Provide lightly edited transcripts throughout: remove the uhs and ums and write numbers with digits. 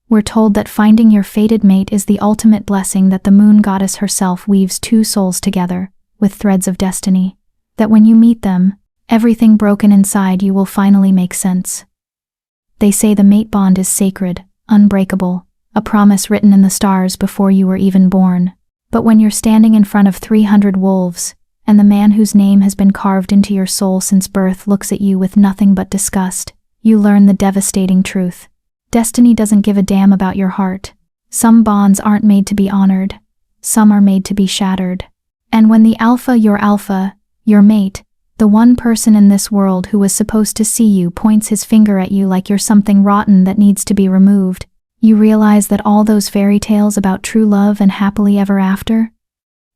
We're told that finding your fated mate is the ultimate blessing, that the moon goddess herself weaves two souls together with threads of destiny, that when you meet them, everything broken inside you will finally make sense. They say the mate bond is sacred, unbreakable, a promise written in the stars before you were even born. But when you're standing in front of 300 wolves, and the man whose name has been carved into your soul since birth looks at you with nothing but disgust, you learn the devastating truth. Destiny doesn't give a damn about your heart. Some bonds aren't made to be honored. Some are made to be shattered. And when the alpha, your mate, the one person in this world who was supposed to see you, points his finger at you like you're something rotten that needs to be removed, you realize that all those fairy tales about true love and happily ever after?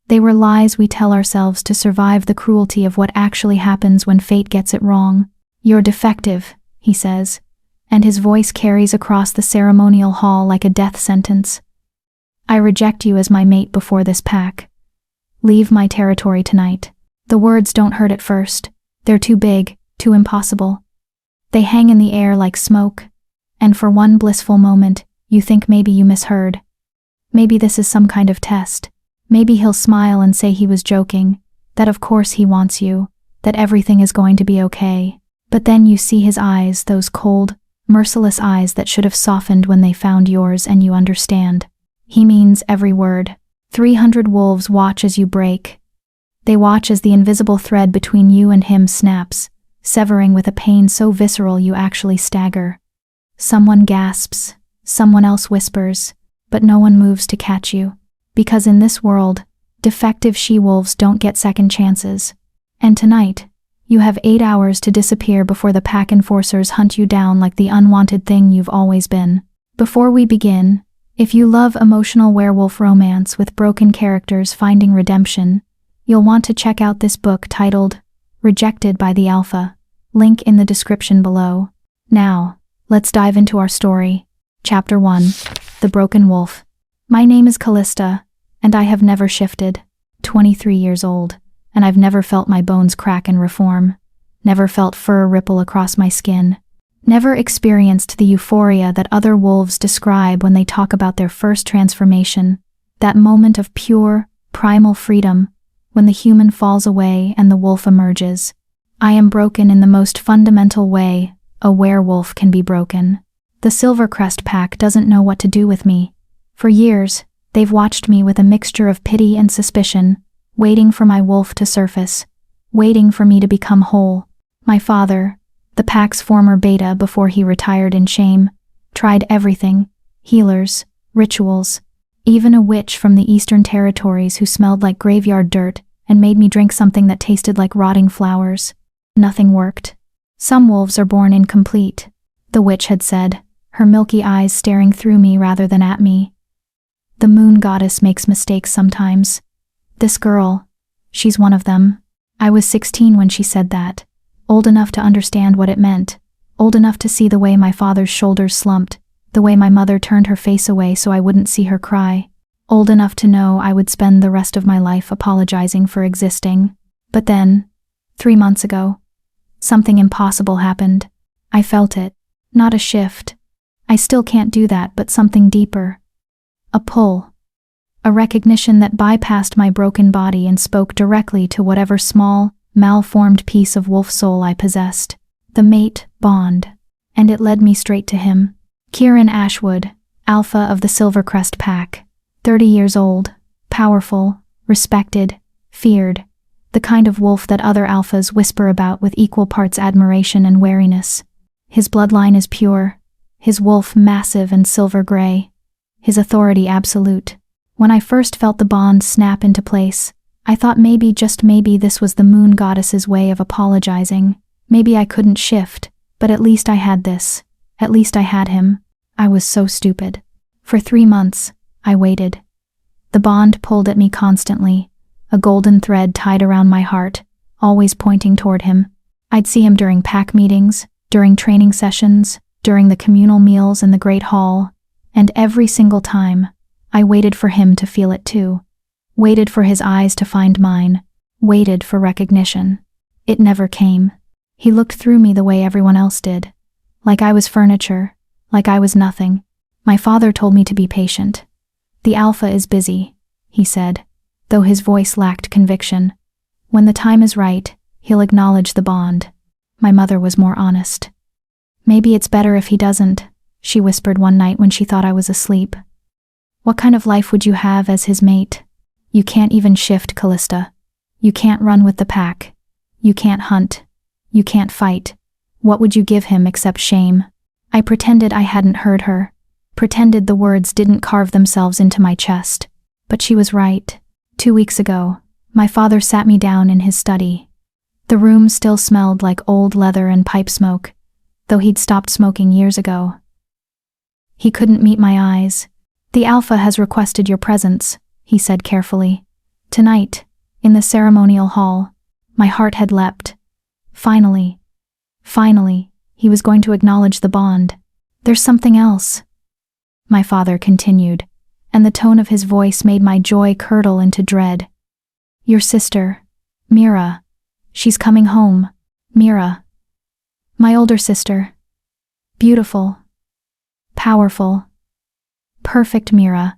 They were lies we tell ourselves to survive the cruelty of what actually happens when fate gets it wrong. You're defective, he says, and his voice carries across the ceremonial hall like a death sentence. I reject you as my mate before this pack. Leave my territory tonight. The words don't hurt at first. They're too big, too impossible. They hang in the air like smoke, and for one blissful moment, you think maybe you misheard. Maybe this is some kind of test. Maybe he'll smile and say he was joking, that of course he wants you, that everything is going to be okay. But then you see his eyes, those cold, merciless eyes that should have softened when they found yours, and you understand. He means every word. 300 wolves watch as you break. They watch as the invisible thread between you and him snaps, severing with a pain so visceral you actually stagger. Someone gasps, someone else whispers, but no one moves to catch you. Because in this world, defective she-wolves don't get second chances. And tonight, you have 8 hours to disappear before the pack enforcers hunt you down like the unwanted thing you've always been. Before we begin, if you love emotional werewolf romance with broken characters finding redemption, you'll want to check out this book titled Rejected by the Alpha, link in the description below. Now, let's dive into our story. Chapter 1. The Broken Wolf. My name is Callista, and I have never shifted. 23 years old, and I've never felt my bones crack and reform. Never felt fur ripple across my skin. Never experienced the euphoria that other wolves describe when they talk about their first transformation. That moment of pure, primal freedom, when the human falls away and the wolf emerges. I am broken in the most fundamental way a werewolf can be broken. The Silvercrest pack doesn't know what to do with me. For years, they've watched me with a mixture of pity and suspicion, waiting for my wolf to surface, waiting for me to become whole. My father, the pack's former beta before he retired in shame, tried everything: healers, rituals, even a witch from the Eastern Territories who smelled like graveyard dirt and made me drink something that tasted like rotting flowers. Nothing worked. Some wolves are born incomplete, the witch had said, her milky eyes staring through me rather than at me. The moon goddess makes mistakes sometimes. This girl, she's one of them. I was 16 when she said that, old enough to understand what it meant, old enough to see the way my father's shoulders slumped, the way my mother turned her face away so I wouldn't see her cry, old enough to know I would spend the rest of my life apologizing for existing. But then, 3 months ago, something impossible happened. I felt it. Not a shift. I still can't do that, but something deeper. A pull. A recognition that bypassed my broken body and spoke directly to whatever small, malformed piece of wolf soul I possessed. The mate bond. And it led me straight to him. Kieran Ashwood, alpha of the Silvercrest pack. 30 years old, powerful, respected, feared. The kind of wolf that other alphas whisper about with equal parts admiration and wariness. His bloodline is pure. His wolf massive and silver gray. His authority absolute. When I first felt the bond snap into place, I thought maybe, just maybe, this was the moon goddess's way of apologizing. Maybe I couldn't shift, but at least I had this. At least I had him. I was so stupid. For 3 months, I waited. The bond pulled at me constantly, a golden thread tied around my heart, always pointing toward him. I'd see him during pack meetings, during training sessions, during the communal meals in the Great Hall, and every single time, I waited for him to feel it too. Waited for his eyes to find mine. Waited for recognition. It never came. He looked through me the way everyone else did. Like I was furniture. Like I was nothing. My father told me to be patient. The Alpha is busy, he said, though his voice lacked conviction. When the time is right, he'll acknowledge the bond. My mother was more honest. Maybe it's better if he doesn't, she whispered one night when she thought I was asleep. What kind of life would you have as his mate? You can't even shift, Callista. You can't run with the pack. You can't hunt. You can't fight. What would you give him except shame? I pretended I hadn't heard her. Pretended the words didn't carve themselves into my chest. But she was right. 2 weeks ago, my father sat me down in his study. The room still smelled like old leather and pipe smoke, though he'd stopped smoking years ago. He couldn't meet my eyes. The Alpha has requested your presence, he said carefully. Tonight, in the ceremonial hall. My heart had leapt. Finally, he was going to acknowledge the bond. There's something else, my father continued, and the tone of his voice made my joy curdle into dread. Your sister, Mira. She's coming home. Mira. My older sister. Beautiful. Powerful. Perfect Mira.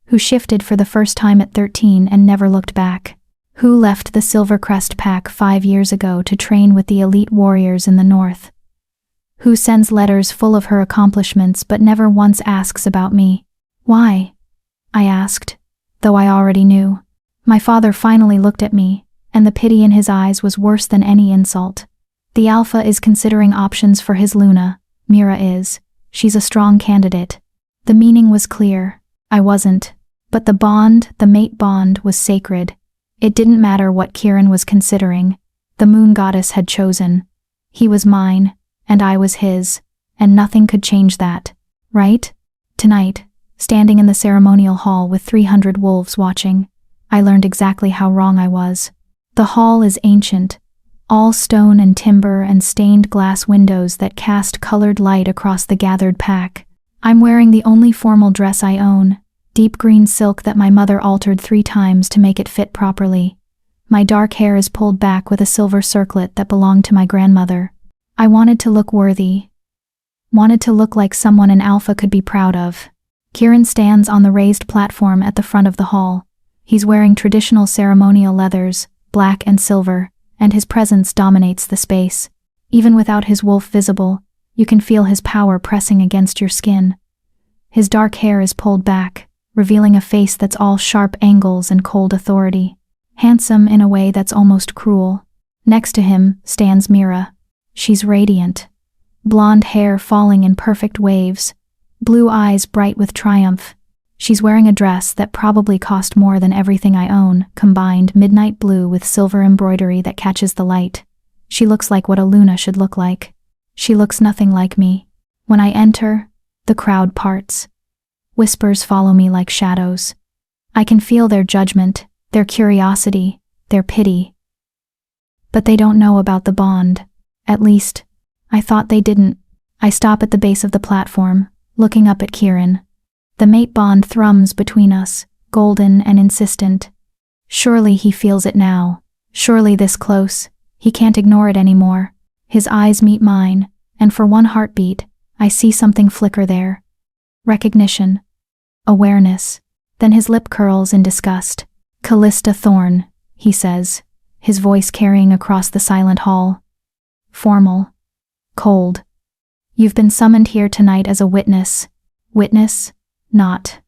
Who shifted for the first time at 13 and never looked back. Who left the Silvercrest Pack 5 years ago to train with the elite warriors in the north. Who sends letters full of her accomplishments but never once asks about me. Why? I asked, though I already knew. My father finally looked at me, and the pity in his eyes was worse than any insult. The Alpha is considering options for his Luna. Mira is. She's a strong candidate. The meaning was clear. I wasn't. But the bond, the mate bond, was sacred. It didn't matter what Kieran was considering. The moon goddess had chosen. He was mine, and I was his, and nothing could change that. Right? Tonight, standing in the ceremonial hall with 300 wolves watching, I learned exactly how wrong I was. The hall is ancient, all stone and timber and stained glass windows that cast colored light across the gathered pack. I'm wearing the only formal dress I own, deep green silk that my mother altered 3 times to make it fit properly. My dark hair is pulled back with a silver circlet that belonged to my grandmother. I wanted to look worthy. Wanted to look like someone an Alpha could be proud of. Kieran stands on the raised platform at the front of the hall. He's wearing traditional ceremonial leathers, black and silver, and his presence dominates the space. Even without his wolf visible, you can feel his power pressing against your skin. His dark hair is pulled back, revealing a face that's all sharp angles and cold authority. Handsome in a way that's almost cruel. Next to him stands Mira. She's radiant. Blonde hair falling in perfect waves. Blue eyes bright with triumph. She's wearing a dress that probably cost more than everything I own, combined midnight blue with silver embroidery that catches the light. She looks like what a Luna should look like. She looks nothing like me. When I enter, the crowd parts. Whispers follow me like shadows. I can feel their judgment, their curiosity, their pity. But they don't know about the bond. At least, I thought they didn't. I stop at the base of the platform, looking up at Kieran. The mate bond thrums between us, golden and insistent. Surely he feels it now. Surely this close. He can't ignore it anymore. His eyes meet mine, and for one heartbeat, I see something flicker there. Recognition. Awareness. Then his lip curls in disgust. Callista Thorne, he says, his voice carrying across the silent hall. Formal. Cold. You've been summoned here tonight as a witness. Witness? Not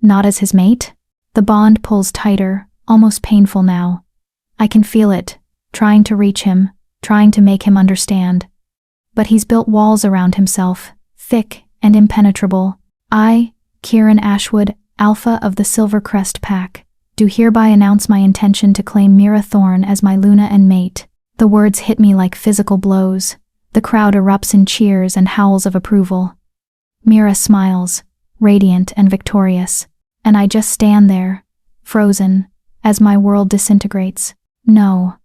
as his mate? The bond pulls tighter, almost painful now. I can feel it, trying to reach him, trying to make him understand. But he's built walls around himself, thick and impenetrable. I, Kieran Ashwood, Alpha of the Silvercrest Pack, do hereby announce my intention to claim Mira Thorne as my Luna and mate. The words hit me like physical blows. The crowd erupts in cheers and howls of approval. Mira smiles, radiant and victorious, and I just stand there, frozen, as my world disintegrates. No,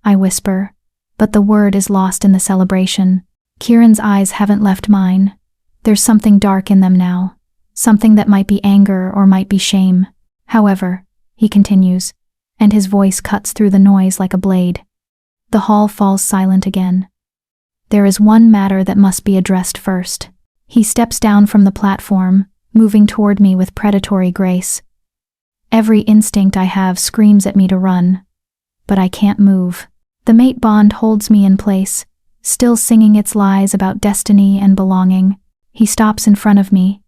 I whisper, but the word is lost in the celebration. Kieran's eyes haven't left mine. There's something dark in them now, something that might be anger or might be shame. However, he continues, and his voice cuts through the noise like a blade. The hall falls silent again. There is one matter that must be addressed first. He steps down from the platform, moving toward me with predatory grace. Every instinct I have screams at me to run, but I can't move. The mate bond holds me in place, still singing its lies about destiny and belonging. He stops in front of me.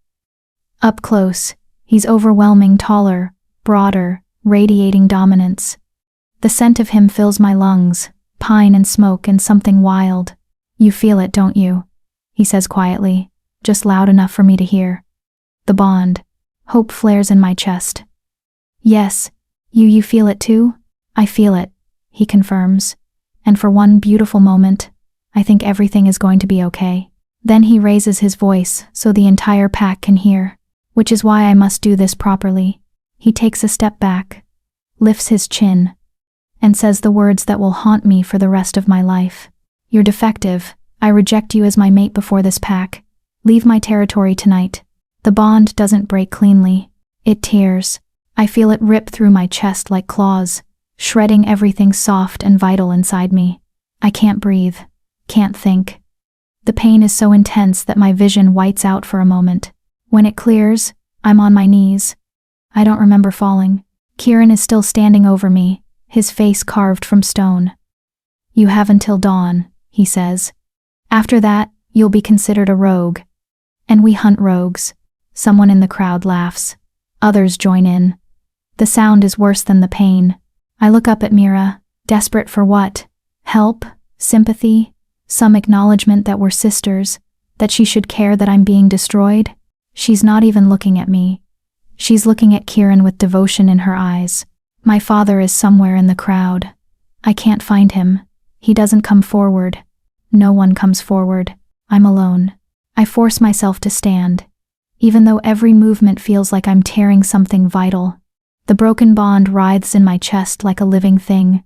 Up close, he's overwhelming, taller, broader, radiating dominance. The scent of him fills my lungs, pine and smoke and something wild. You feel it, don't you? He says quietly, just loud enough for me to hear. The bond. Hope flares in my chest. Yes, you feel it too? I feel it, he confirms. And for one beautiful moment, I think everything is going to be okay. Then he raises his voice so the entire pack can hear, which is why I must do this properly. He takes a step back, lifts his chin, and says the words that will haunt me for the rest of my life. You're defective. I reject you as my mate before this pack. Leave my territory tonight. The bond doesn't break cleanly. It tears. I feel it rip through my chest like claws, shredding everything soft and vital inside me. I can't breathe, can't think. The pain is so intense that my vision whites out for a moment. When it clears, I'm on my knees. I don't remember falling. Kieran is still standing over me, his face carved from stone. You have until dawn, he says. After that, you'll be considered a rogue. And we hunt rogues. Someone in the crowd laughs. Others join in. The sound is worse than the pain. I look up at Mira, desperate for what? Help? Sympathy? Some acknowledgement that we're sisters, that she should care that I'm being destroyed? She's not even looking at me. She's looking at Kieran with devotion in her eyes. My father is somewhere in the crowd. I can't find him. He doesn't come forward. No one comes forward. I'm alone. I force myself to stand, even though every movement feels like I'm tearing something vital. The broken bond writhes in my chest like a living thing,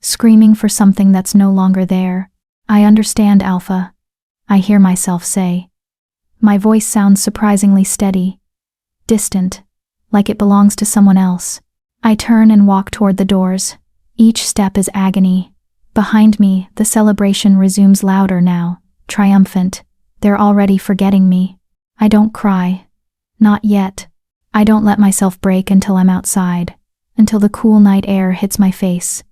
screaming for something that's no longer there. I understand, Alpha, I hear myself say. My voice sounds surprisingly steady, distant, like it belongs to someone else. I turn and walk toward the doors. Each step is agony. Behind me, the celebration resumes louder now, triumphant. They're already forgetting me. I don't cry. Not yet. I don't let myself break until I'm outside, until the cool night air hits my face,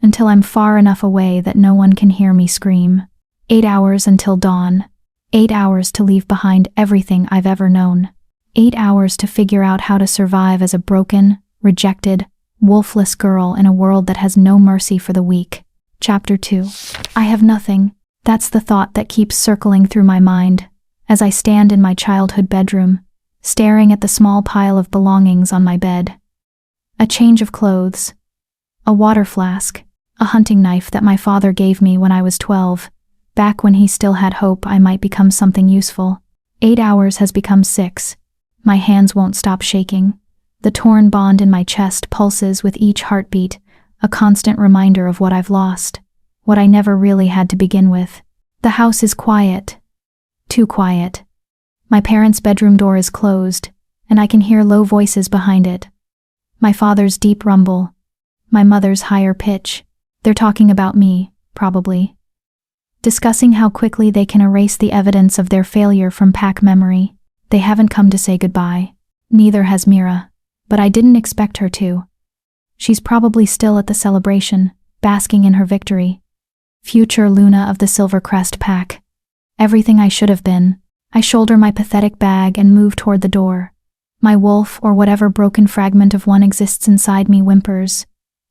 until I'm far enough away that no one can hear me scream. 8 hours until dawn. 8 hours to leave behind everything I've ever known. 8 hours to figure out how to survive as a broken, rejected, wolfless girl in a world that has no mercy for the weak. Chapter 2. I have nothing. That's the thought that keeps circling through my mind as I stand in my childhood bedroom, staring at the small pile of belongings on my bed. A change of clothes, a water flask, a hunting knife that my father gave me when I was 12, back when he still had hope I might become something useful. 8 hours has become 6. My hands won't stop shaking. The torn bond in my chest pulses with each heartbeat, a constant reminder of what I've lost, what I never really had to begin with. The house is quiet. Too quiet. My parents' bedroom door is closed, and I can hear low voices behind it. My father's deep rumble, my mother's higher pitch. They're talking about me, probably. Discussing how quickly they can erase the evidence of their failure from pack memory. They haven't come to say goodbye. Neither has Mira, but I didn't expect her to. She's probably still at the celebration, basking in her victory. Future Luna of the Silver Crest pack. Everything I should have been. I shoulder my pathetic bag and move toward the door. My wolf, or whatever broken fragment of one exists inside me, whimpers.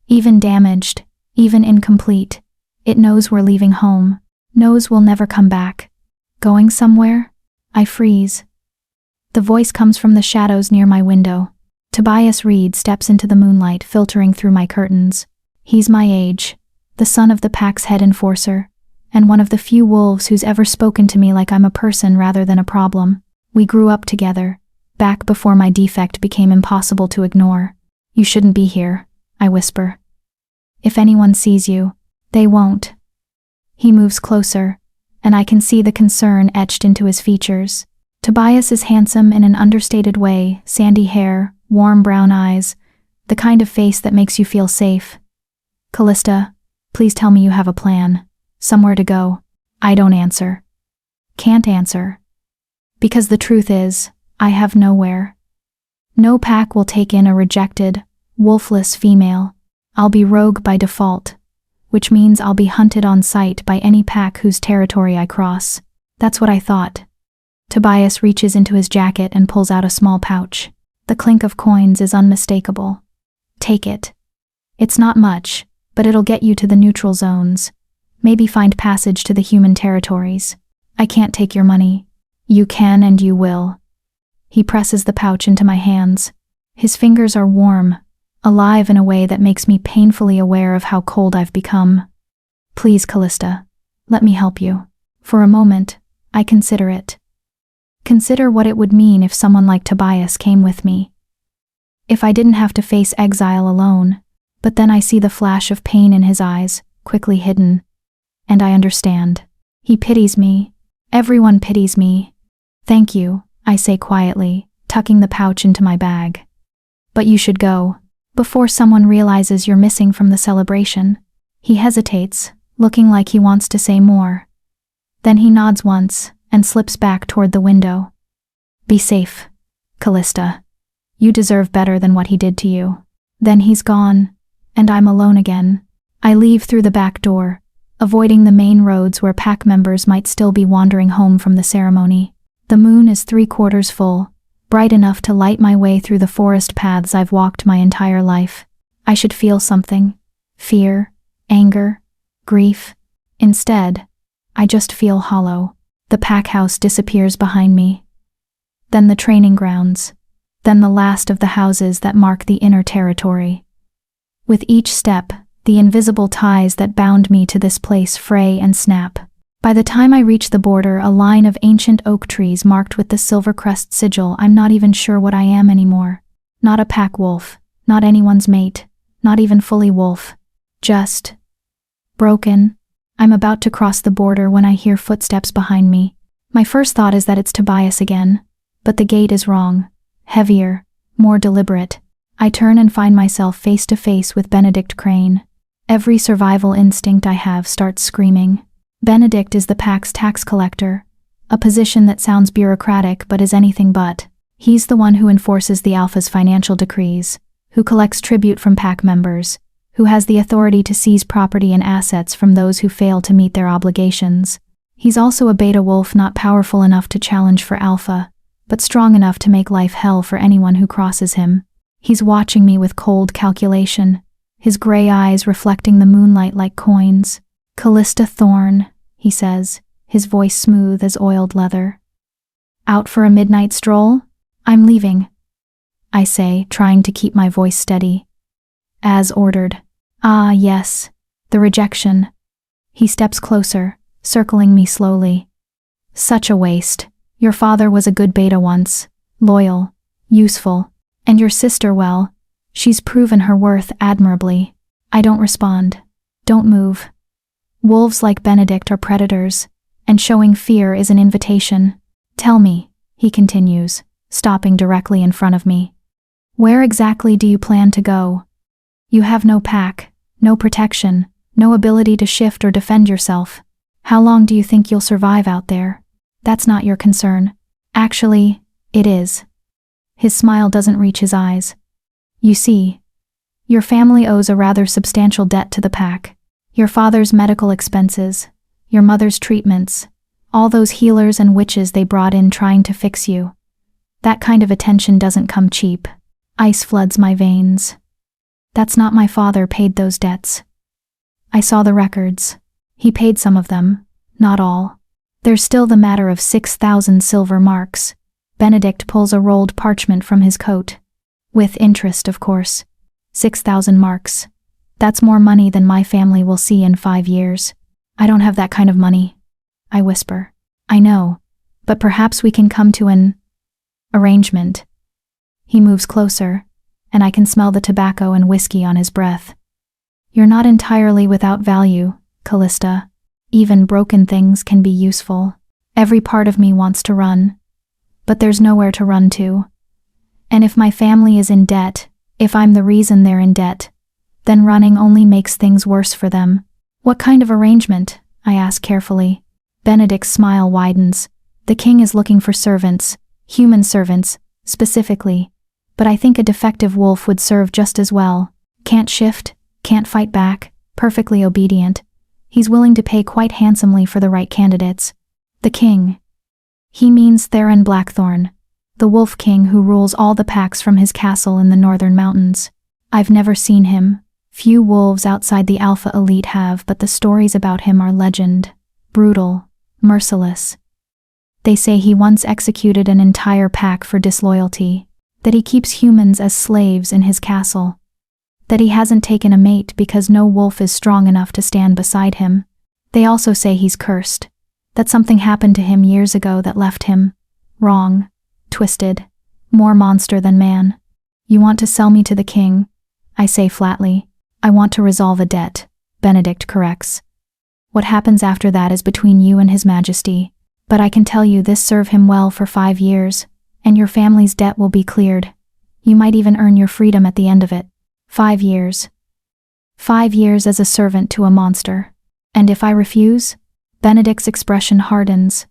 Even damaged, even incomplete, it knows we're leaving home, knows we'll never come back. Going somewhere? I freeze. The voice comes from the shadows near my window. Tobias Reed steps into the moonlight filtering through my curtains. He's my age, the son of the pack's head enforcer, and one of the few wolves who's ever spoken to me like I'm a person rather than a problem. We grew up together, back before my defect became impossible to ignore. You shouldn't be here, I whisper. If anyone sees you, they won't. He moves closer, and I can see the concern etched into his features. Tobias is handsome in an understated way, sandy hair, warm brown eyes, the kind of face that makes you feel safe. Callista, please tell me you have a plan. Somewhere to go. I don't answer. Can't answer. Because the truth is, I have nowhere. No pack will take in a rejected, wolfless female. I'll be rogue by default, which means I'll be hunted on sight by any pack whose territory I cross. That's what I thought. Tobias reaches into his jacket and pulls out a small pouch. The clink of coins is unmistakable. Take it. It's not much, but it'll get you to the neutral zones. Maybe find passage to the human territories. I can't take your money. You can and you will. He presses the pouch into my hands. His fingers are warm, alive in a way that makes me painfully aware of how cold I've become. Please, Callista, let me help you. For a moment, I consider it. Consider what it would mean if someone like Tobias came with me. If I didn't have to face exile alone, but then I see the flash of pain in his eyes, quickly hidden. And I understand. He pities me. Everyone pities me. Thank you, I say quietly, tucking the pouch into my bag. But you should go, before someone realizes you're missing from the celebration. He hesitates, looking like he wants to say more. Then he nods once, and slips back toward the window. Be safe, Callista. You deserve better than what he did to you. Then he's gone, and I'm alone again. I leave through the back door, avoiding the main roads where pack members might still be wandering home from the ceremony. The moon is 3/4 full, bright enough to light my way through the forest paths I've walked my entire life. I should feel something. Fear, anger, grief. Instead, I just feel hollow. The pack house disappears behind me. Then the training grounds. Then the last of the houses that mark the inner territory. With each step, the invisible ties that bound me to this place fray and snap. By the time I reach the border, a line of ancient oak trees marked with the Silvercrest sigil, I'm not even sure what I am anymore. Not a pack wolf, not anyone's mate, not even fully wolf. Just broken. I'm about to cross the border when I hear footsteps behind me. My first thought is that it's Tobias again, but the gait is wrong. Heavier, more deliberate. I turn and find myself face to face with Benedict Crane. Every survival instinct I have starts screaming. Benedict is the pack's tax collector, a position that sounds bureaucratic but is anything but. He's the one who enforces the Alpha's financial decrees, who collects tribute from pack members, who has the authority to seize property and assets from those who fail to meet their obligations. He's also a beta wolf, not powerful enough to challenge for Alpha, but strong enough to make life hell for anyone who crosses him. He's watching me with cold calculation, his gray eyes reflecting the moonlight like coins. Callista Thorne, he says, his voice smooth as oiled leather. Out for a midnight stroll? I'm leaving, I say, trying to keep my voice steady. As ordered. Ah, yes, the rejection. He steps closer, circling me slowly. Such a waste. Your father was a good beta once, loyal, useful, and your sister, well, she's proven her worth admirably. I don't respond. Don't move. Wolves like Benedict are predators, and showing fear is an invitation. Tell me, he continues, stopping directly in front of me. Where exactly do you plan to go? You have no pack, no protection, no ability to shift or defend yourself. How long do you think you'll survive out there? That's not your concern. Actually, it is. His smile doesn't reach his eyes. You see, your family owes a rather substantial debt to the pack. Your father's medical expenses, your mother's treatments, all those healers and witches they brought in trying to fix you. That kind of attention doesn't come cheap. Ice floods my veins. That's not my father paid those debts. I saw the records. He paid some of them, not all. There's still the matter of 6,000 silver marks. Benedict pulls a rolled parchment from his coat. With interest, of course. 6,000 marks. That's more money than my family will see in 5 years. I don't have that kind of money, I whisper. I know, but perhaps we can come to an arrangement. He moves closer, and I can smell the tobacco and whiskey on his breath. You're not entirely without value, Callista. Even broken things can be useful. Every part of me wants to run, but there's nowhere to run to. And if my family is in debt, if I'm the reason they're in debt, then running only makes things worse for them. What kind of arrangement? I ask carefully. Benedict's smile widens, The king is looking for servants, human servants, specifically. But I think a defective wolf would serve just as well. Can't shift, can't fight back, perfectly obedient. He's willing to pay quite handsomely for the right candidates. The king. He means Theron Blackthorn, the wolf king who rules all the packs from his castle in the northern mountains. I've never seen him. Few wolves outside the alpha elite have, but the stories about him are legend. Brutal, merciless. They say he once executed an entire pack for disloyalty, that he keeps humans as slaves in his castle, that he hasn't taken a mate because no wolf is strong enough to stand beside him. They also say he's cursed, that something happened to him years ago that left him wrong, twisted, more monster than man. You want to sell me to the king? I say flatly. I want to resolve a debt, Benedict corrects. What happens after that is between you and his majesty. But I can tell you this serve him well for 5 years, and your family's debt will be cleared. You might even earn your freedom at the end of it. 5 years. 5 years as a servant to a monster. And if I refuse? Benedict's expression hardens.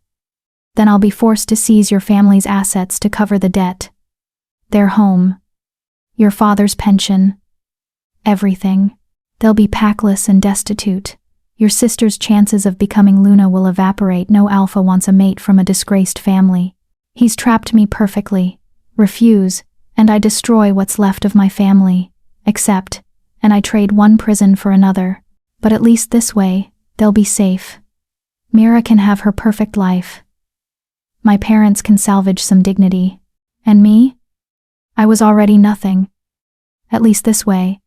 Then I'll be forced to seize your family's assets to cover the debt. Their home. Your father's pension. Everything. They'll be packless and destitute. Your sister's chances of becoming Luna will evaporate. No alpha wants a mate from a disgraced family. He's trapped me perfectly. Refuse, and I destroy what's left of my family. Accept, and I trade one prison for another. But at least this way, they'll be safe. Mira can have her perfect life. My parents can salvage some dignity. And me? I was already nothing. At least this way.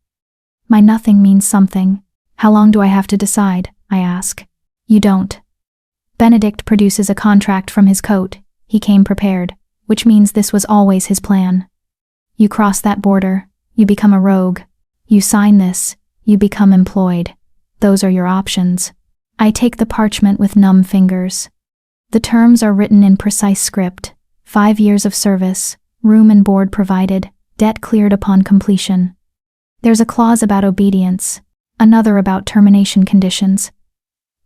My nothing means something. How long do I have to decide? I ask. You don't. Benedict produces a contract from his coat. He came prepared, which means this was always his plan. You cross that border, you become a rogue. You sign this, you become employed. Those are your options. I take the parchment with numb fingers. The terms are written in precise script. 5 years of service, room and board provided, debt cleared upon completion. There's a clause about obedience, another about termination conditions.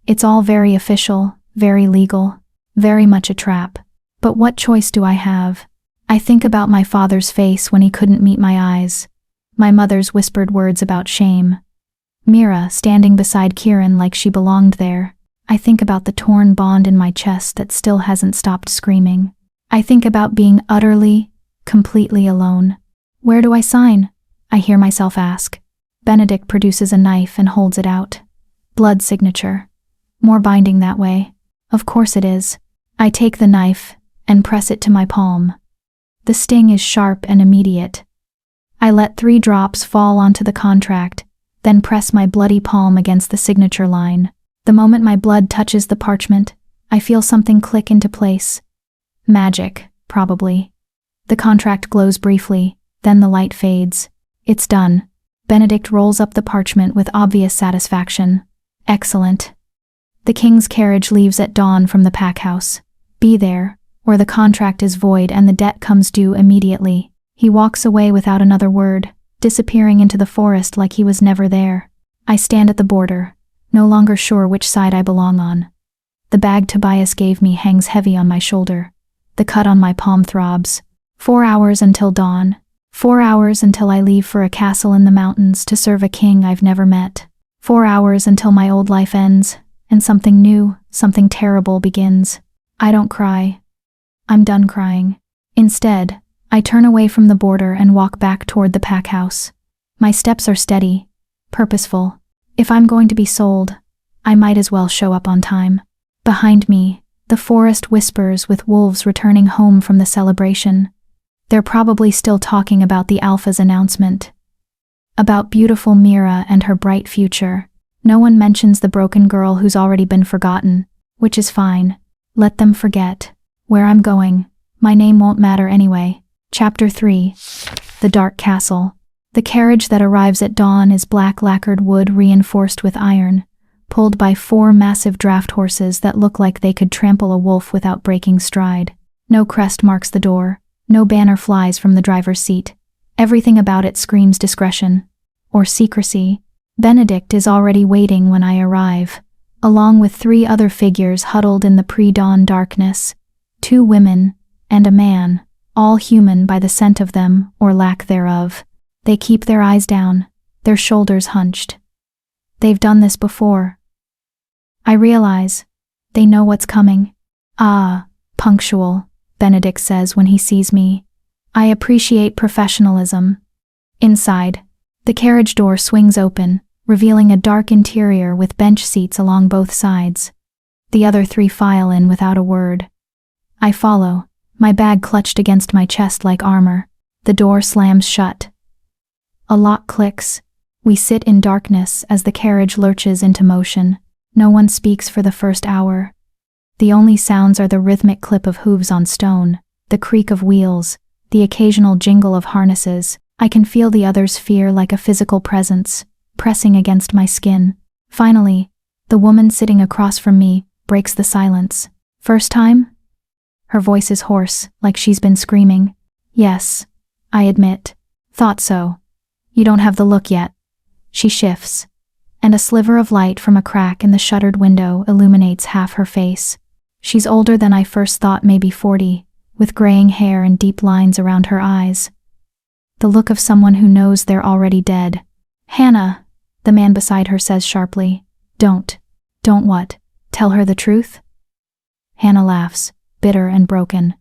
It's all very official, very legal, very much a trap. But what choice do I have? I think about my father's face when he couldn't meet my eyes, my mother's whispered words about shame, Mira standing beside Kieran like she belonged there. I think about the torn bond in my chest that still hasn't stopped screaming. I think about being utterly, completely alone. Where do I sign? I hear myself ask. Benedict produces a knife and holds it out. Blood signature. More binding that way. Of course it is. I take the knife and press it to my palm. The sting is sharp and immediate. I let 3 drops fall onto the contract, then press my bloody palm against the signature line. The moment my blood touches the parchment, I feel something click into place. Magic, probably. The contract glows briefly, then the light fades. It's done. Benedict rolls up the parchment with obvious satisfaction. Excellent. The king's carriage leaves at dawn from the pack house. Be there, or the contract is void and the debt comes due immediately. He walks away without another word, disappearing into the forest like he was never there. I stand at the border, no longer sure which side I belong on. The bag Tobias gave me hangs heavy on my shoulder. The cut on my palm throbs. 4 hours until dawn. 4 hours until I leave for a castle in the mountains to serve a king I've never met. 4 hours until my old life ends, and something new, something terrible begins. I don't cry. I'm done crying. Instead, I turn away from the border and walk back toward the pack house. My steps are steady, purposeful. If I'm going to be sold, I might as well show up on time. Behind me, the forest whispers with wolves returning home from the celebration. They're probably still talking about the Alpha's announcement. About beautiful Mira and her bright future. No one mentions the broken girl who's already been forgotten, which is fine. Let them forget. Where I'm going, my name won't matter anyway. Chapter 3. The Dark Castle. The carriage that arrives at dawn is black lacquered wood reinforced with iron, pulled by 4 massive draft horses that look like they could trample a wolf without breaking stride. No crest marks the door. No banner flies from the driver's seat. Everything about it screams discretion. Or secrecy. Benedict is already waiting when I arrive, along with 3 other figures huddled in the pre-dawn darkness. 2 women and a man, all human by the scent of them or lack thereof. They keep their eyes down, their shoulders hunched. They've done this before. I realize. They know what's coming. Ah, punctual, Benedict says when he sees me. I appreciate professionalism. Inside, the carriage door swings open, revealing a dark interior with bench seats along both sides. The other 3 file in without a word. I follow, my bag clutched against my chest like armor. The door slams shut. A lock clicks. We sit in darkness as the carriage lurches into motion. No one speaks for the first hour. The only sounds are the rhythmic clip of hooves on stone, the creak of wheels, the occasional jingle of harnesses. I can feel the other's fear like a physical presence, pressing against my skin. Finally, the woman sitting across from me breaks the silence. First time? Her voice is hoarse, like she's been screaming. Yes, I admit. Thought so. You don't have the look yet. She shifts, and a sliver of light from a crack in the shuttered window illuminates half her face. She's older than I first thought, maybe 40, with graying hair and deep lines around her eyes. The look of someone who knows they're already dead. Hannah, the man beside her says sharply. Don't what? Tell her the truth? Hannah laughs, bitter and broken.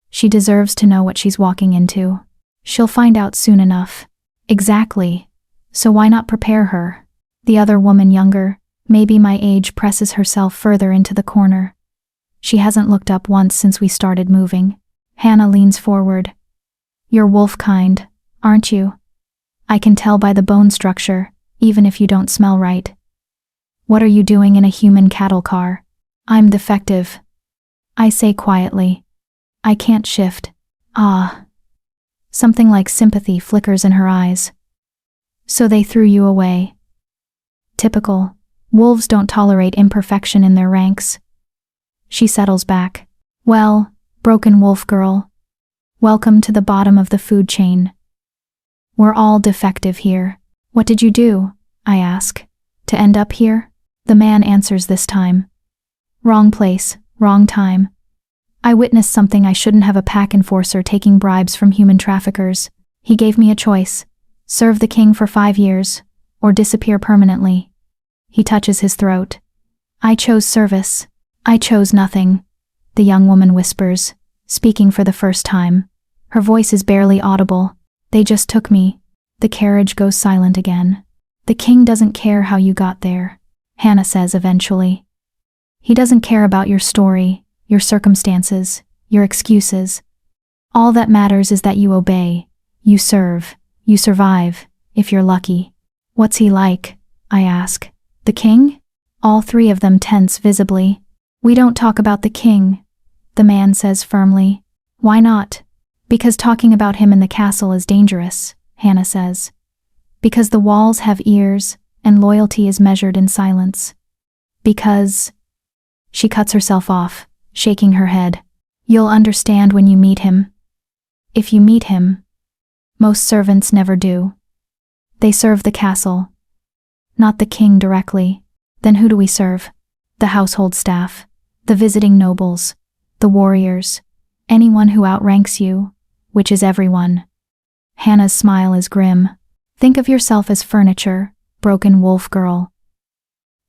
She deserves to know what she's walking into. She'll find out soon enough. Exactly. So why not prepare her? The other woman, younger, maybe my age, presses herself further into the corner. She hasn't looked up once since we started moving. Hannah leans forward. You're wolf kind, aren't you? I can tell by the bone structure, even if you don't smell right. What are you doing in a human cattle car? I'm defective. I say quietly. I can't shift. Ah. Something like sympathy flickers in her eyes. So they threw you away. Typical. Wolves don't tolerate imperfection in their ranks. She settles back. Well, broken wolf girl. Welcome to the bottom of the food chain. We're all defective here. What did you do? I ask. To end up here? The man answers this time. Wrong place, wrong time. I witnessed something I shouldn't have, a pack enforcer taking bribes from human traffickers. He gave me a choice. Serve the king for 5 years, or disappear permanently. He touches his throat. I chose service. I chose nothing, the young woman whispers, speaking for the first time. Her voice is barely audible. They just took me. The carriage goes silent again. The king doesn't care how you got there, Hannah says eventually. He doesn't care about your story, your circumstances, your excuses. All that matters is that you obey, you serve, you survive, if you're lucky. What's he like? I ask. The king? All 3 of them tense visibly. We don't talk about the king, the man says firmly. Why not? Because talking about him in the castle is dangerous, Hannah says. Because the walls have ears, and loyalty is measured in silence. Because... She cuts herself off, shaking her head. You'll understand when you meet him. If you meet him. Most servants never do. They serve the castle. Not the king directly. Then who do we serve? The household staff, the visiting nobles, the warriors, anyone who outranks you, which is everyone. Hannah's smile is grim. Think of yourself as furniture, broken wolf girl.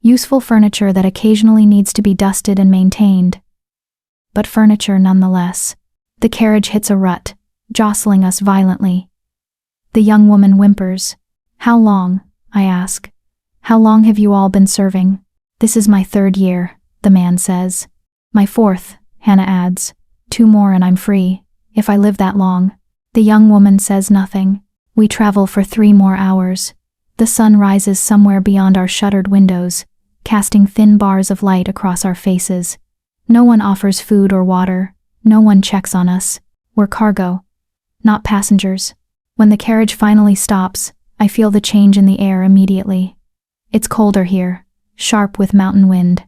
Useful furniture that occasionally needs to be dusted and maintained. But furniture nonetheless. The carriage hits a rut, jostling us violently. The young woman whimpers. How long? I ask. How long have you all been serving? This is my 3rd year, the man says. My 4th, Hannah adds. 2 more and I'm free, if I live that long. The young woman says nothing. We travel for 3 more hours. The sun rises somewhere beyond our shuttered windows, casting thin bars of light across our faces. No one offers food or water. No one checks on us. We're cargo, not passengers. When the carriage finally stops, I feel the change in the air immediately. It's colder here, sharp with mountain wind.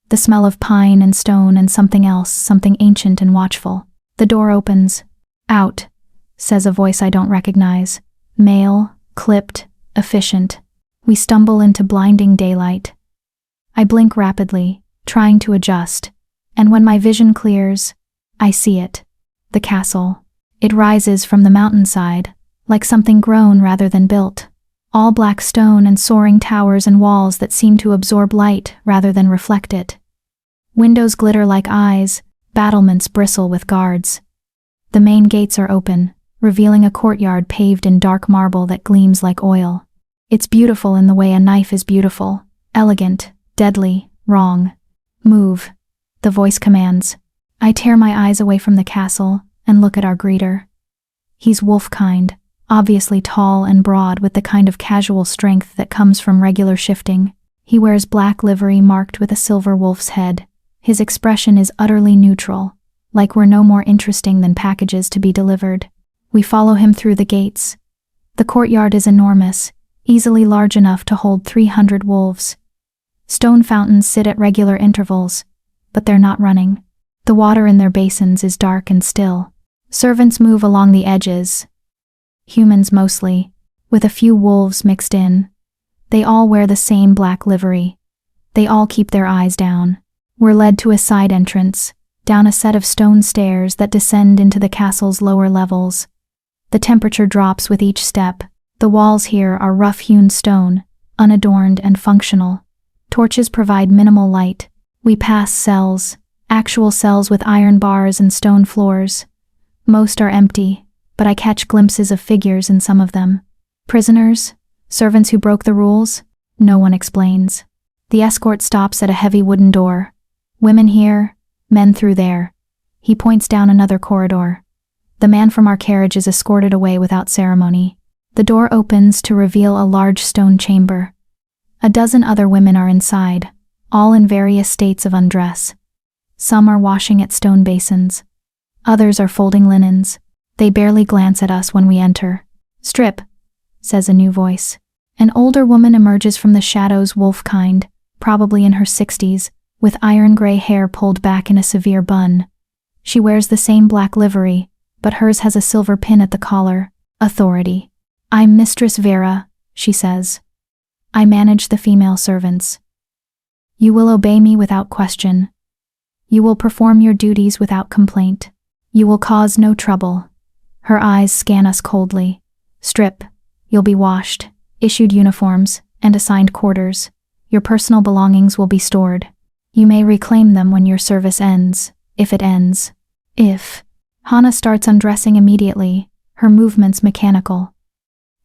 The smell of pine and stone and something else, something ancient and watchful. The door opens. Out, says a voice I don't recognize. Male, clipped, efficient. We stumble into blinding daylight. I blink rapidly, trying to adjust, and when my vision clears, I see it. The castle. It rises from the mountainside, like something grown rather than built. All black stone and soaring towers and walls that seem to absorb light rather than reflect it. Windows glitter like eyes, battlements bristle with guards. The main gates are open, revealing a courtyard paved in dark marble that gleams like oil. It's beautiful in the way a knife is beautiful, elegant, deadly, wrong. Move, the voice commands. I tear my eyes away from the castle and look at our greeter. He's wolf-kind, obviously tall and broad with the kind of casual strength that comes from regular shifting. He wears black livery marked with a silver wolf's head. His expression is utterly neutral, like we're no more interesting than packages to be delivered. We follow him through the gates. The courtyard is enormous, easily large enough to hold 300 wolves. Stone fountains sit at regular intervals, but they're not running. The water in their basins is dark and still. Servants move along the edges. Humans mostly, with a few wolves mixed in. They all wear the same black livery. They all keep their eyes down. We're led to a side entrance, down a set of stone stairs that descend into the castle's lower levels. The temperature drops with each step. The walls here are rough-hewn stone, unadorned and functional. Torches provide minimal light. We pass cells, actual cells with iron bars and stone floors. Most are empty, but I catch glimpses of figures in some of them. Prisoners? Servants who broke the rules? No one explains. The escort stops at a heavy wooden door. Women here, men through there. He points down another corridor. The man from our carriage is escorted away without ceremony. The door opens to reveal a large stone chamber. A dozen other women are inside, all in various states of undress. Some are washing at stone basins. Others are folding linens. They barely glance at us when we enter. "Strip," says a new voice. An older woman emerges from the shadows, wolf-kind, probably in her 60s, with iron-gray hair pulled back in a severe bun. She wears the same black livery, but hers has a silver pin at the collar. Authority. "I'm Mistress Vera," she says. "I manage the female servants. You will obey me without question. You will perform your duties without complaint. You will cause no trouble." Her eyes scan us coldly. "Strip. You'll be washed, issued uniforms, and assigned quarters. Your personal belongings will be stored. You may reclaim them when your service ends, if it ends. If." Hannah starts undressing immediately, her movements mechanical.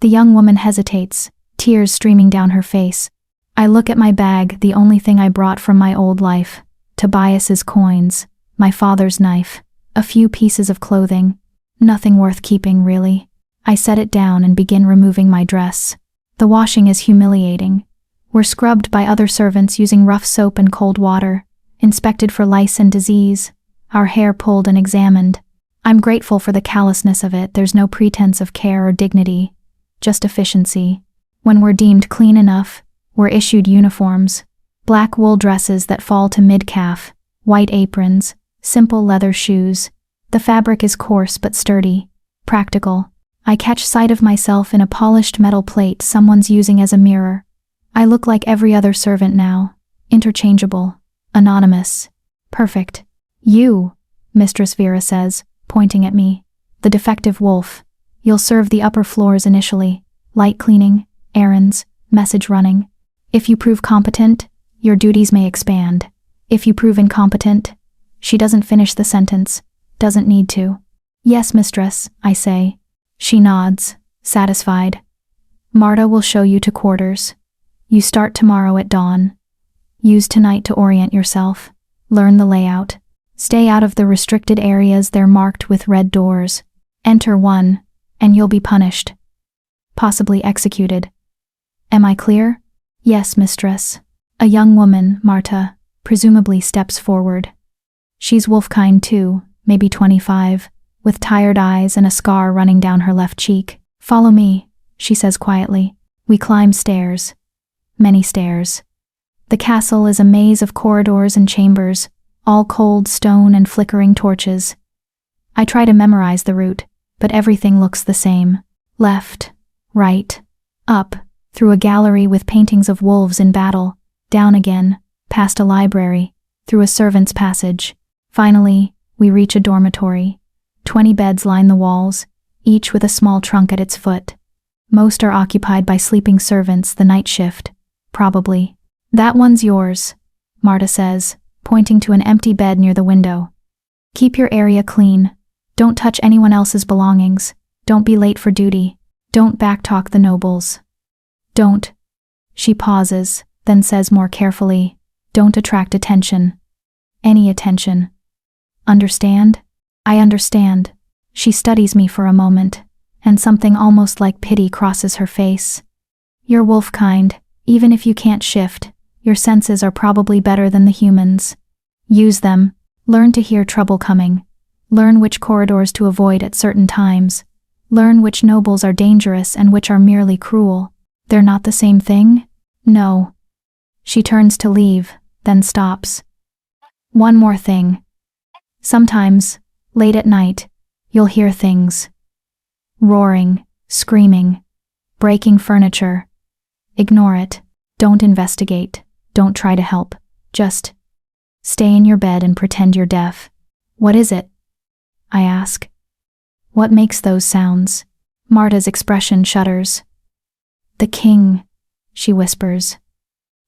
The young woman hesitates, tears streaming down her face. I look at my bag, the only thing I brought from my old life. Tobias's coins, my father's knife, a few pieces of clothing. Nothing worth keeping, really. I set it down and begin removing my dress. The washing is humiliating. We're scrubbed by other servants using rough soap and cold water, inspected for lice and disease, our hair pulled and examined. I'm grateful for the callousness of it. There's no pretense of care or dignity, just efficiency. When we're deemed clean enough, we're issued uniforms. Black wool dresses that fall to mid-calf, white aprons, simple leather shoes. The fabric is coarse but sturdy, practical. I catch sight of myself in a polished metal plate someone's using as a mirror. I look like every other servant now, interchangeable, anonymous, perfect. "You," Mistress Vera says, pointing at me, "the defective wolf. You'll serve the upper floors initially, light cleaning, errands, message running. If you prove competent, your duties may expand. If you prove incompetent..." She doesn't finish the sentence, doesn't need to. "Yes, mistress," I say. She nods, satisfied. "Marta will show you to quarters. You start tomorrow at dawn. Use tonight to orient yourself. Learn the layout. Stay out of the restricted areas, they're marked with red doors. Enter one, and you'll be punished. Possibly executed. Am I clear?" "Yes, mistress." A young woman, Marta, presumably steps forward. She's wolf-kind too, maybe 25, with tired eyes and a scar running down her left cheek. "Follow me," she says quietly. We climb stairs. Many stairs. The castle is a maze of corridors and chambers, all cold stone and flickering torches. I try to memorize the route, but everything looks the same. Left, right, up, through a gallery with paintings of wolves in battle, down again, past a library, through a servant's passage. Finally, We reach a dormitory. 20 beds line the walls, each with a small trunk at its foot. Most are occupied by sleeping servants, the night shift, probably. That one's yours, Marta says, pointing to an empty bed near the window. Keep your area clean. Don't touch anyone else's belongings. Don't be late for duty. Don't backtalk the nobles. Don't. She pauses, then says more carefully, don't attract attention. Any attention. Understand? I understand. She studies me for a moment, and something almost like pity crosses her face. You're wolf kind, even if you can't shift, your senses are probably better than the humans. Use them. Learn to hear trouble coming. Learn which corridors to avoid at certain times. Learn which nobles are dangerous and which are merely cruel. They're not the same thing? No. She turns to leave, then stops. One more thing. Sometimes, late at night, you'll hear things. Roaring, screaming, breaking furniture. Ignore it. Don't investigate. Don't try to help. Just stay in your bed and pretend you're deaf. What is it? I ask. What makes those sounds? Marta's expression shudders. The king, she whispers.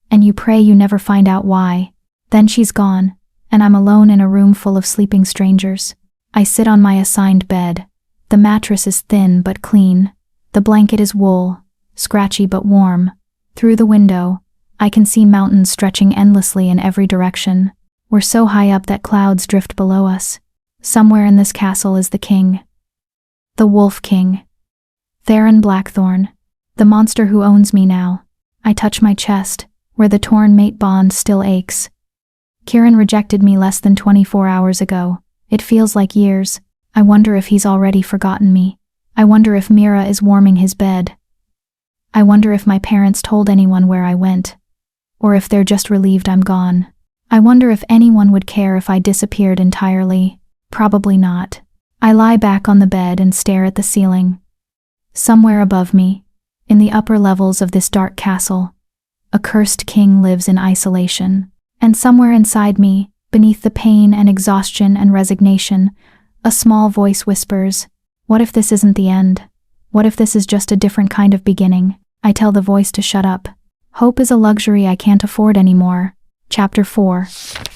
And you pray you never find out why. Then she's gone, and I'm alone in a room full of sleeping strangers. I sit on my assigned bed. The mattress is thin but clean. The blanket is wool, scratchy but warm. Through the window, I can see mountains stretching endlessly in every direction. We're so high up that clouds drift below us. Somewhere in this castle is the king. The Wolf King. Theron Blackthorn. The monster who owns me now. I touch my chest, where the torn mate bond still aches. Kieran rejected me less than 24 hours ago. It feels like years. I wonder if he's already forgotten me. I wonder if Mira is warming his bed. I wonder if my parents told anyone where I went. Or if they're just relieved I'm gone. I wonder if anyone would care if I disappeared entirely. Probably not. I lie back on the bed and stare at the ceiling. Somewhere above me, in the upper levels of this dark castle, a cursed king lives in isolation. And somewhere inside me, beneath the pain and exhaustion and resignation, a small voice whispers, what if this isn't the end? What if this is just a different kind of beginning? I tell the voice to shut up. Hope is a luxury I can't afford anymore. Chapter 4.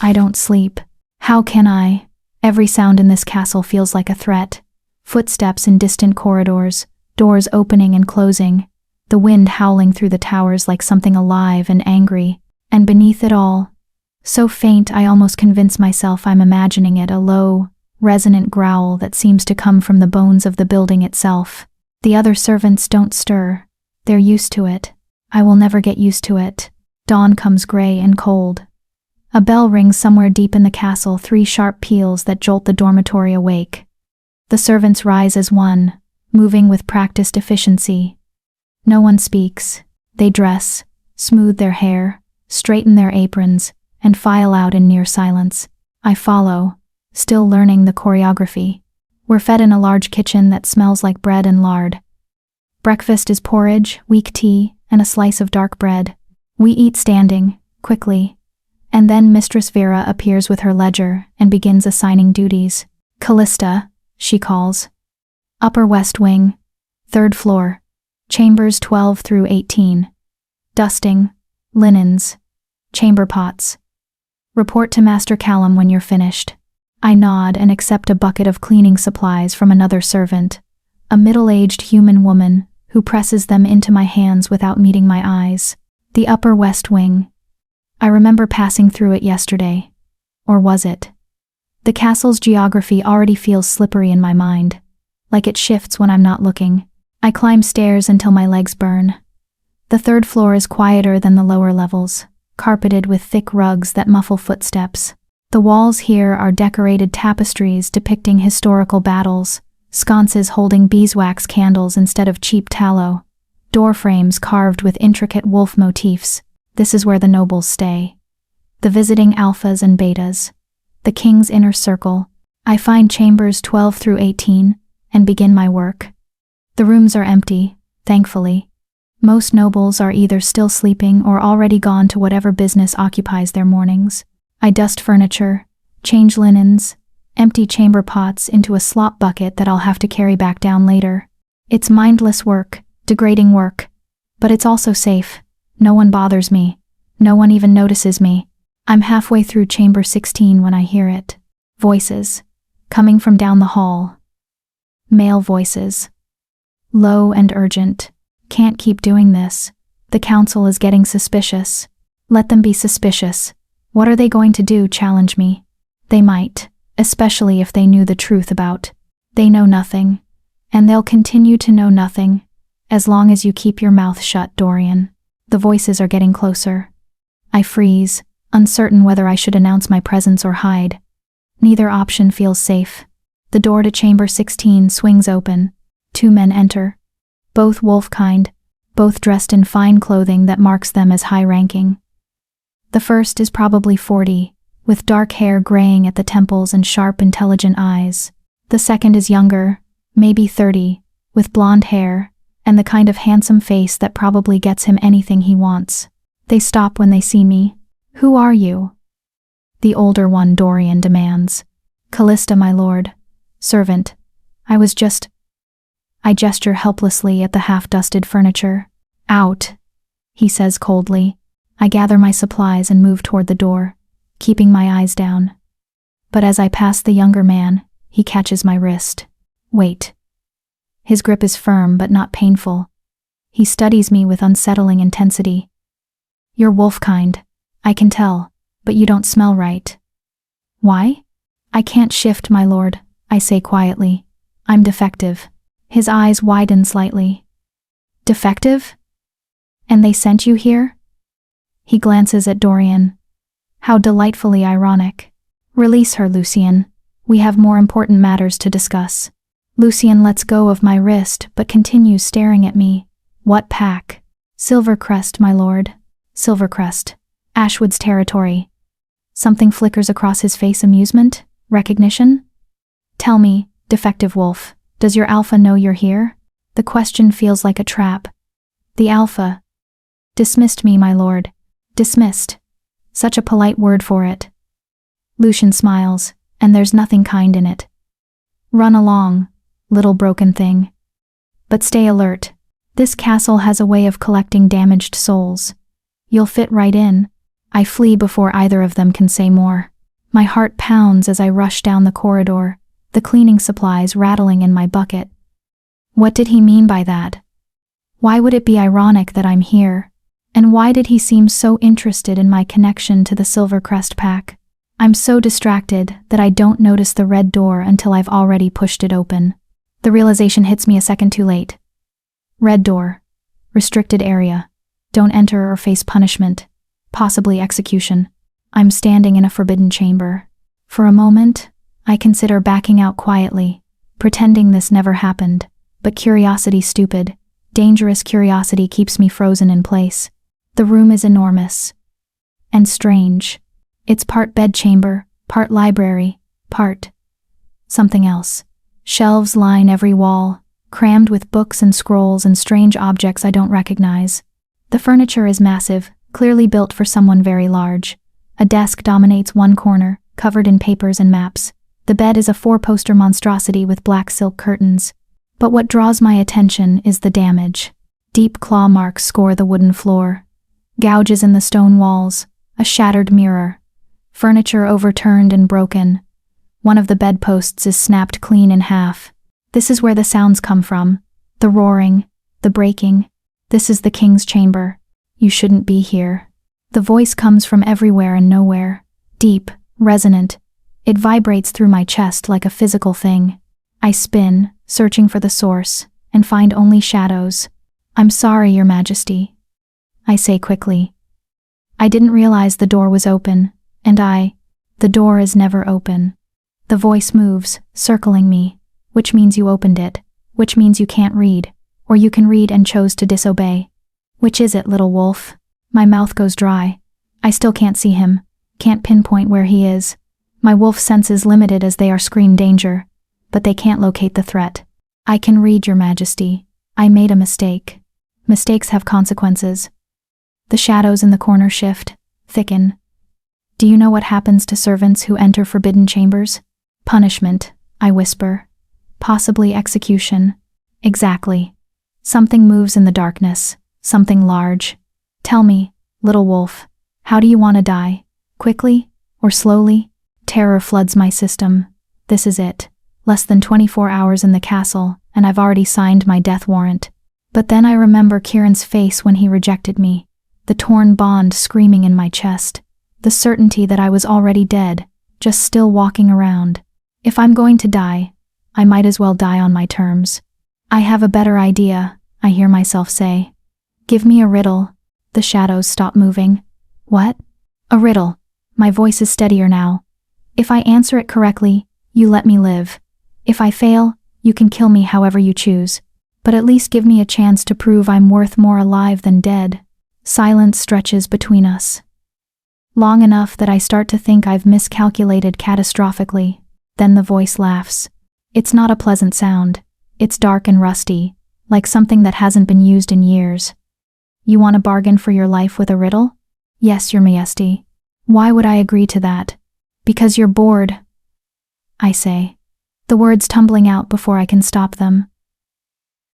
I don't sleep. How can I? Every sound in this castle feels like a threat. Footsteps in distant corridors, doors opening and closing, the wind howling through the towers like something alive and angry, and beneath it all, so faint I almost convince myself I'm imagining it, a low, resonant growl that seems to come from the bones of the building itself. The other servants don't stir. They're used to it. I will never get used to it. Dawn comes gray and cold. A bell rings somewhere deep in the castle, 3 sharp peals that jolt the dormitory awake. The servants rise as one, moving with practiced efficiency. No one speaks. They dress, smooth their hair, straighten their aprons, and file out in near silence. I follow, still learning the choreography. We're fed in a large kitchen that smells like bread and lard. Breakfast is porridge, weak tea, and a slice of dark bread. We eat standing, quickly, and then Mistress Vera appears with her ledger and begins assigning duties. Callista, she calls. Upper West Wing, 3rd floor, chambers 12 through 18. Dusting, linens, chamber pots. Report to Master Callum when you're finished. I nod and accept a bucket of cleaning supplies from another servant, a middle-aged human woman who presses them into my hands without meeting my eyes. The Upper West Wing. I remember passing through it yesterday. Or was it? The castle's geography already feels slippery in my mind, like it shifts when I'm not looking. I climb stairs until my legs burn. The 3rd floor is quieter than the lower levels, carpeted with thick rugs that muffle footsteps. The walls here are decorated tapestries depicting historical battles, sconces holding beeswax candles instead of cheap tallow, door frames carved with intricate wolf motifs. This is where the nobles stay. The visiting alphas and betas. The king's inner circle. I find chambers 12 through 18 and begin my work. The rooms are empty, thankfully. Most nobles are either still sleeping or already gone to whatever business occupies their mornings. I dust furniture, change linens, empty chamber pots into a slop bucket that I'll have to carry back down later. It's mindless work, degrading work. But it's also safe. No one bothers me. No one even notices me. I'm halfway through chamber 16 when I hear it. Voices. Coming from down the hall. Male voices. Low and urgent. Can't keep doing this. The council is getting suspicious. Let them be suspicious. What are they going to do? Challenge me? They might, especially if they knew the truth about. They know nothing. And they'll continue to know nothing. As long as you keep your mouth shut, Dorian. The voices are getting closer. I freeze, uncertain whether I should announce my presence or hide. Neither option feels safe. The door to chamber 16 swings open. 2 men enter. Both wolf-kind, both dressed in fine clothing that marks them as high-ranking. The first is probably 40, with dark hair graying at the temples and sharp, intelligent eyes. The second is younger, maybe 30, with blonde hair, and the kind of handsome face that probably gets him anything he wants. They stop when they see me. Who are you? The older one, Dorian, demands. Callista, my lord. Servant. I gesture helplessly at the half-dusted furniture. Out, he says coldly. I gather my supplies and move toward the door, keeping my eyes down. But as I pass the younger man, he catches my wrist. Wait. His grip is firm but not painful. He studies me with unsettling intensity. You're wolf-kind, I can tell, but you don't smell right. Why? I can't shift, my lord, I say quietly. I'm defective. His eyes widen slightly. Defective? And they sent you here? He glances at Dorian. How delightfully ironic. Release her, Lucien. We have more important matters to discuss. Lucien lets go of my wrist but continues staring at me. What pack? Silvercrest, my lord. Silvercrest. Ashwood's territory. Something flickers across his face. Amusement? Recognition? Tell me, defective wolf, does your alpha know you're here? The question feels like a trap. The alpha. Dismissed me, my lord. Dismissed. Such a polite word for it. Lucien smiles, and there's nothing kind in it. Run along, little broken thing. But stay alert. This castle has a way of collecting damaged souls. You'll fit right in. I flee before either of them can say more. My heart pounds as I rush down the corridor, the cleaning supplies rattling in my bucket. What did he mean by that? Why would it be ironic that I'm here? And why did he seem so interested in my connection to the Silvercrest pack? I'm so distracted that I don't notice the red door until I've already pushed it open. The realization hits me a second too late. Red door. Restricted area. Don't enter or face punishment. Possibly execution. I'm standing in a forbidden chamber. For a moment, I consider backing out quietly, pretending this never happened, but curiosity, stupid, dangerous curiosity, keeps me frozen in place. The room is enormous. And strange. It's part bedchamber, part library, part something else. Shelves line every wall, crammed with books and scrolls and strange objects I don't recognize. The furniture is massive, clearly built for someone very large. A desk dominates one corner, covered in papers and maps. The bed is a 4-poster monstrosity with black silk curtains. But what draws my attention is the damage. Deep claw marks score the wooden floor. Gouges in the stone walls. A shattered mirror. Furniture overturned and broken. One of the bedposts is snapped clean in half. This is where the sounds come from. The roaring. The breaking. This is the king's chamber. You shouldn't be here. The voice comes from everywhere and nowhere. Deep, resonant. It vibrates through my chest like a physical thing. I spin, searching for the source, and find only shadows. I'm sorry, Your Majesty, I say quickly. I didn't realize the door was open, and the door is never open. The voice moves, circling me, which means you opened it, which means you can't read, or you can read and chose to disobey. Which is it, little wolf? My mouth goes dry. I still can't see him, can't pinpoint where he is. My wolf senses limited as they are scream danger, but they can't locate the threat. I can read, Your Majesty. I made a mistake. Mistakes have consequences. The shadows in the corner shift, thicken. Do you know what happens to servants who enter forbidden chambers? Punishment, I whisper. Possibly execution. Exactly. Something moves in the darkness, something large. Tell me, little wolf, how do you want to die? Quickly or slowly? Terror floods my system. This is it. Less than 24 hours in the castle, and I've already signed my death warrant. But then I remember Kieran's face when he rejected me, the torn bond screaming in my chest, the certainty that I was already dead, just still walking around. If I'm going to die, I might as well die on my terms. I have a better idea, I hear myself say. Give me a riddle. The shadows stop moving. What? A riddle. My voice is steadier now. If I answer it correctly, you let me live. If I fail, you can kill me however you choose. But at least give me a chance to prove I'm worth more alive than dead. Silence stretches between us. Long enough that I start to think I've miscalculated catastrophically. Then the voice laughs. It's not a pleasant sound. It's dark and rusty, like something that hasn't been used in years. You want to bargain for your life with a riddle? Yes, Your Majesty. Why would I agree to that? Because you're bored, I say, the words tumbling out before I can stop them.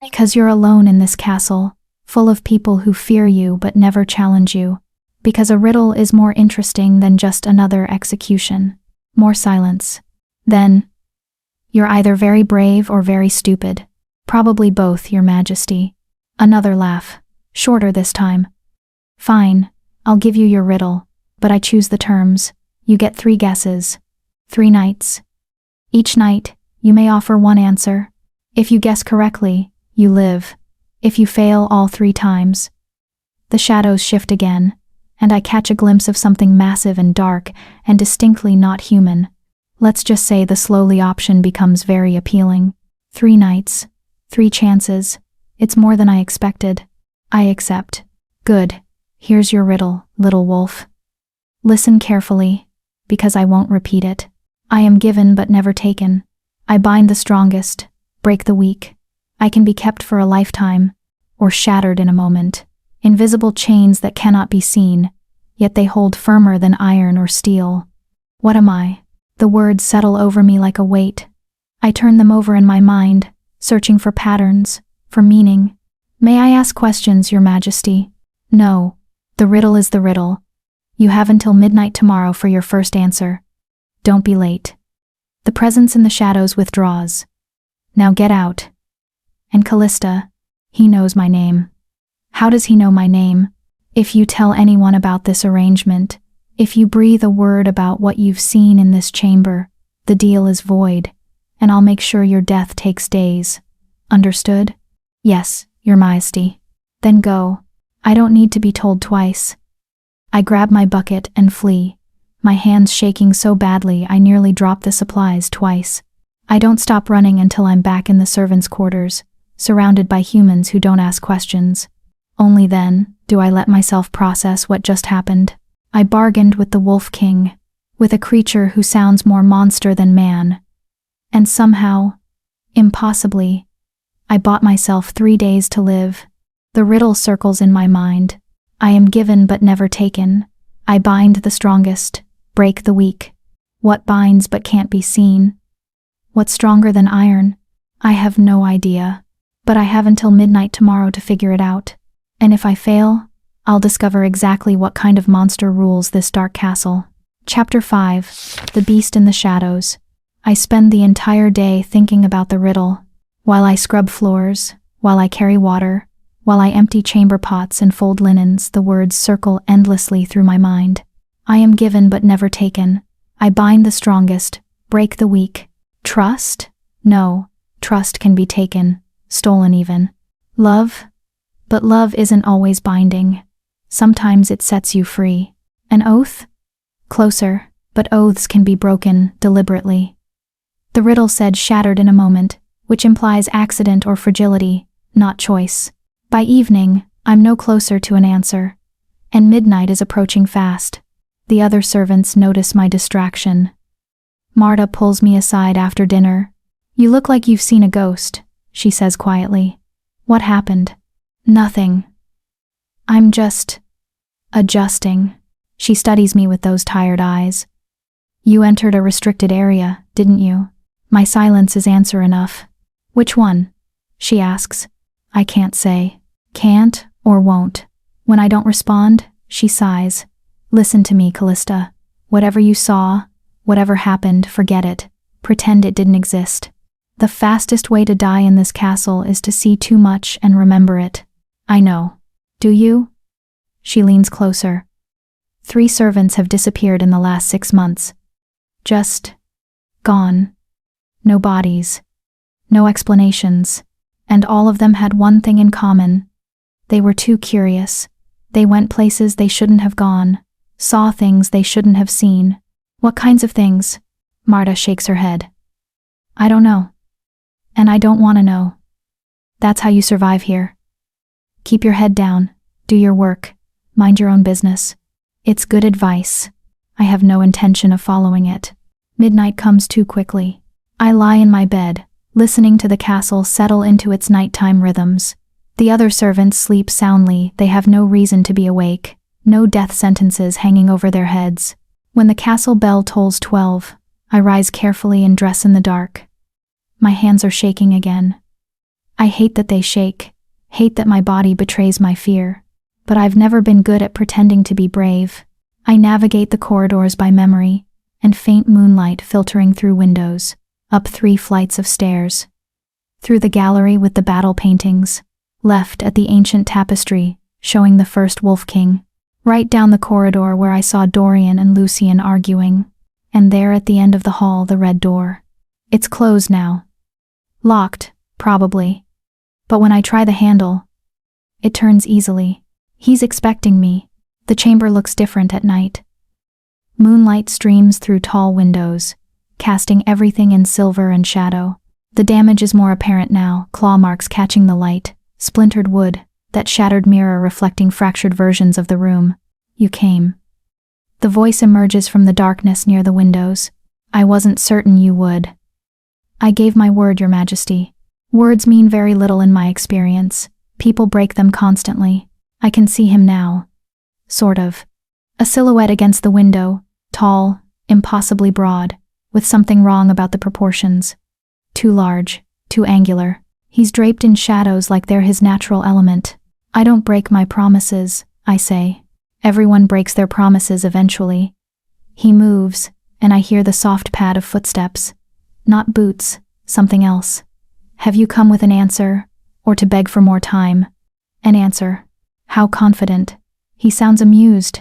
Because you're alone in this castle, full of people who fear you but never challenge you. Because a riddle is more interesting than just another execution. More silence. Then, you're either very brave or very stupid. Probably both, Your Majesty. Another laugh, shorter this time. Fine, I'll give you your riddle, but I choose the terms. You get 3 guesses. 3 nights. Each night, you may offer one answer. If you guess correctly, you live. If you fail all 3 times. The shadows shift again, and I catch a glimpse of something massive and dark and distinctly not human. Let's just say the slowly option becomes very appealing. 3 nights. 3 chances. It's more than I expected. I accept. Good. Here's your riddle, little wolf. Listen carefully, because I won't repeat it. I am given but never taken. I bind the strongest, break the weak. I can be kept for a lifetime, or shattered in a moment. Invisible chains that cannot be seen, yet they hold firmer than iron or steel. What am I? The words settle over me like a weight. I turn them over in my mind, searching for patterns, for meaning. May I ask questions, Your Majesty? No. The riddle is the riddle. You have until midnight tomorrow for your first answer. Don't be late. The presence in the shadows withdraws. Now get out. And Callista, he knows my name. How does he know my name? If you tell anyone about this arrangement, if you breathe a word about what you've seen in this chamber, the deal is void, and I'll make sure your death takes days. Understood? Yes, Your Majesty. Then go. I don't need to be told twice. I grab my bucket and flee, my hands shaking so badly I nearly drop the supplies twice. I don't stop running until I'm back in the servants' quarters, surrounded by humans who don't ask questions. Only then do I let myself process what just happened. I bargained with the Wolf King, with a creature who sounds more monster than man. And somehow, impossibly, I bought myself 3 days to live. The riddle circles in my mind. I am given but never taken. I bind the strongest, break the weak. What binds but can't be seen? What's stronger than iron? I have no idea. But I have until midnight tomorrow to figure it out. And if I fail, I'll discover exactly what kind of monster rules this dark castle. Chapter 5. The Beast in the Shadows. I spend the entire day thinking about the riddle. While I scrub floors, while I carry water, while I empty chamber pots and fold linens, the words circle endlessly through my mind. I am given but never taken. I bind the strongest, break the weak. Trust? No, trust can be taken, stolen even. Love? But love isn't always binding. Sometimes it sets you free. An oath? Closer, but oaths can be broken deliberately. The riddle said shattered in a moment, which implies accident or fragility, not choice. By evening, I'm no closer to an answer, and midnight is approaching fast. The other servants notice my distraction. Marta pulls me aside after dinner. You look like you've seen a ghost, she says quietly. What happened? Nothing. I'm just adjusting. She studies me with those tired eyes. You entered a restricted area, didn't you? My silence is answer enough. Which one? She asks. I can't say. Can't or won't. When I don't respond, she sighs. Listen to me, Callista. Whatever you saw, whatever happened, forget it. Pretend it didn't exist. The fastest way to die in this castle is to see too much and remember it. I know. Do you? She leans closer. 3 servants have disappeared in the last 6 months. Just gone. No bodies. No explanations. And all of them had one thing in common. They were too curious. They went places they shouldn't have gone. Saw things they shouldn't have seen. What kinds of things? Marta shakes her head. I don't know. And I don't want to know. That's how you survive here. Keep your head down. Do your work. Mind your own business. It's good advice. I have no intention of following it. Midnight comes too quickly. I lie in my bed, listening to the castle settle into its nighttime rhythms. The other servants sleep soundly. They have no reason to be awake. No death sentences hanging over their heads. When the castle bell tolls 12, I rise carefully and dress in the dark. My hands are shaking again. I hate that they shake, hate that my body betrays my fear. But I've never been good at pretending to be brave. I navigate the corridors by memory, and faint moonlight filtering through windows, up 3 flights of stairs. Through the gallery with the battle paintings, left at the ancient tapestry, showing the first Wolf King. Right down the corridor where I saw Dorian and Lucian arguing. And there at the end of the hall, the red door. It's closed now. Locked, probably. But when I try the handle, it turns easily. He's expecting me. The chamber looks different at night. Moonlight streams through tall windows, casting everything in silver and shadow. The damage is more apparent now, claw marks catching the light, splintered wood, that shattered mirror reflecting fractured versions of the room. You came. The voice emerges from the darkness near the windows. I wasn't certain you would. I gave my word, Your Majesty. Words mean very little in my experience. People break them constantly. I can see him now. Sort of. A silhouette against the window, tall, impossibly broad, with something wrong about the proportions. Too large, too angular. He's draped in shadows like they're his natural element. I don't break my promises, I say. Everyone breaks their promises eventually. He moves, and I hear the soft pad of footsteps. Not boots, something else. Have you come with an answer, or to beg for more time? An answer. How confident. He sounds amused.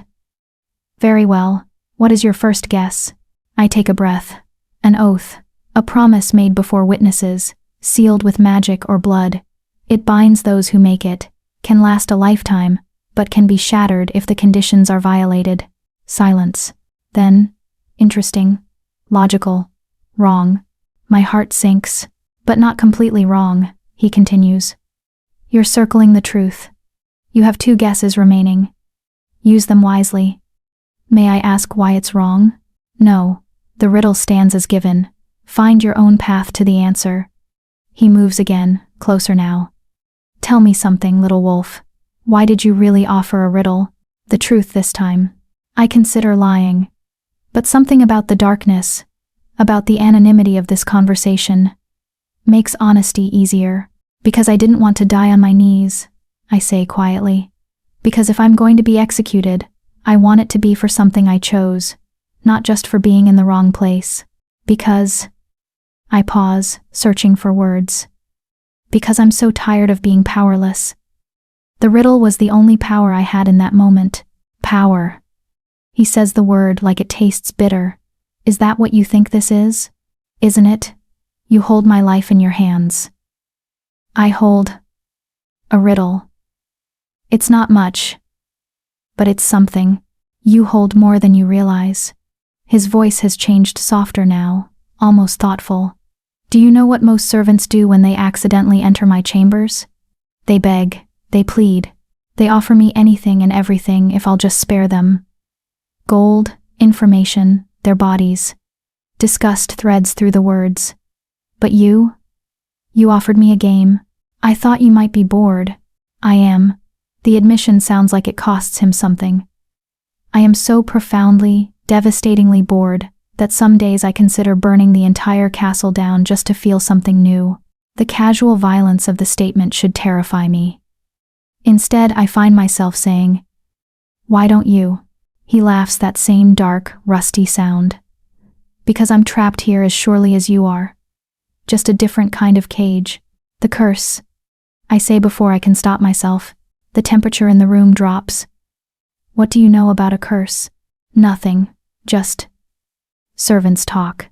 Very well. What is your first guess? I take a breath. An oath. A promise made before witnesses, sealed with magic or blood. It binds those who make it, can last a lifetime, but can be shattered if the conditions are violated. Silence. Then, interesting, logical, wrong. My heart sinks, but not completely wrong, he continues. You're circling the truth. You have 2 guesses remaining. Use them wisely. May I ask why it's wrong? No, the riddle stands as given. Find your own path to the answer. He moves again, closer now. Tell me something, little wolf. Why did you really offer a riddle? The truth this time. I consider lying. But something about the darkness, about the anonymity of this conversation, makes honesty easier. Because I didn't want to die on my knees, I say quietly. Because if I'm going to be executed, I want it to be for something I chose, not just for being in the wrong place. Because... I pause, searching for words. Because I'm so tired of being powerless. The riddle was the only power I had in that moment. Power. He says the word like it tastes bitter. Is that what you think this is? Isn't it? You hold my life in your hands. I hold a riddle. It's not much, but it's something. You hold more than you realize. His voice has changed softer now, almost thoughtful. Do you know what most servants do when they accidentally enter my chambers? They beg, they plead, they offer me anything and everything if I'll just spare them. Gold, information, their bodies. Disgust threads through the words. But you offered me a game. I thought you might be bored. I am. The admission sounds like it costs him something. I am so profoundly, devastatingly bored that some days I consider burning the entire castle down just to feel something new. The casual violence of the statement should terrify me. Instead, I find myself saying, "Why don't you?" He laughs, that same dark, rusty sound. "Because I'm trapped here as surely as you are. Just a different kind of cage. The curse," I say before I can stop myself. The temperature in the room drops. "What do you know about a curse?" "Nothing, just servants talk.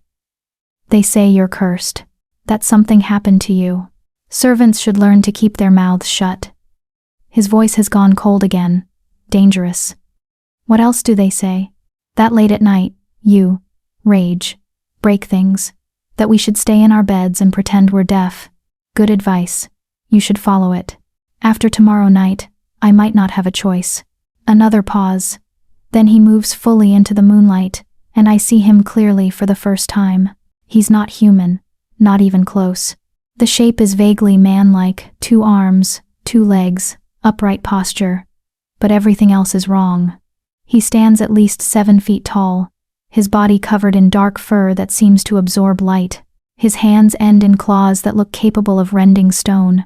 They say you're cursed, that something happened to you. Servants should learn to keep their mouths shut." His voice has gone cold again. Dangerous. "What else do they say?" "That late at night, you rage, break things, that we should stay in our beds and pretend we're deaf. Good advice. You should follow it. After tomorrow night, I might not have a choice." Another pause. Then he moves fully into the moonlight, and I see him clearly for the first time. He's not human, not even close. The shape is vaguely man-like, 2 arms, 2 legs, upright posture. But everything else is wrong. He stands at least 7 feet tall, his body covered in dark fur that seems to absorb light. His hands end in claws that look capable of rending stone.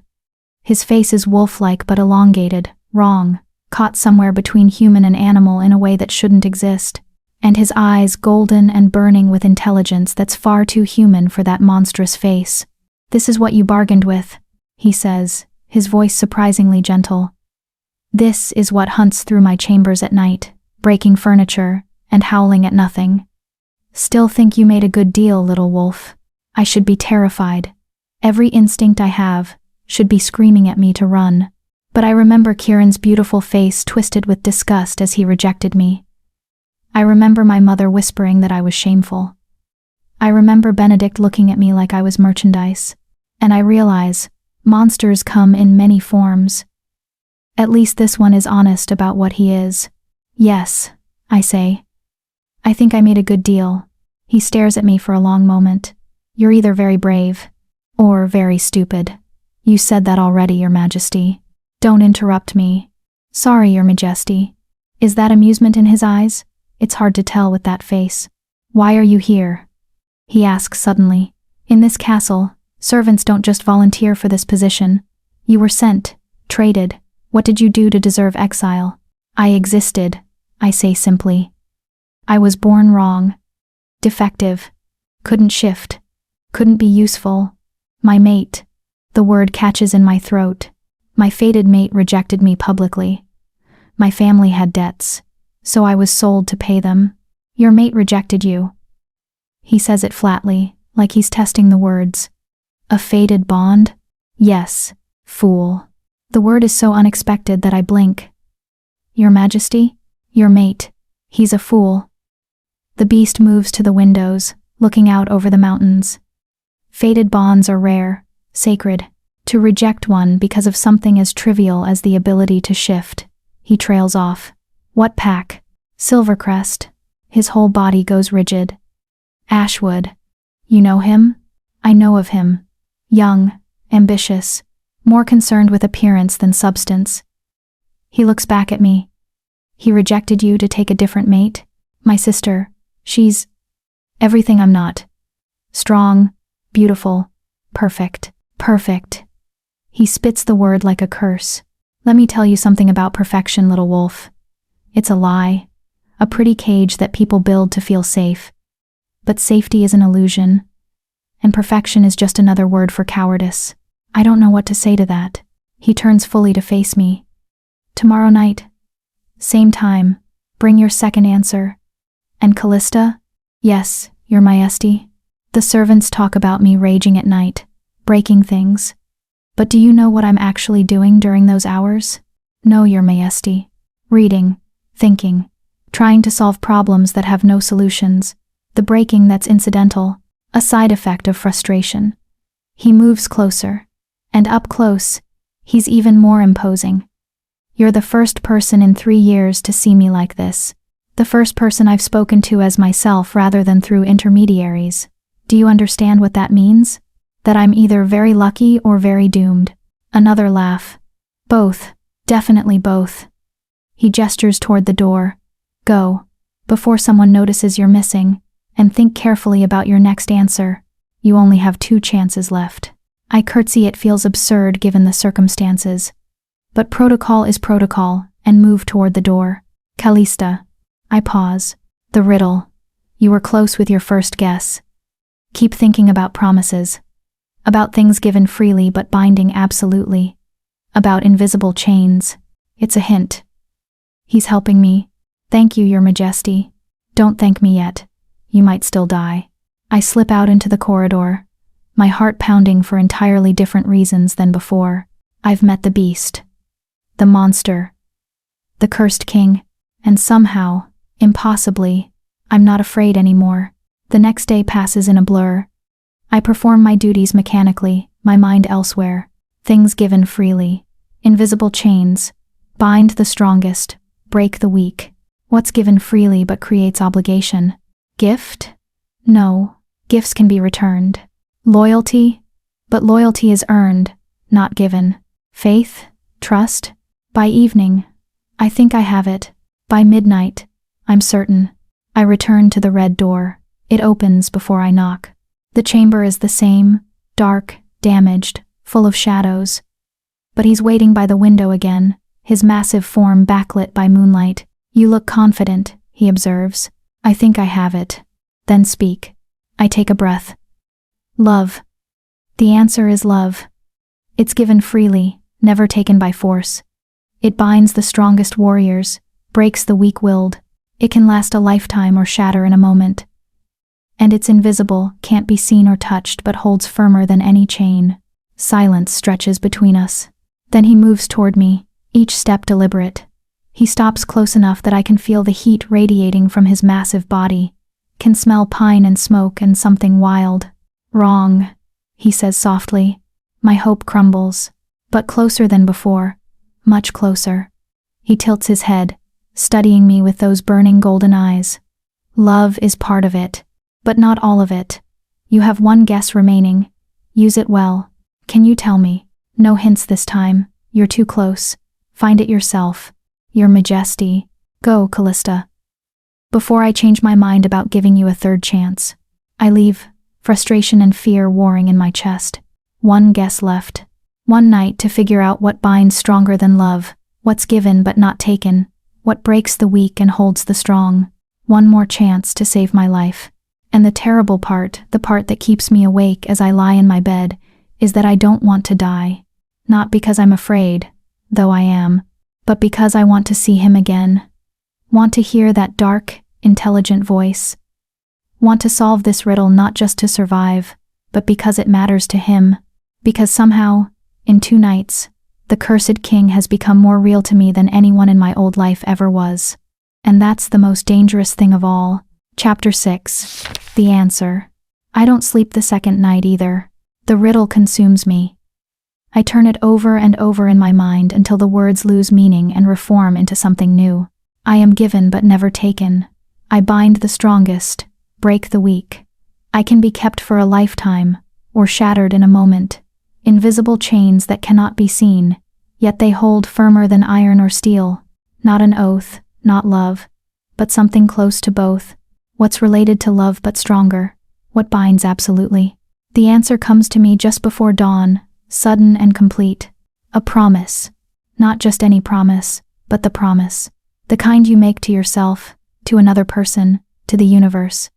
His face is wolf-like but elongated, wrong, caught somewhere between human and animal in a way that shouldn't exist. And his eyes golden and burning with intelligence that's far too human for that monstrous face. "This is what you bargained with," he says, his voice surprisingly gentle. "This is what hunts through my chambers at night, breaking furniture and howling at nothing. Still think you made a good deal, little wolf. I should be terrified. Every instinct I have should be screaming at me to run. But I remember Kieran's beautiful face twisted with disgust as he rejected me. I remember my mother whispering that I was shameful. I remember Benedict looking at me like I was merchandise. And I realize monsters come in many forms. At least this one is honest about what he is." "Yes," I say. "I think I made a good deal." He stares at me for a long moment. "You're either very brave or very stupid." "You said that already, Your Majesty." "Don't interrupt me." "Sorry, Your Majesty." Is that amusement in his eyes? It's hard to tell with that face. "Why are you here?" he asks suddenly. "In this castle, servants don't just volunteer for this position. You were sent, traded. What did you do to deserve exile?" "I existed," I say simply. "I was born wrong. Defective. Couldn't shift. Couldn't be useful. My mate." The word catches in my throat. My fated mate rejected me publicly. My family had debts, so I was sold to pay them. "Your mate rejected you." He says it flatly, like he's testing the words. "A fated bond?" "Yes, fool." The word is so unexpected that I blink. "Your Majesty? Your mate. He's a fool." The beast moves to the windows, looking out over the mountains. Fated bonds are rare, sacred. To reject one because of something as trivial as the ability to shift. He trails off. "What pack?" "Silvercrest." His whole body goes rigid. "Ashwood. You know him?" "I know of him. Young, ambitious, more concerned with appearance than substance." He looks back at me. "He rejected you to take a different mate?" "My sister, she's everything I'm not. Strong, beautiful, perfect, perfect." He spits the word like a curse. "Let me tell you something about perfection, little wolf. It's a lie. A pretty cage that people build to feel safe. But safety is an illusion. And perfection is just another word for cowardice." I don't know what to say to that. He turns fully to face me. "Tomorrow night. Same time. Bring your second answer." "And Callista?" "Yes, Your Majesty." The servants talk about me raging at night, breaking things. But do you know what I'm actually doing during those hours? "No, Your Majesty." "Reading, thinking, trying to solve problems that have no solutions. The breaking that's incidental, a side effect of frustration." He moves closer. And up close, he's even more imposing. "You're the first person in 3 years to see me like this. The first person I've spoken to as myself rather than through intermediaries. Do you understand what that means? That I'm either very lucky or very doomed." Another laugh. "Both, definitely both." He gestures toward the door. "Go, before someone notices you're missing. and think carefully about your next answer. You only have 2 chances left. I curtsy. It feels absurd given the circumstances. But protocol is protocol, and move toward the door. Callista. I pause. The riddle. You were close with your first guess. Keep thinking about promises. About things given freely but binding absolutely. About invisible chains. It's a hint. He's helping me. Thank you, Your Majesty. Don't thank me yet. You might still die. I slip out into the corridor, my heart pounding for entirely different reasons than before. I've met the beast. The monster. The cursed king. And somehow, impossibly, I'm not afraid anymore. The next day passes in a blur. I perform my duties mechanically, my mind elsewhere. Things given freely. Invisible chains. Bind the strongest, break the weak. What's given freely but creates obligation? Gift? No, gifts can be returned. Loyalty? But loyalty is earned, not given. Faith? Trust? By evening, I think I have it. By midnight, I'm certain. I return to the red door. It opens before I knock. The chamber is the same, dark, damaged, full of shadows. But he's waiting by the window again, his massive form backlit by moonlight. You look confident, he observes. I think I have it. Then speak. I take a breath. Love. The answer is love. It's given freely, never taken by force. It binds the strongest warriors, breaks the weak-willed. It can last a lifetime or shatter in a moment. And it's invisible, can't be seen or touched, but holds firmer than any chain. Silence stretches between us. Then he moves toward me, each step deliberate. He stops close enough that I can feel the heat radiating from his massive body, can smell pine and smoke and something wild. Wrong, he says softly. My hope crumbles, but closer than before, much closer. He tilts his head, studying me with those burning golden eyes. Love is part of it, but not all of it. You have 1 guess remaining. Use it well. Can you tell me? No hints this time. You're too close. Find it yourself. Your Majesty. Go, Callista. Before I change my mind about giving you a 3rd chance. I leave, frustration and fear warring in my chest. 1 guess left. 1 night to figure out what binds stronger than love, what's given but not taken, what breaks the weak and holds the strong. 1 more chance to save my life. And the terrible part, the part that keeps me awake as I lie in my bed, is that I don't want to die. Not because I'm afraid, though I am, but because I want to see him again. Want to hear that dark, intelligent voice. Want to solve this riddle not just to survive, but because it matters to him. Because somehow, in 2 nights, the cursed king has become more real to me than anyone in my old life ever was. And that's the most dangerous thing of all. Chapter 6. The answer. I don't sleep the 2nd night either. The riddle consumes me. I turn it over and over in my mind until the words lose meaning and reform into something new. I am given but never taken. I bind the strongest, break the weak. I can be kept for a lifetime, or shattered in a moment. Invisible chains that cannot be seen, yet they hold firmer than iron or steel. Not an oath, not love, but something close to both. What's related to love but stronger? What binds absolutely? The answer comes to me just before dawn, sudden and complete. A promise. Not just any promise, but the promise. The kind you make to yourself, to another person, to the universe.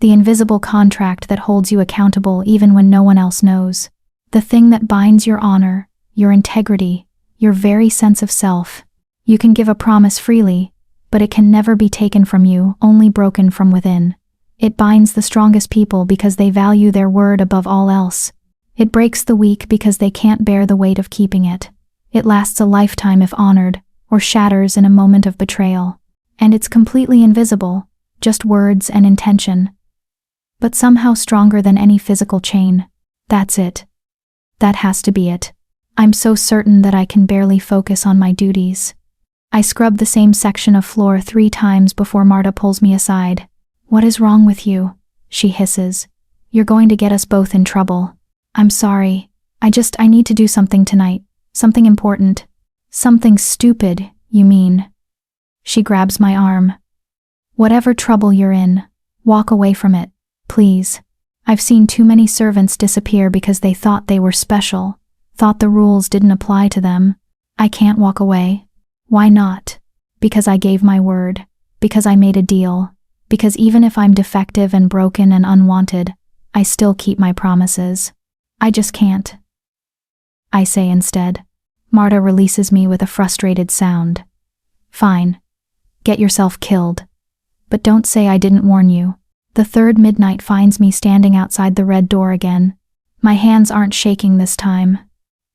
The invisible contract that holds you accountable even when no one else knows. The thing that binds your honor, your integrity, your very sense of self. You can give a promise freely, but it can never be taken from you, only broken from within. It binds the strongest people because they value their word above all else. It breaks the weak because they can't bear the weight of keeping it. It lasts a lifetime if honored, or shatters in a moment of betrayal. And it's completely invisible, just words and intention. But somehow stronger than any physical chain. That's it. That has to be it. I'm so certain that I can barely focus on my duties. I scrub the same section of floor 3 times before Marta pulls me aside. What is wrong with you? She hisses. You're going to get us both in trouble. I'm sorry. I need to do something tonight. Something important. Something stupid, you mean. She grabs my arm. Whatever trouble you're in, Walk away from it, please. I've seen too many servants disappear because they thought they were special, thought the rules didn't apply to them. I can't walk away. Why not? Because I gave my word, because I made a deal, because even if I'm defective and broken and unwanted, I still keep my promises. I just can't. I say instead. Marta releases me with a frustrated sound. Fine. Get yourself killed. But don't say I didn't warn you. The third midnight finds me standing outside the red door again. My hands aren't shaking this time.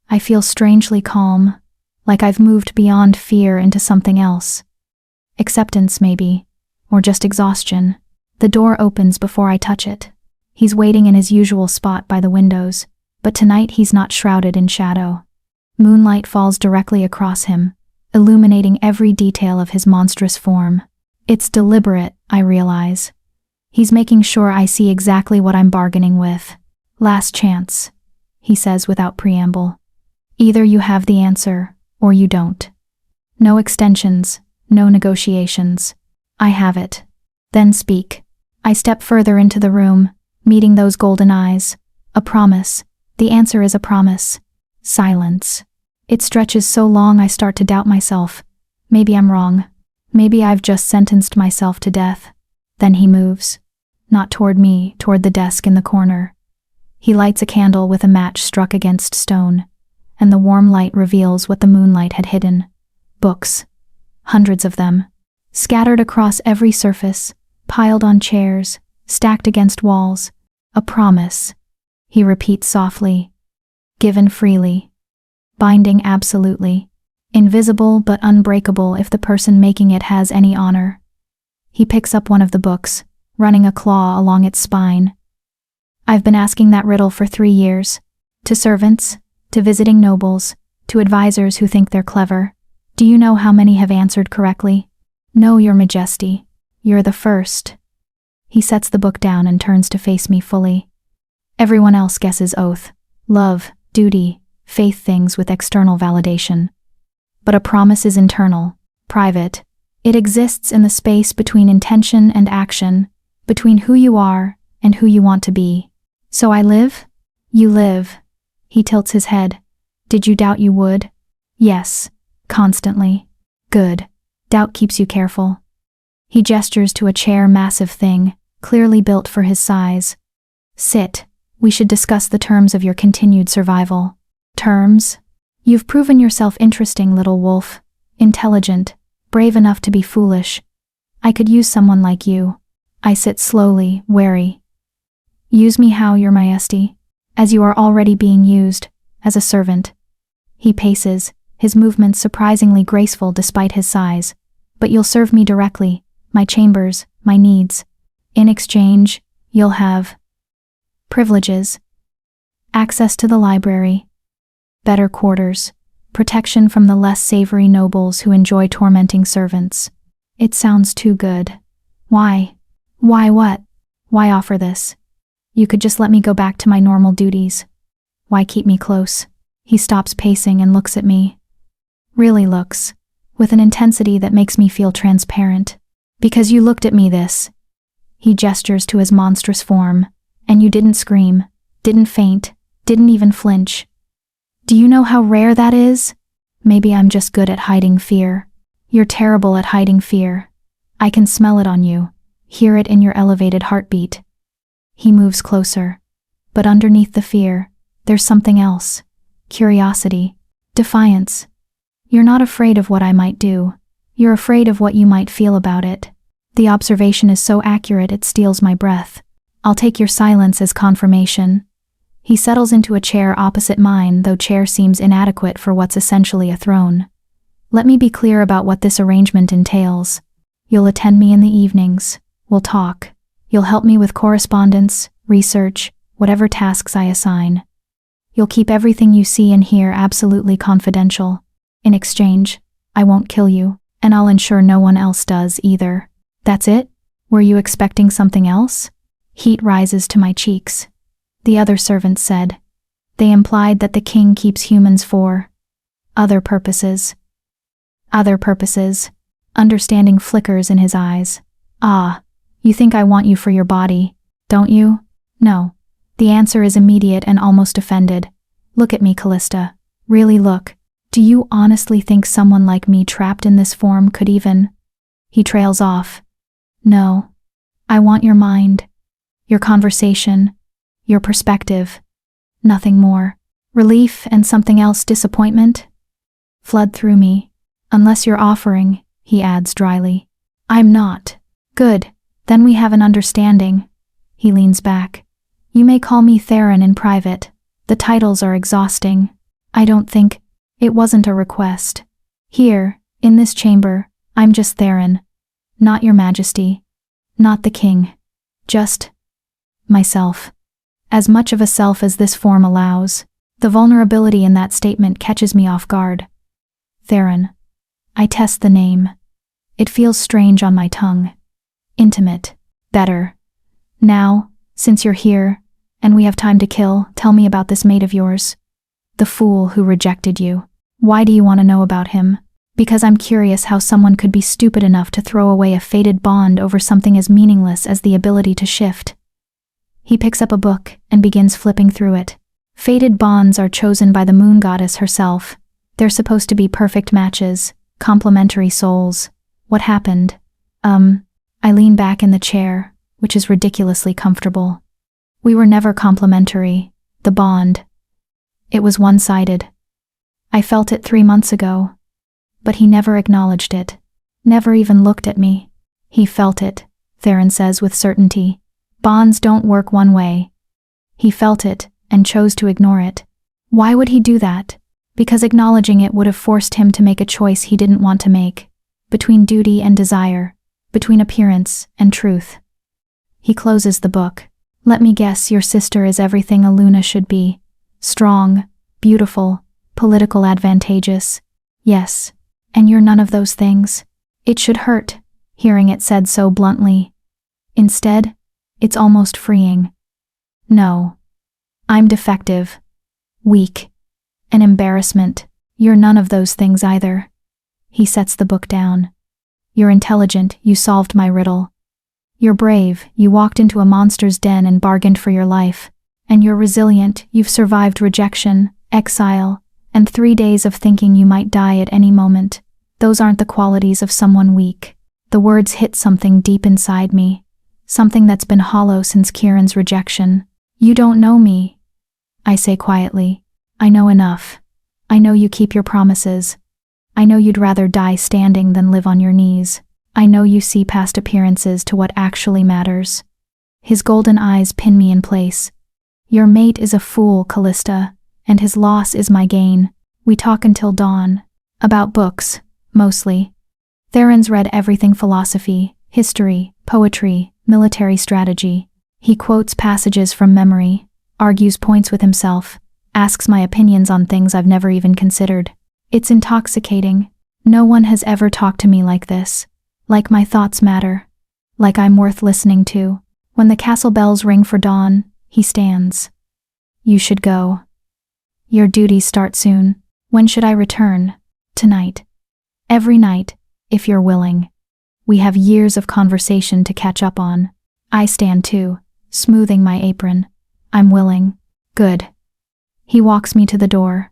I feel strangely calm, like I've moved beyond fear into something else. Acceptance, maybe, or just exhaustion. The door opens before I touch it. He's waiting in his usual spot by the windows, but tonight he's not shrouded in shadow. Moonlight falls directly across him, illuminating every detail of his monstrous form. It's deliberate, I realize. He's making sure I see exactly what I'm bargaining with. Last chance, he says without preamble. Either you have the answer, or you don't. No extensions, no negotiations. I have it. Then speak. I step further into the room, meeting those golden eyes. A promise. The answer is a promise. Silence. It stretches so long I start to doubt myself. Maybe I'm wrong. Maybe I've just sentenced myself to death. Then he moves. Not toward me, toward the desk in the corner. He lights a candle with a match struck against stone, and the warm light reveals what the moonlight had hidden. Books. Hundreds of them. Scattered across every surface, piled on chairs, stacked against walls. A promise. He repeats softly. Given freely. Binding absolutely. Invisible but unbreakable if the person making it has any honor. He picks up one of the books, running a claw along its spine. I've been asking that riddle for 3 years. To servants, to visiting nobles, to advisors who think they're clever. Do you know how many have answered correctly? No, Your Majesty. You're the first. He sets the book down and turns to face me fully. Everyone else guesses oath, love, duty, faith, things with external validation. But a promise is internal, private. It exists in the space between intention and action, between who you are and who you want to be. So I live? You live. He tilts his head. Did you doubt you would? Yes. Constantly. Good. Doubt keeps you careful. He gestures to a chair, massive thing, clearly built for his size. Sit. We should discuss the terms of your continued survival. Terms? You've proven yourself interesting, little wolf. Intelligent. Brave enough to be foolish. I could use someone like you. I sit slowly, wary. Use me how, Your Majesty? As you are already being used, as a servant. He paces, his movements surprisingly graceful despite his size. But you'll serve me directly, my chambers, my needs. In exchange, you'll have privileges. Access to the library. Better quarters. Protection from the less savory nobles who enjoy tormenting servants. It sounds too good. Why? Why what? Why offer this? You could just let me go back to my normal duties. Why keep me close? He stops pacing and looks at me. Really looks. With an intensity that makes me feel transparent. Because you looked at me this. He gestures to his monstrous form. And you didn't scream, didn't faint, didn't even flinch. Do you know how rare that is? Maybe I'm just good at hiding fear. You're terrible at hiding fear. I can smell it on you, hear it in your elevated heartbeat. He moves closer. But underneath the fear, there's something else. Curiosity. Defiance. You're not afraid of what I might do. You're afraid of what you might feel about it. The observation is so accurate it steals my breath. I'll take your silence as confirmation. He settles into a chair opposite mine, though chair seems inadequate for what's essentially a throne. Let me be clear about what this arrangement entails. You'll attend me in the evenings. We'll talk. You'll help me with correspondence, research, whatever tasks I assign. You'll keep everything you see and hear absolutely confidential. In exchange, I won't kill you, and I'll ensure no one else does either. That's it? Were you expecting something else? Heat rises to my cheeks. The other servants said. They implied that the king keeps humans for other purposes. Other purposes. Understanding flickers in his eyes. Ah, You think I want you for your body, don't you? No. The answer is immediate and almost offended. Look at me, Callista. Really look. Do you honestly think someone like me trapped in this form could even... He trails off. No. I want your mind. Your conversation. Your perspective. Nothing more. Relief and something else, disappointment, flood through me. Unless you're offering, he adds dryly. I'm not. Good. Then we have an understanding. He leans back. You may call me Theron in private. The titles are exhausting. I don't think... It wasn't a request. Here, in this chamber, I'm just Theron. Not your majesty. Not the king. Just... myself. As much of a self as this form allows. The vulnerability in that statement catches me off guard. Theron. I test the name. It feels strange on my tongue. Intimate. Better. Now, since you're here, and we have time to kill, tell me about this mate of yours. The fool who rejected you. Why do you want to know about him? Because I'm curious how someone could be stupid enough to throw away a fated bond over something as meaningless as the ability to shift. He picks up a book and begins flipping through it. Fated bonds are chosen by the moon goddess herself. They're supposed to be perfect matches, complementary souls. What happened? I lean back in the chair, which is ridiculously comfortable. We were never complementary, the bond. It was one-sided. I felt it 3 months ago, but he never acknowledged it, never even looked at me. He felt it, Theron says with certainty. Bonds don't work one way. He felt it and chose to ignore it. Why would he do that? Because acknowledging it would have forced him to make a choice he didn't want to make, between duty and desire, between appearance and truth. He closes the book. Let me guess, your sister is everything a Luna should be. Strong, beautiful, political advantageous. Yes, and you're none of those things. It should hurt, hearing it said so bluntly. Instead, it's almost freeing. No. I'm defective. Weak. An embarrassment. You're none of those things either. He sets the book down. You're intelligent, you solved my riddle. You're brave, you walked into a monster's den and bargained for your life. And you're resilient, you've survived rejection, exile, and 3 days of thinking you might die at any moment. Those aren't the qualities of someone weak. The words hit something deep inside me. Something that's been hollow since Kieran's rejection. You don't know me, I say quietly. I know enough. I know you keep your promises. I know you'd rather die standing than live on your knees. I know you see past appearances to what actually matters. His golden eyes pin me in place. Your mate is a fool, Callista, and his loss is my gain. We talk until dawn. About books, mostly. Theron's read everything: philosophy, history, poetry, military strategy. He quotes passages from memory, argues points with himself, asks my opinions on things I've never even considered. It's intoxicating. No one has ever talked to me like this. Like my thoughts matter. Like I'm worth listening to. When the castle bells ring for dawn, he stands. You should go. Your duties start soon. When should I return? Tonight. Every night, if you're willing. We have years of conversation to catch up on. I stand too, smoothing my apron. I'm willing. Good. He walks me to the door.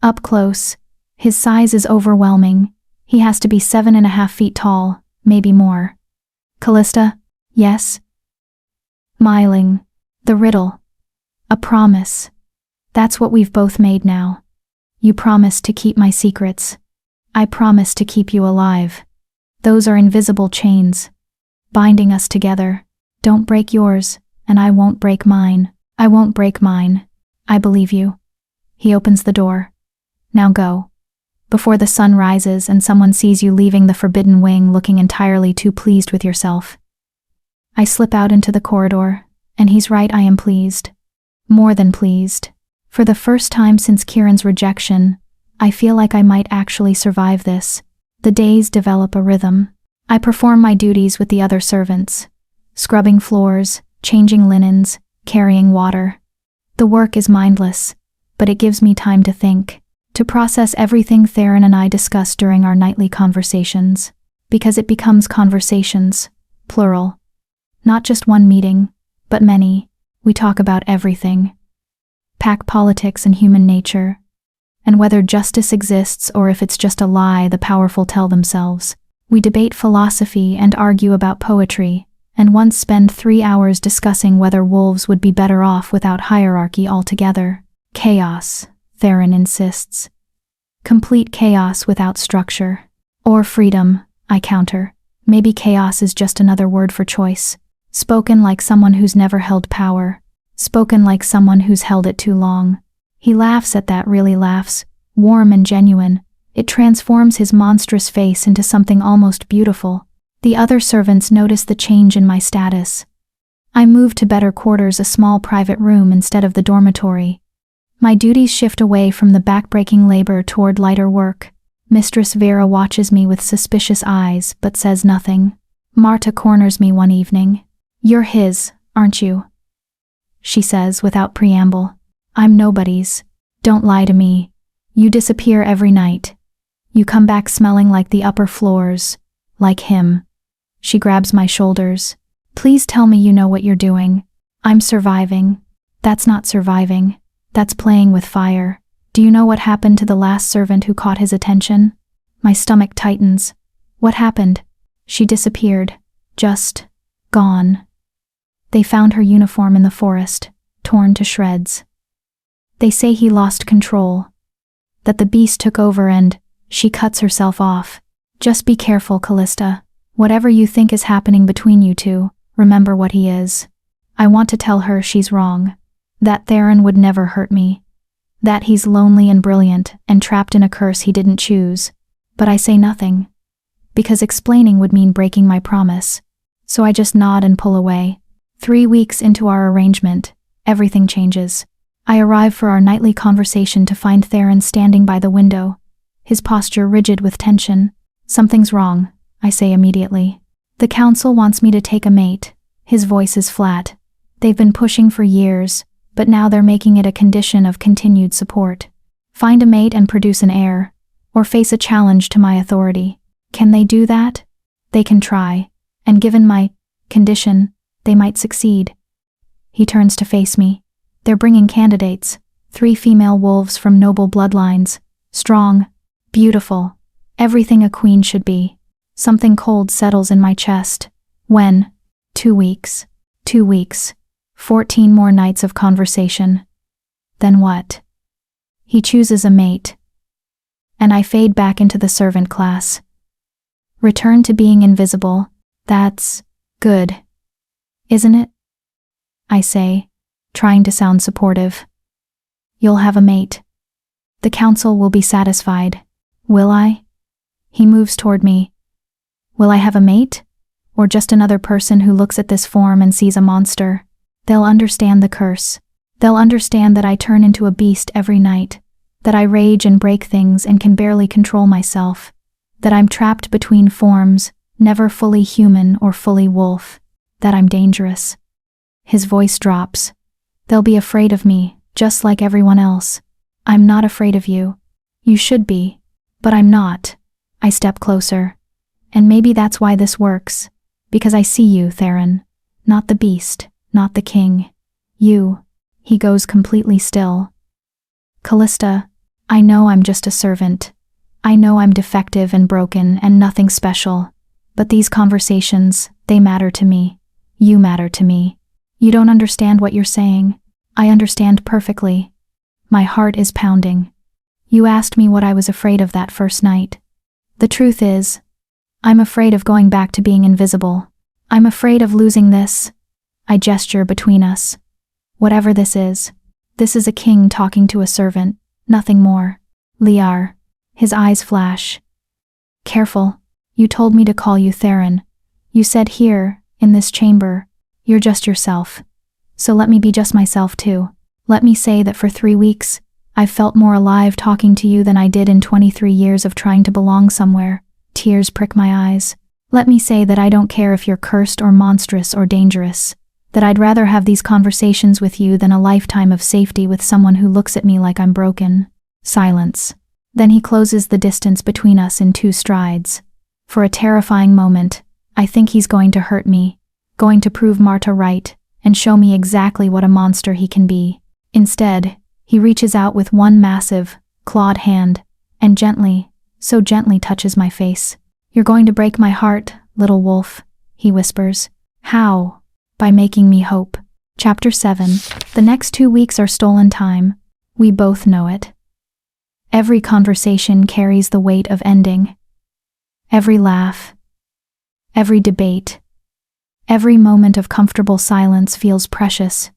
Up close. His size is overwhelming. He has to be 7.5 feet tall, maybe more. Callista? Yes? Smiling. The riddle. A promise. That's what we've both made now. You promised to keep my secrets. I promised to keep you alive. Those are invisible chains, binding us together. Don't break yours, and I won't break mine. I won't break mine. I believe you. He opens the door. Now go. Before the sun rises and someone sees you leaving the forbidden wing looking entirely too pleased with yourself. I slip out into the corridor, and he's right, I am pleased. More than pleased. For the first time since Kieran's rejection, I feel like I might actually survive this. The days develop a rhythm. I perform my duties with the other servants. Scrubbing floors, changing linens, carrying water. The work is mindless, but it gives me time to think, to process everything Theron and I discuss during our nightly conversations. Because it becomes conversations, plural. Not just one meeting, but many. We talk about everything. Pack politics and human nature. And whether justice exists or if it's just a lie the powerful tell themselves. We debate philosophy and argue about poetry, and once spend 3 hours discussing whether wolves would be better off without hierarchy altogether. Chaos, Theron insists. Complete chaos without structure. Or freedom, I counter. Maybe chaos is just another word for choice. Spoken like someone who's never held power. Spoken like someone who's held it too long. He laughs at that, really laughs, warm and genuine. It transforms his monstrous face into something almost beautiful. The other servants notice the change in my status. I move to better quarters, a small private room instead of the dormitory. My duties shift away from the backbreaking labor toward lighter work. Mistress Vera watches me with suspicious eyes, but says nothing. Marta corners me one evening. "You're his, aren't you?" she says without preamble. "I'm nobody's. Don't lie to me. You disappear every night. You come back smelling like the upper floors. Like him." She grabs my shoulders. "Please tell me you know what you're doing." "I'm surviving." "That's not surviving. That's playing with fire. Do you know what happened to the last servant who caught his attention?" My stomach tightens. "What happened?" "She disappeared. Just gone. They found her uniform in the forest, torn to shreds. They say he lost control. That the beast took over and she cuts herself off. Just be careful, Callista. Whatever you think is happening between you two, remember what he is." I want to tell her she's wrong. That Theron would never hurt me. That he's lonely and brilliant and trapped in a curse he didn't choose. But I say nothing. Because explaining would mean breaking my promise. So I just nod and pull away. 3 weeks into our arrangement, everything changes. I arrive for our nightly conversation to find Theron standing by the window, his posture rigid with tension. "Something's wrong," I say immediately. "The council wants me to take a mate." His voice is flat. "They've been pushing for years, but now they're making it a condition of continued support. Find a mate and produce an heir, or face a challenge to my authority." Can they do that? They can try, and given my condition, they might succeed. He turns to face me. "They're bringing candidates, 3 female wolves from noble bloodlines, strong, beautiful, everything a queen should be." Something cold settles in my chest. When? 2 weeks. 2 weeks. 14 more nights of conversation. Then what? He chooses a mate. And I fade back into the servant class. Return to being invisible. That's good, isn't it? I say, trying to sound supportive. "You'll have a mate. The council will be satisfied." "Will I?" He moves toward me. "Will I have a mate? Or just another person who looks at this form and sees a monster? They'll understand the curse. They'll understand that I turn into a beast every night, that I rage and break things and can barely control myself, that I'm trapped between forms, never fully human or fully wolf, that I'm dangerous." His voice drops. "They'll be afraid of me, just like everyone else. I'm not afraid of you. You should be, but I'm not." I step closer. "And maybe that's why this works, because I see you, Theron. Not the beast, not the king. You." He goes completely still. "Callista, I know I'm just a servant. I know I'm defective and broken and nothing special. But these conversations, they matter to me. You matter to me. You don't understand what you're saying. I understand perfectly. My heart is pounding. You asked me what I was afraid of that first night. The truth is, I'm afraid of going back to being invisible. I'm afraid of losing this." I gesture between us. "Whatever this is a king talking to a servant, nothing more. Liar." His eyes flash. "Careful. You told me to call you Theron. You said here, in this chamber, you're just yourself. So let me be just myself too. Let me say that for 3 weeks, I've felt more alive talking to you than I did in 23 years of trying to belong somewhere." Tears prick my eyes. "Let me say that I don't care if you're cursed or monstrous or dangerous. That I'd rather have these conversations with you than a lifetime of safety with someone who looks at me like I'm broken." Silence. Then he closes the distance between us in 2 strides. For a terrifying moment, I think he's going to hurt me. going to prove Marta right and show me exactly what a monster he can be. Instead, he reaches out with one massive, clawed hand and gently, so gently touches my face. "You're going to break my heart, little wolf," he whispers. "How?" "By making me hope." Chapter 7. The next 2 weeks are stolen time. We both know it. Every conversation carries the weight of ending. Every laugh. Every debate. Every moment of comfortable silence feels precious.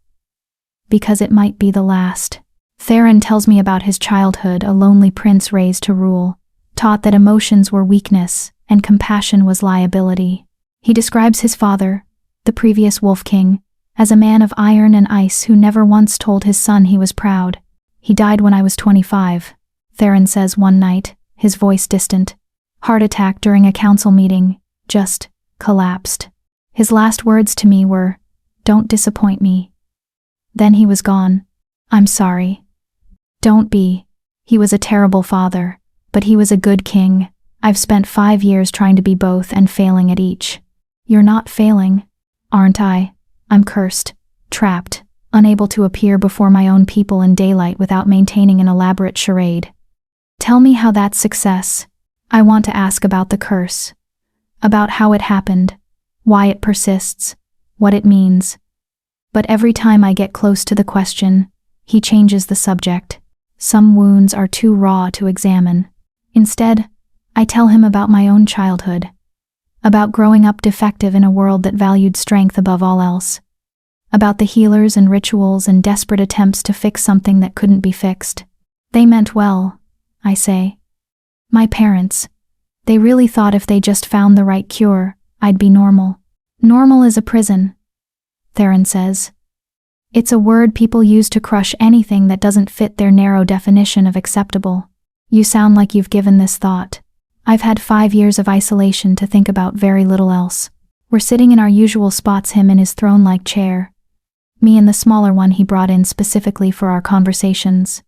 Because it might be the last. Theron tells me about his childhood, a lonely prince raised to rule, taught that emotions were weakness and compassion was liability. He describes his father, the previous Wolf King, as a man of iron and ice who never once told his son he was proud. "He died when I was 25, Theron says one night, his voice distant. Heart attack during a council meeting, just collapsed. His last words to me were, 'Don't disappoint me.' Then he was gone. I'm sorry. Don't be. He was a terrible father, but he was a good king. I've spent 5 years trying to be both and failing at each." "You're not failing, aren't I? I'm cursed, trapped, unable to appear before my own people in daylight without maintaining an elaborate charade." "Tell me how that's success." I want to ask about the curse, about how it happened, why it persists, what it means. But every time I get close to the question, he changes the subject. Some wounds are too raw to examine. Instead, I tell him about my own childhood, about growing up defective in a world that valued strength above all else, about the healers and rituals and desperate attempts to fix something that couldn't be fixed. "They meant well," I say. "My parents. They really thought if they just found the right cure, I'd be normal." "Normal is a prison," Theron says. "It's a word people use to crush anything that doesn't fit their narrow definition of acceptable." "You sound like you've given this thought." "I've had 5 years of isolation to think about very little else." We're sitting in our usual spots, him in his throne-like chair, me in the smaller one he brought in specifically for our conversations.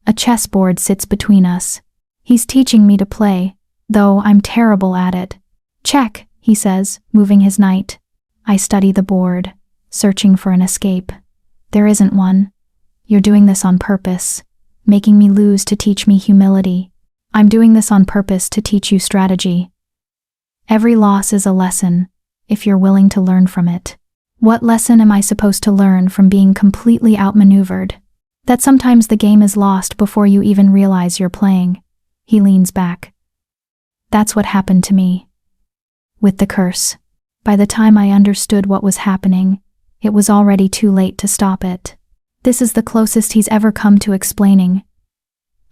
A chessboard sits between us. He's teaching me to play, though I'm terrible at it. "Check," he says, moving his knight. I study the board, searching for an escape. There isn't one. "You're doing this on purpose, making me lose to teach me humility." "I'm doing this on purpose to teach you strategy." Every loss is a lesson, if you're willing to learn from it. What lesson am I supposed to learn from being completely outmaneuvered? That sometimes the game is lost before you even realize you're playing. He leans back. That's what happened to me. With the curse. By the time I understood what was happening, it was already too late to stop it. This is the closest he's ever come to explaining.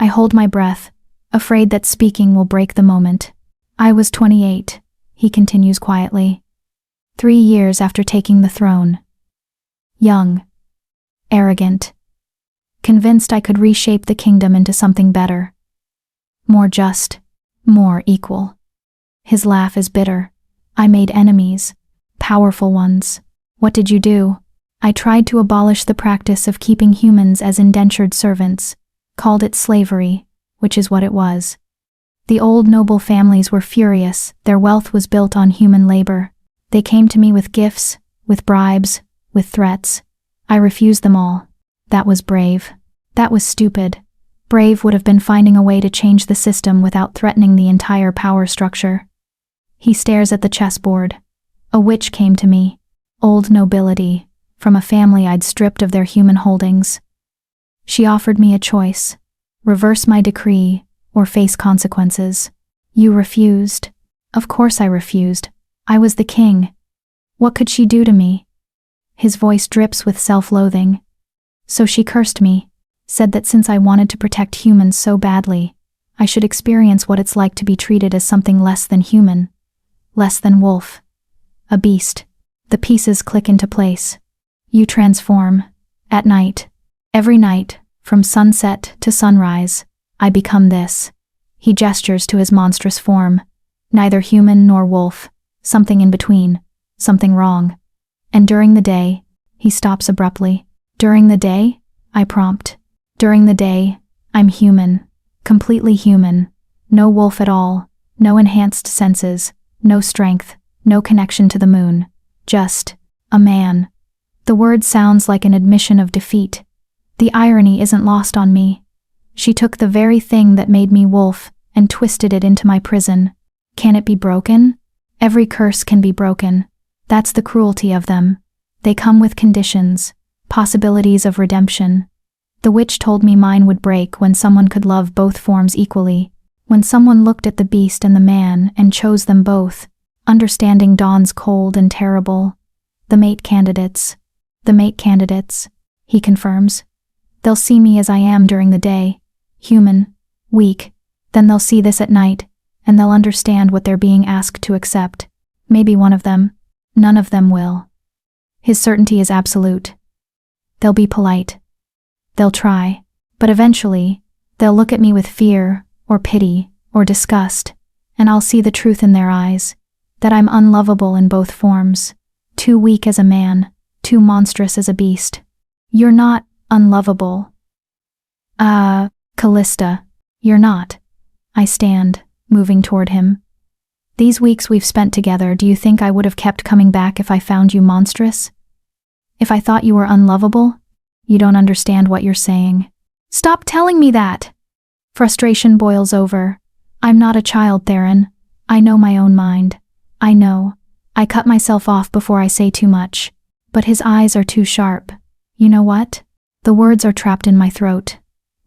I hold my breath, afraid that speaking will break the moment. "I was 28, he continues quietly. 3 years after taking the throne. Young. Arrogant. Convinced I could reshape the kingdom into something better. More just. More equal." His laugh is bitter. "I made enemies. Powerful ones. What did you do?" "I tried to abolish the practice of keeping humans as indentured servants. Called it slavery, which is what it was. The old noble families were furious. Their wealth was built on human labor. They came to me with gifts, with bribes, with threats. I refused them all. That was brave. That was stupid. Brave would have been finding a way to change the system without threatening the entire power structure." He stares at the chessboard. "A witch came to me. Old nobility, from a family I'd stripped of their human holdings. She offered me a choice. Reverse my decree, or face consequences. You refused." "Of course I refused. I was the king. What could she do to me?" His voice drips with self-loathing. "So she cursed me, said that since I wanted to protect humans so badly, I should experience what it's like to be treated as something less than human, less than wolf, a beast." The pieces click into place. "You transform. At night. Every night, from sunset to sunrise, I become this." He gestures to his monstrous form. Neither human nor wolf. Something in between. Something wrong. "And during the day," he stops abruptly. "During the day?" I prompt. "During the day, I'm human. Completely human. No wolf at all. No enhanced senses. No strength. No connection to the moon. Just A man. The word sounds like an admission of defeat. The irony isn't lost on me. She took the very thing that made me wolf and twisted it into my prison. Can it be broken? Every curse can be broken. That's the cruelty of them. They come with conditions, possibilities of redemption. The witch told me mine would break when someone could love both forms equally, when someone looked at the beast and the man and chose them both. Understanding dawns cold and terrible. The mate candidates, he confirms. They'll see me as I am during the day, human, weak. Then they'll see this at night, and they'll understand what they're being asked to accept. Maybe one of them. None of them will. His certainty is absolute. They'll be polite. They'll try. But eventually, they'll look at me with fear, or pity, or disgust, and I'll see the truth in their eyes, that I'm unlovable in both forms, too weak as a man, too monstrous as a beast. You're not unlovable. Callista, you're not. I stand, moving toward him. These weeks we've spent together, do you think I would have kept coming back if I found you monstrous? If I thought you were unlovable? You don't understand what you're saying. Stop telling me that! Frustration boils over. I'm not a child, Theron. I know my own mind. I know. I cut myself off before I say too much. But his eyes are too sharp. You know what? The words are trapped in my throat.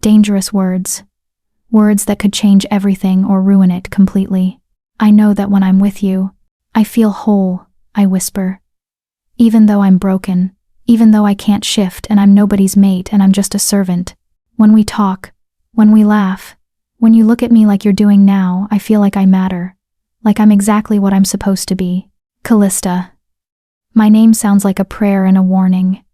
Dangerous words. Words that could change everything or ruin it completely. I know that when I'm with you, I feel whole, I whisper. Even though I'm broken, even though I can't shift and I'm nobody's mate and I'm just a servant. When we talk, when we laugh, when you look at me like you're doing now, I feel like I matter. Like I'm exactly what I'm supposed to be. Callista. My name sounds like a prayer and a warning.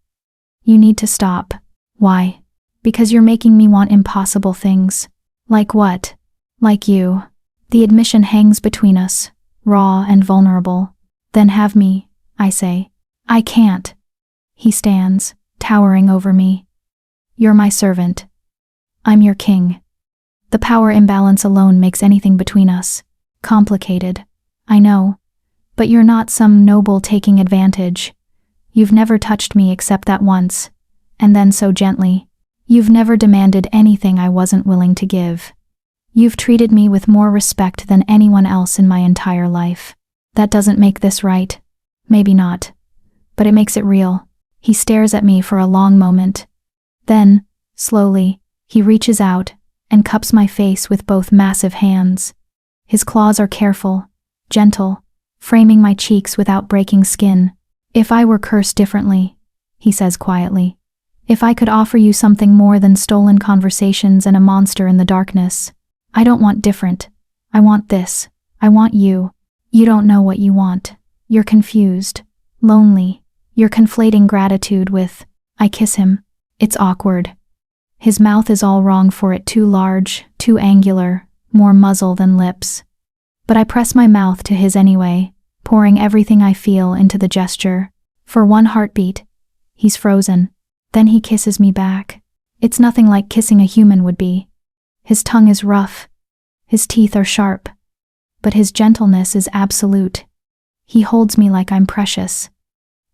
You need to stop. Why? Because you're making me want impossible things. Like what? Like you. The admission hangs between us, raw and vulnerable. Then have me, I say. I can't. He stands, towering over me. You're my servant. I'm your king. The power imbalance alone makes anything between us complicated. I know. But you're not some noble taking advantage. You've never touched me except that once, and then so gently. You've never demanded anything I wasn't willing to give. You've treated me with more respect than anyone else in my entire life. That doesn't make this right. Maybe not. But it makes it real. He stares at me for a long moment. Then, slowly, he reaches out and cups my face with both massive hands. His claws are careful, gentle, framing my cheeks without breaking skin. If I were cursed differently, he says quietly. If I could offer you something more than stolen conversations and a monster in the darkness. I don't want different. I want this. I want you. You don't know what you want. You're confused. Lonely. You're conflating gratitude with, I kiss him. It's awkward. His mouth is all wrong for it, too large, too angular, more muzzle than lips. But I press my mouth to his anyway, pouring everything I feel into the gesture. For one heartbeat, he's frozen. Then he kisses me back. It's nothing like kissing a human would be. His tongue is rough. His teeth are sharp. But his gentleness is absolute. He holds me like I'm precious.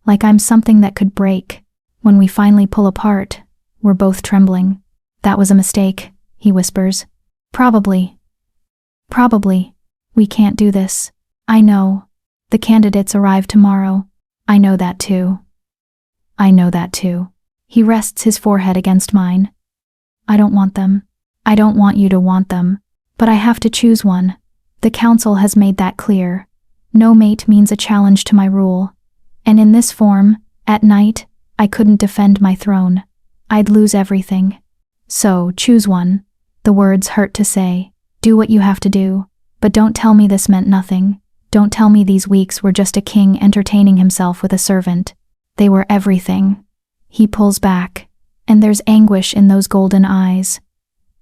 Like I'm something that could break. When we finally pull apart, we're both trembling. That was a mistake, he whispers. Probably. We can't do this. I know. The candidates arrive tomorrow. I know that too. He rests his forehead against mine. I don't want them. I don't want you to want them. But I have to choose one. The council has made that clear. No mate means a challenge to my rule. And in this form, at night, I couldn't defend my throne. I'd lose everything. So, choose one. The words hurt to say. Do what you have to do. But don't tell me this meant nothing. Don't tell me these weeks were just a king entertaining himself with a servant. They were everything. He pulls back, and there's anguish in those golden eyes.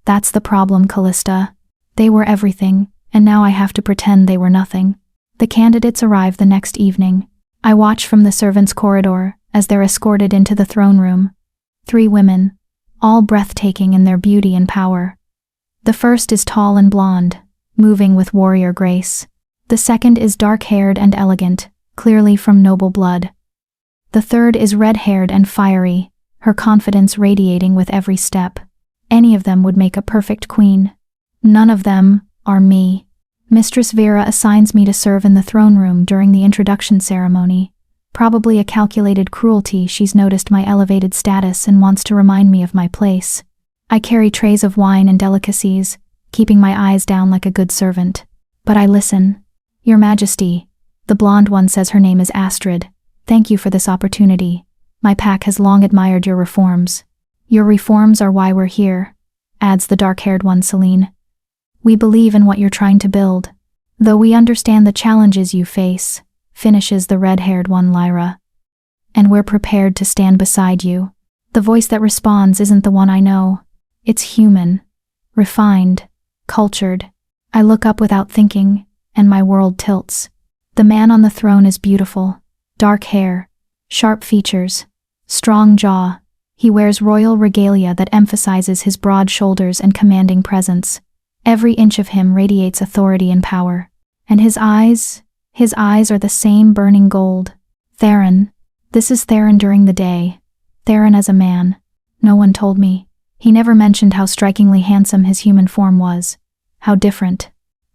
That's the problem, Callista. They were everything, and now I have to pretend they were nothing. The candidates arrive the next evening. I watch from the servants' corridor as they're escorted into the throne room. 3 women, all breathtaking in their beauty and power. The first is tall and blonde, moving with warrior grace. The second is dark-haired and elegant, clearly from noble blood. The third is red-haired and fiery, her confidence radiating with every step. Any of them would make a perfect queen. None of them are me. Mistress Vera assigns me to serve in the throne room during the introduction ceremony. Probably a calculated cruelty. She's noticed my elevated status and wants to remind me of my place. I carry trays of wine and delicacies, keeping my eyes down like a good servant. But I listen. Your Majesty, the blonde one says her name is Astrid. Thank you for this opportunity. My pack has long admired your reforms. Your reforms are why we're here, adds the dark-haired one, Celine. We believe in what you're trying to build, though we understand the challenges you face, finishes the red-haired one, Lyra. And we're prepared to stand beside you. The voice that responds isn't the one I know. It's human, refined, cultured. I look up without thinking, and my world tilts. The man on the throne is beautiful. Dark hair, sharp features, strong jaw. He wears royal regalia that emphasizes his broad shoulders and commanding presence. Every inch of him radiates authority and power. And his eyes are the same burning gold. Theron. This is Theron during the day. Theron as a man. No one told me. He never mentioned how strikingly handsome his human form was. How different.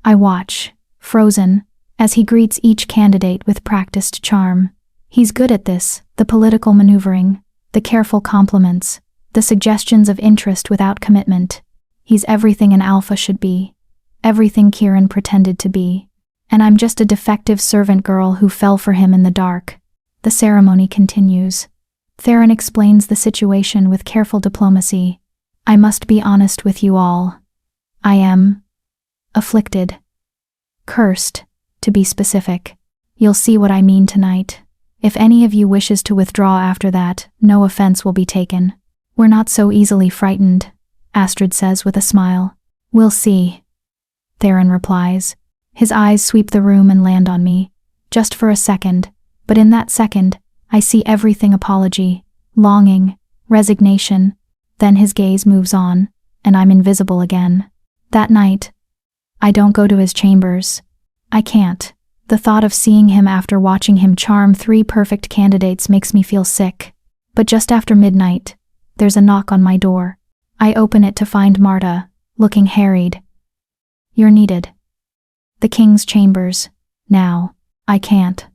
I watch, frozen, as he greets each candidate with practiced charm. He's good at this, the political maneuvering, the careful compliments, the suggestions of interest without commitment. He's everything an alpha should be, everything Kieran pretended to be. And I'm just a defective servant girl who fell for him in the dark. The ceremony continues. Theron explains the situation with careful diplomacy. I must be honest with you all. I am afflicted. Cursed, to be specific. You'll see what I mean tonight. If any of you wishes to withdraw after that, no offense will be taken. We're not so easily frightened, Astrid says with a smile. We'll see. Theron replies. His eyes sweep the room and land on me. Just for a second, but in that second, I see everything: apology, longing, resignation. Then his gaze moves on, and I'm invisible again. That night, I don't go to his chambers. I can't. The thought of seeing him after watching him charm 3 perfect candidates makes me feel sick. But just after midnight, there's a knock on my door. I open it to find Marta, looking harried. You're needed. The king's chambers. Now. I can't.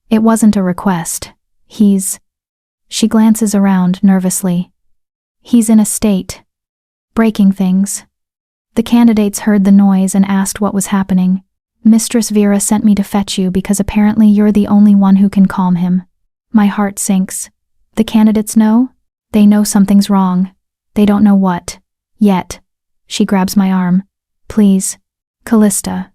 It wasn't a request. She glances around nervously. He's in a state. Breaking things. The candidates heard the noise and asked what was happening. Mistress Vera sent me to fetch you because apparently you're the only one who can calm him. My heart sinks. The candidates know? They know something's wrong. They don't know what. Yet. She grabs my arm. Please. Callista.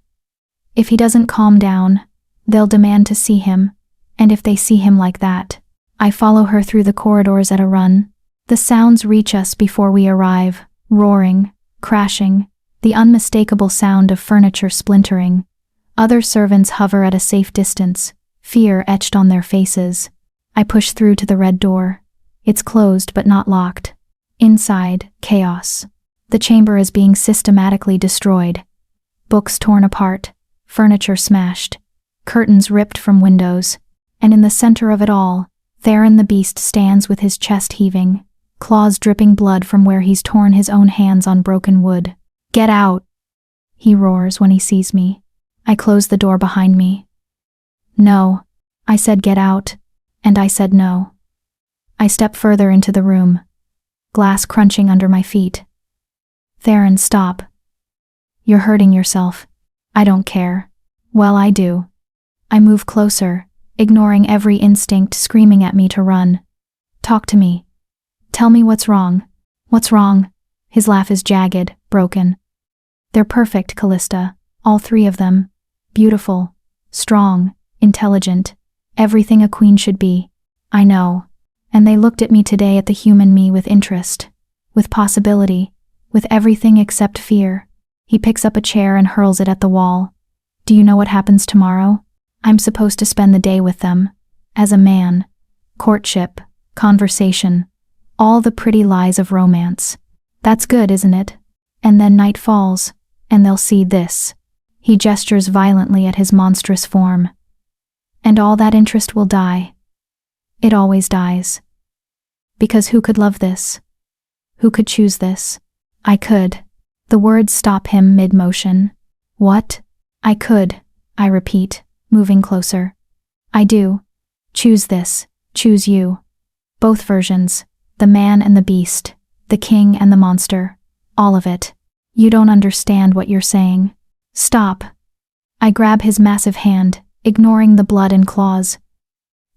If he doesn't calm down, they'll demand to see him. And if they see him like that, I follow her through the corridors at a run. The sounds reach us before we arrive. Roaring, crashing, the unmistakable sound of furniture splintering. Other servants hover at a safe distance, fear etched on their faces. I push through to the red door. It's closed but not locked. Inside, chaos. The chamber is being systematically destroyed. Books torn apart, furniture smashed, curtains ripped from windows. And in the center of it all, Theron the Beast stands with his chest heaving, claws dripping blood from where he's torn his own hands on broken wood. Get out! He roars when he sees me. I close the door behind me. No. I said get out, and I said no. I step further into the room. Glass crunching under my feet. Theron, stop. You're hurting yourself. I don't care. Well, I do. I move closer, ignoring every instinct screaming at me to run. Talk to me. Tell me what's wrong. What's wrong? His laugh is jagged, broken. They're perfect, Callista. All 3 of them. Beautiful, strong, intelligent. Everything a queen should be. I know. And they looked at me today, at the human me, with interest, with possibility, with everything except fear. He picks up a chair and hurls it at the wall. Do you know what happens tomorrow? I'm supposed to spend the day with them. As a man. Courtship. Conversation. All the pretty lies of romance. That's good, isn't it? And then night falls, and they'll see this. He gestures violently at his monstrous form. And all that interest will die. It always dies. Because who could love this? Who could choose this? I could. The words stop him mid-motion. What? I could, I repeat, moving closer. I do. Choose this. Choose you. Both versions. The man and the beast. The king and the monster. All of it. You don't understand what you're saying. Stop. I grab his massive hand, ignoring the blood and claws.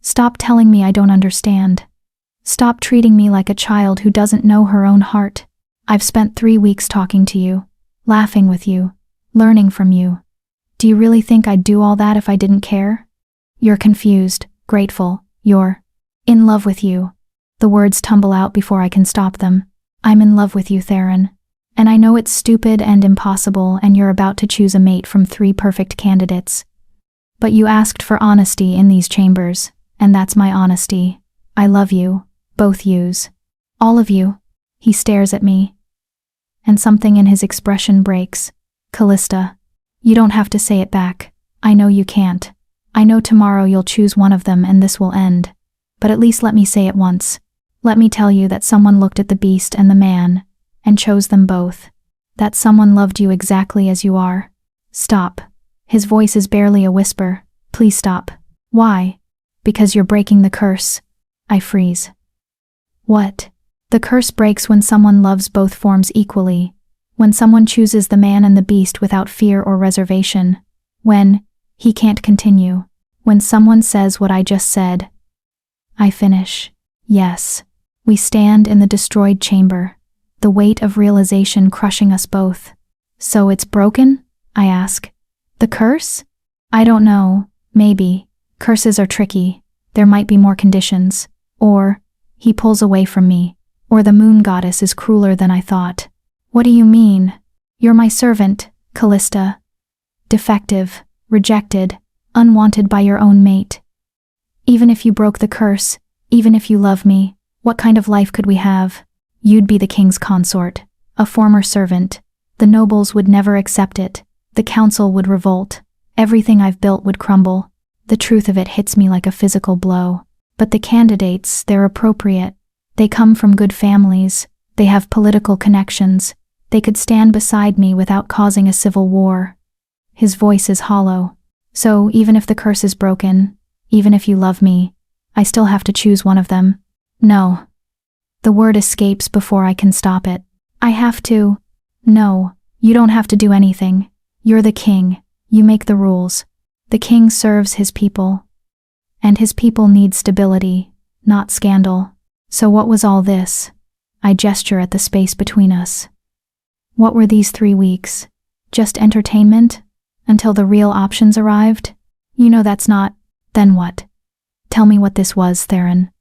Stop telling me I don't understand. Stop treating me like a child who doesn't know her own heart. I've spent 3 weeks talking to you, laughing with you, learning from you. Do you really think I'd do all that if I didn't care? You're confused, grateful, you're in love with you. The words tumble out before I can stop them. I'm in love with you, Theron. And I know it's stupid and impossible, and you're about to choose a mate from 3 perfect candidates. But you asked for honesty in these chambers, and that's my honesty. I love you, both yous. All of you. He stares at me. And something in his expression breaks. Callista, you don't have to say it back. I know you can't. I know tomorrow you'll choose one of them and this will end. But at least let me say it once. Let me tell you that someone looked at the beast and the man, and chose them both. That someone loved you exactly as you are. Stop. His voice is barely a whisper. Please stop. Why? Because you're breaking the curse. I freeze. What? The curse breaks when someone loves both forms equally. When someone chooses the man and the beast without fear or reservation. When he can't continue. When someone says what I just said. I finish. Yes. We stand in the destroyed chamber, the weight of realization crushing us both. So it's broken? I ask. The curse? I don't know. Maybe. Curses are tricky. There might be more conditions. Or, he pulls away from me. Or the moon goddess is crueler than I thought. What do you mean? You're my servant, Callista. Defective, rejected, unwanted by your own mate. Even if you broke the curse, even if you love me, what kind of life could we have? You'd be the king's consort, a former servant. The nobles would never accept it. The council would revolt. Everything I've built would crumble. The truth of it hits me like a physical blow. But the candidates, they're appropriate. They come from good families. They have political connections. They could stand beside me without causing a civil war. His voice is hollow. So even if the curse is broken, even if you love me, I still have to choose one of them. No. The word escapes before I can stop it. I have to. No, you don't have to do anything. You're the king. You make the rules. The king serves his people. And his people need stability, not scandal. So what was all this? I gesture at the space between us. What were these 3 weeks? Just entertainment? Until the real options arrived? You know that's not. Then what? Tell me what this was, Theron.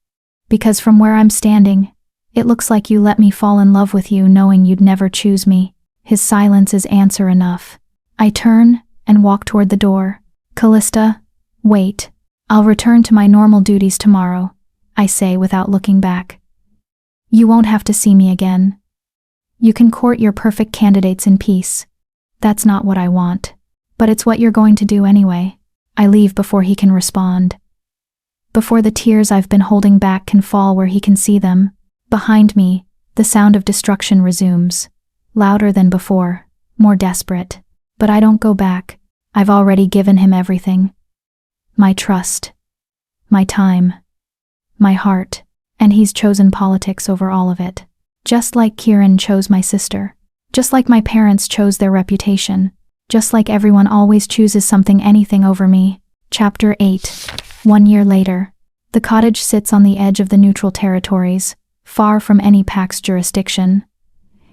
Because from where I'm standing, it looks like you let me fall in love with you knowing you'd never choose me. His silence is answer enough. I turn and walk toward the door. Callista, wait. I'll return to my normal duties tomorrow, I say without looking back. You won't have to see me again. You can court your perfect candidates in peace. That's not what I want. But it's what you're going to do anyway. I leave before he can respond. Before the tears I've been holding back can fall where he can see them. Behind me, the sound of destruction resumes. Louder than before, more desperate. But I don't go back. I've already given him everything. My trust. My time. My heart. And he's chosen politics over all of it. Just like Kieran chose my sister. Just like my parents chose their reputation. Just like everyone always chooses something anything over me. Chapter 8. 1 year later. The cottage sits on the edge of the neutral territories, far from any pax jurisdiction.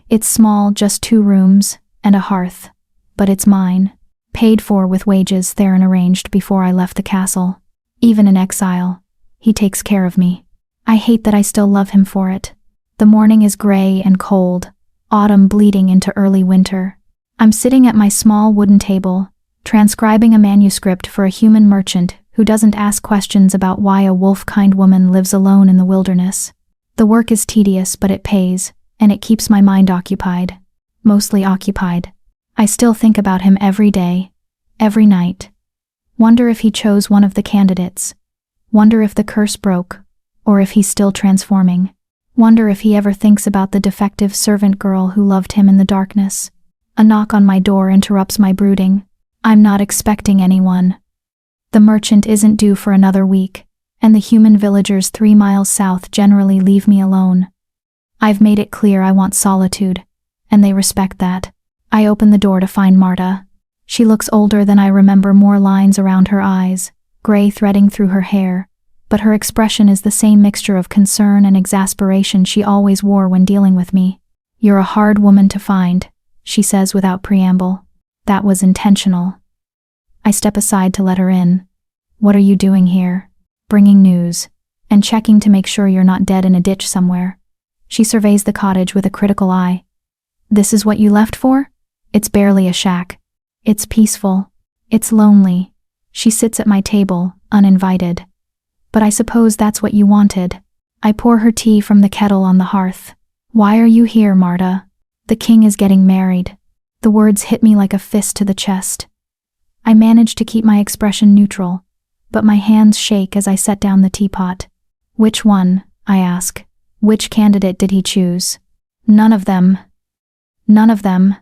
It's small, just 2 rooms, and a hearth. But it's mine. Paid for with wages Theron arranged before I left the castle. Even in exile, he takes care of me. I hate that I still love him for it. The morning is gray and cold, autumn bleeding into early winter. I'm sitting at my small wooden table, transcribing a manuscript for a human merchant who doesn't ask questions about why a wolf-kind woman lives alone in the wilderness. The work is tedious, but it pays, and it keeps my mind occupied. Mostly occupied. I still think about him every day, every night. Wonder if he chose one of the candidates. Wonder if the curse broke, Or if he's still transforming. Wonder if he ever thinks about the defective servant girl who loved him in the darkness. A knock on my door interrupts my brooding. I'm not expecting anyone. The merchant isn't due for another week, and the human villagers 3 miles south generally leave me alone. I've made it clear I want solitude, and they respect that. I open the door to find Marta. She looks older than I remember, more lines around her eyes, gray threading through her hair, but her expression is the same mixture of concern and exasperation she always wore when dealing with me. "You're a hard woman to find," she says without preamble. That was intentional. I step aside to let her in. "What are you doing here?" "Bringing news, and checking to make sure you're not dead in a ditch somewhere." She surveys the cottage with a critical eye. "This is what you left for?" "It's barely a shack. It's peaceful. It's lonely." She sits at my table, uninvited. "But I suppose that's what you wanted." I pour her tea from the kettle on the hearth. "Why are you here, Marta?" "The king is getting married." The words hit me like a fist to the chest. I manage to keep my expression neutral, but my hands shake as I set down the teapot. "Which one?" I ask. "Which candidate did he choose?" "None of them." "None of them?"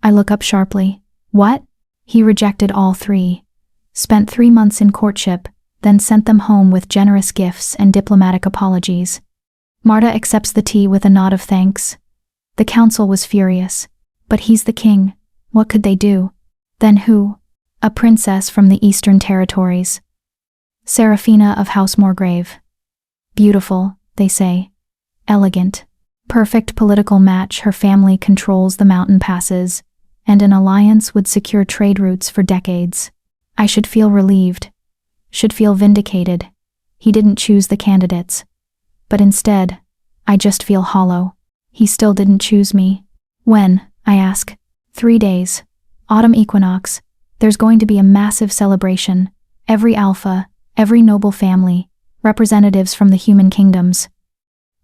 I look up sharply. "What?" "He rejected all 3. Spent 3 months in courtship, then sent them home with generous gifts and diplomatic apologies." Marta accepts the tea with a nod of thanks. The council was furious. But he's the king. What could they do? "Then who?" "A princess from the Eastern Territories. Serafina of House Morgrave. Beautiful, they say. Elegant. Perfect political match. Her family controls the mountain passes, and an alliance would secure trade routes for decades. I should feel relieved. Should feel vindicated. He didn't choose the candidates. But instead, I just feel hollow. He still didn't choose me. "When?" I ask. 3 days. Autumn equinox. There's going to be a massive celebration. Every alpha, every noble family, representatives from the human kingdoms.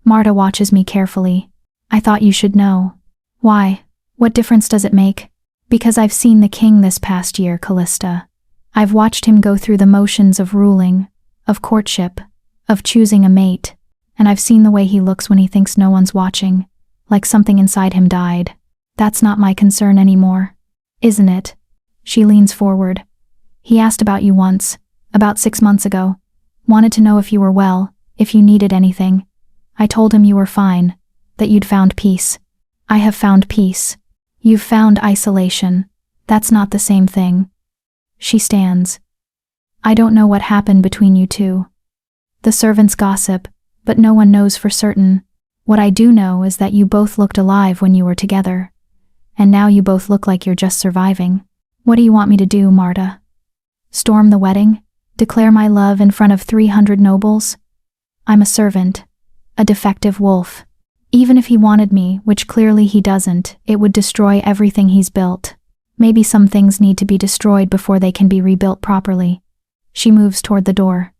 Marta watches me carefully. "I thought you should know." "Why? What difference does it make?" "Because I've seen the king this past year, Callista. I've watched him go through the motions of ruling, of courtship, of choosing a mate, and I've seen the way he looks when he thinks no one's watching, like something inside him died. That's not my concern anymore. Isn't it?" She leans forward. "He asked about you once, about 6 months ago. Wanted to know if you were well, if you needed anything. I told him you were fine, that you'd found peace." "I have found peace. You've found isolation. That's not the same thing." She stands. "I don't know what happened between you two. The servants gossip, but no one knows for certain. What I do know is that you both looked alive when you were together. And now you both look like you're just surviving. What do you want me to do, Marta? Storm the wedding? Declare my love in front of 300 nobles? I'm a servant. A defective wolf. Even if he wanted me, which clearly he doesn't, it would destroy everything he's built. Maybe some things need to be destroyed before they can be rebuilt properly." She moves toward the door.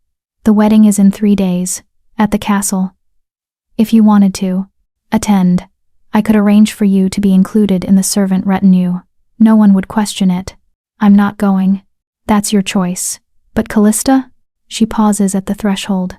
"The wedding is in 3 days, at the castle. If you wanted to, attend. I could arrange for you to be included in the servant retinue. No one would question it. I'm not going. That's your choice. But Callista?" She pauses at the threshold.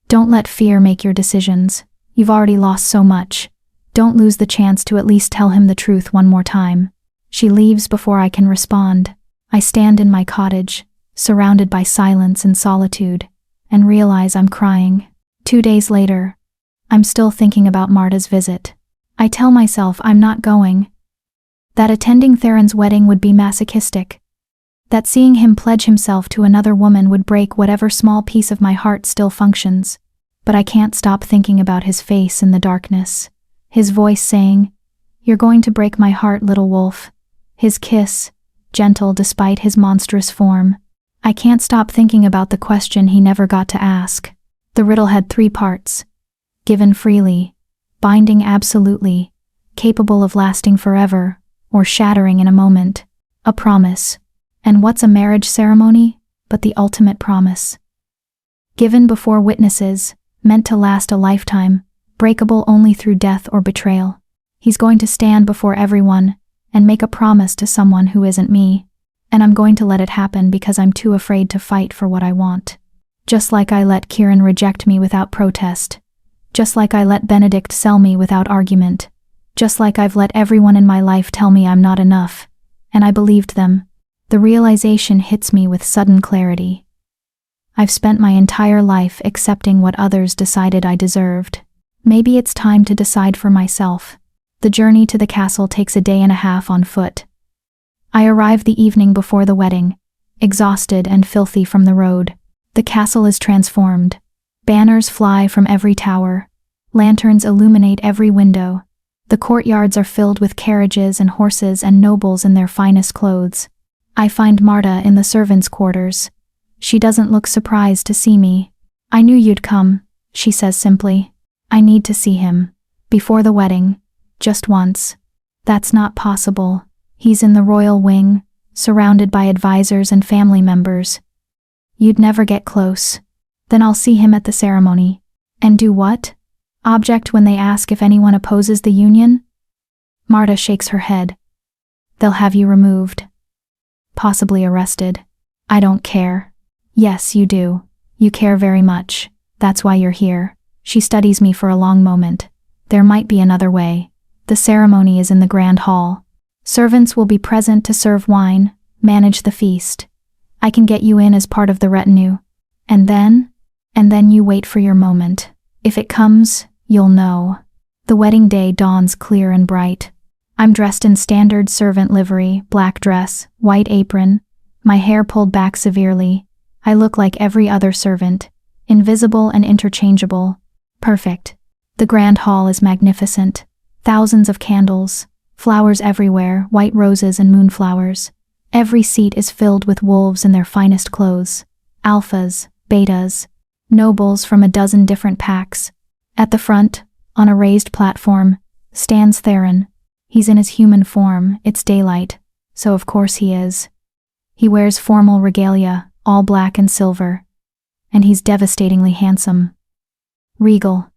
"Don't let fear make your decisions. You've already lost so much. Don't lose the chance to at least tell him the truth one more time." She leaves before I can respond. I stand in my cottage, surrounded by silence and solitude, and realize I'm crying. 2 days later, I'm still thinking about Marta's visit. I tell myself I'm not going. That attending Theron's wedding would be masochistic. That seeing him pledge himself to another woman would break whatever small piece of my heart still functions. But I can't stop thinking about his face in the darkness. His voice saying, "You're going to break my heart, little wolf." His kiss, gentle despite his monstrous form. I can't stop thinking about the question he never got to ask. The riddle had 3 parts. Given freely, binding absolutely, capable of lasting forever, or shattering in a moment. A promise. And what's a marriage ceremony but the ultimate promise? Given before witnesses, meant to last a lifetime, breakable only through death or betrayal. He's going to stand before everyone and make a promise to someone who isn't me, and I'm going to let it happen because I'm too afraid to fight for what I want. Just like I let Kieran reject me without protest. Just like I let Benedict sell me without argument. Just like I've let everyone in my life tell me I'm not enough. And I believed them. The realization hits me with sudden clarity. I've spent my entire life accepting what others decided I deserved. Maybe it's time to decide for myself. The journey to the castle takes a day and a half on foot. I arrive the evening before the wedding, exhausted and filthy from the road. The castle is transformed. Banners fly from every tower. Lanterns illuminate every window. The courtyards are filled with carriages and horses and nobles in their finest clothes. I find Marta in the servants' quarters. She doesn't look surprised to see me. "I knew you'd come," she says simply. "I need to see him. Before the wedding. Just once." "That's not possible. He's in the royal wing, surrounded by advisors and family members." "You'd never get close." "Then I'll see him at the ceremony." "And do what? Object when they ask if anyone opposes the union?" Marta shakes her head. "They'll have you removed. Possibly arrested." "I don't care." "Yes, you do. You care very much. That's why you're here." She studies me for a long moment. "There might be another way. The ceremony is in the grand hall. Servants will be present to serve wine, manage the feast. I can get you in as part of the retinue. And then you wait for your moment. If it comes, you'll know." The wedding day dawns clear and bright. I'm dressed in standard servant livery, black dress, white apron, my hair pulled back severely. I look like every other servant, invisible and interchangeable. Perfect. The grand hall is magnificent. Thousands of candles, flowers everywhere, white roses and moonflowers. Every seat is filled with wolves in their finest clothes. Alphas, betas, nobles from a dozen different packs. At the front, on a raised platform, stands Theron. He's in his human form, it's daylight, so of course he is. He wears formal regalia, all black and silver. And he's devastatingly handsome. Regal.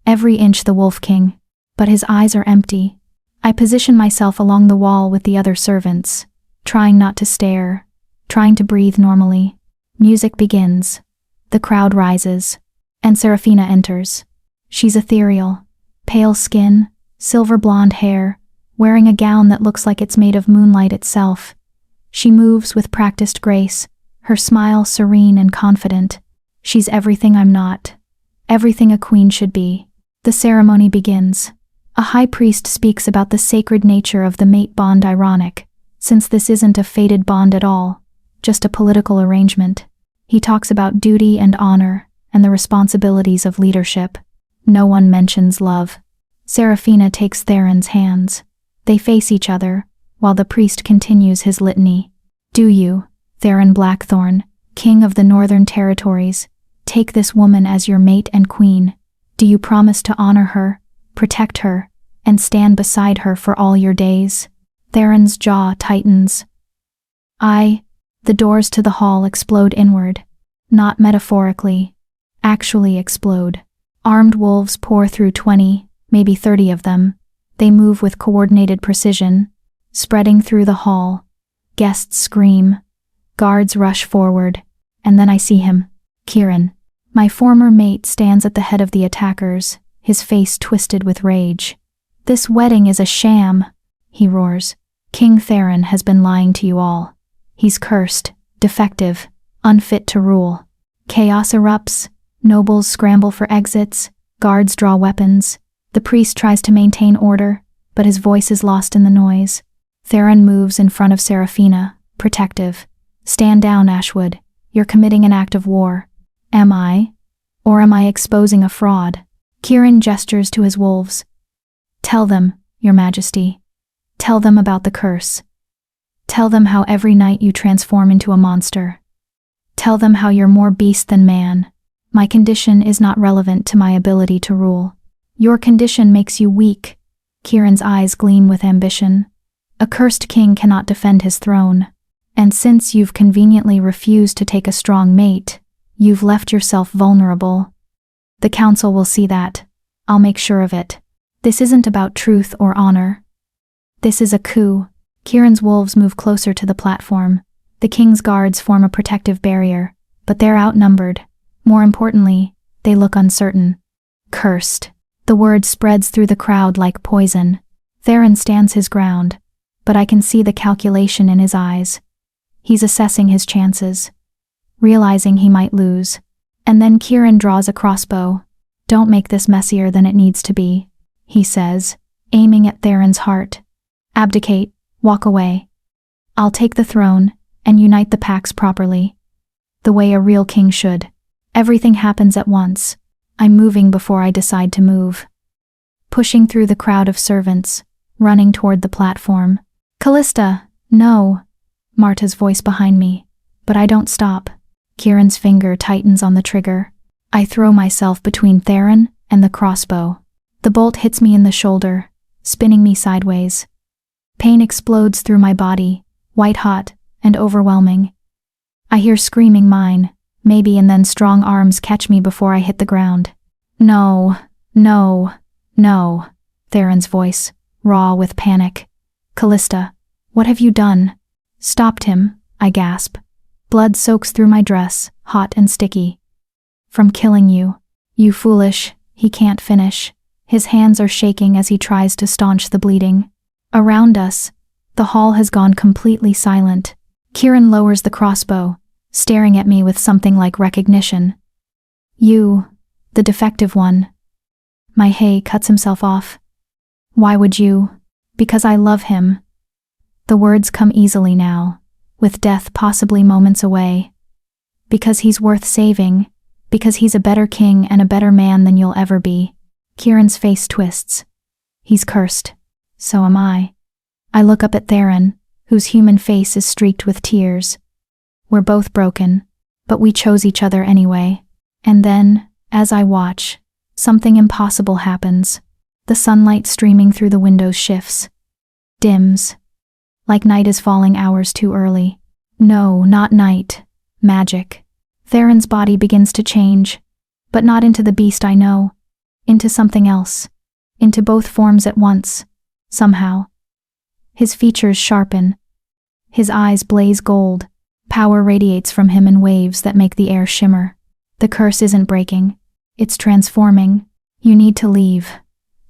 Every inch the Wolf King, but his eyes are empty. I position myself along the wall with the other servants, trying not to stare, trying to breathe normally. Music begins. The crowd rises, and Serafina enters. She's ethereal, pale skin, silver blonde hair, wearing a gown that looks like it's made of moonlight itself. She moves with practiced grace, her smile serene and confident. She's everything I'm not, everything a queen should be. The ceremony begins. A high priest speaks about the sacred nature of the mate bond, ironic, since this isn't a fated bond at all, just a political arrangement. He talks about duty and honor, and the responsibilities of leadership. No one mentions love. Serafina takes Theron's hands. They face each other, while the priest continues his litany. "Do you, Theron Blackthorn, king of the Northern Territories, take this woman as your mate and queen? Do you promise to honor her, protect her, and stand beside her for all your days?" Theron's jaw tightens. The doors to the hall explode inward. Not metaphorically. Actually explode. Armed wolves pour through 20, maybe 30 of them. They move with coordinated precision, spreading through the hall. Guests scream. Guards rush forward. And then I see him. Kieran. My former mate stands at the head of the attackers, his face twisted with rage. "This wedding is a sham," he roars. "King Theron has been lying to you all. He's cursed, defective, unfit to rule." Chaos erupts. Nobles scramble for exits. Guards draw weapons. The priest tries to maintain order, but his voice is lost in the noise. Theron moves in front of Serafina, protective. "Stand down, Ashwood. You're committing an act of war." Am I? Or am I exposing a fraud? Kieran gestures to his wolves. "Tell them, Your Majesty. Tell them about the curse. Tell them how every night you transform into a monster. Tell them how you're more beast than man. My condition is not relevant to my ability to rule. Your condition makes you weak." Kieran's eyes gleam with ambition. "A cursed king cannot defend his throne. And since you've conveniently refused to take a strong mate, you've left yourself vulnerable. The council will see that. I'll make sure of it. This isn't about truth or honor. This is a coup." Kieran's wolves move closer to the platform. The king's guards form a protective barrier, but they're outnumbered. More importantly, they look uncertain. Cursed. The word spreads through the crowd like poison. Theron stands his ground, but I can see the calculation in his eyes. He's assessing his chances, realizing he might lose. And then Kieran draws a crossbow. "Don't make this messier than it needs to be," he says, aiming at Theron's heart. "Abdicate, walk away. I'll take the throne and unite the packs properly, the way a real king should." Everything happens at once. I'm moving before I decide to move. Pushing through the crowd of servants, running toward the platform. "Callista, no!" Marta's voice behind me, but I don't stop. Kieran's finger tightens on the trigger. I throw myself between Theron and the crossbow. The bolt hits me in the shoulder, spinning me sideways. Pain explodes through my body, white-hot and overwhelming. I hear screaming mine, maybe, and then strong arms catch me before I hit the ground. "No, no, no," Theron's voice, raw with panic. "Callista, what have you done?" "Stopped him," I gasp. Blood soaks through my dress, hot and sticky. "From killing you." "You foolish," he can't finish. His hands are shaking as he tries to staunch the bleeding. Around us, the hall has gone completely silent. Kieran lowers the crossbow, staring at me with something like recognition. "You, the defective one." My hay cuts himself off. "Why would you?" "Because I love him." The words come easily now, with death possibly moments away. "Because he's worth saving. Because he's a better king and a better man than you'll ever be." Kieran's face twists. He's cursed. So am I. I look up at Theron, whose human face is streaked with tears. We're both broken, but we chose each other anyway. And then, as I watch, something impossible happens. The sunlight streaming through the windows shifts. Dims. Like night is falling hours too early. No, not night. Magic. Theron's body begins to change, but not into the beast I know. Into something else. Into both forms at once. Somehow. His features sharpen. His eyes blaze gold. Power radiates from him in waves that make the air shimmer. The curse isn't breaking. It's transforming. "You need to leave,"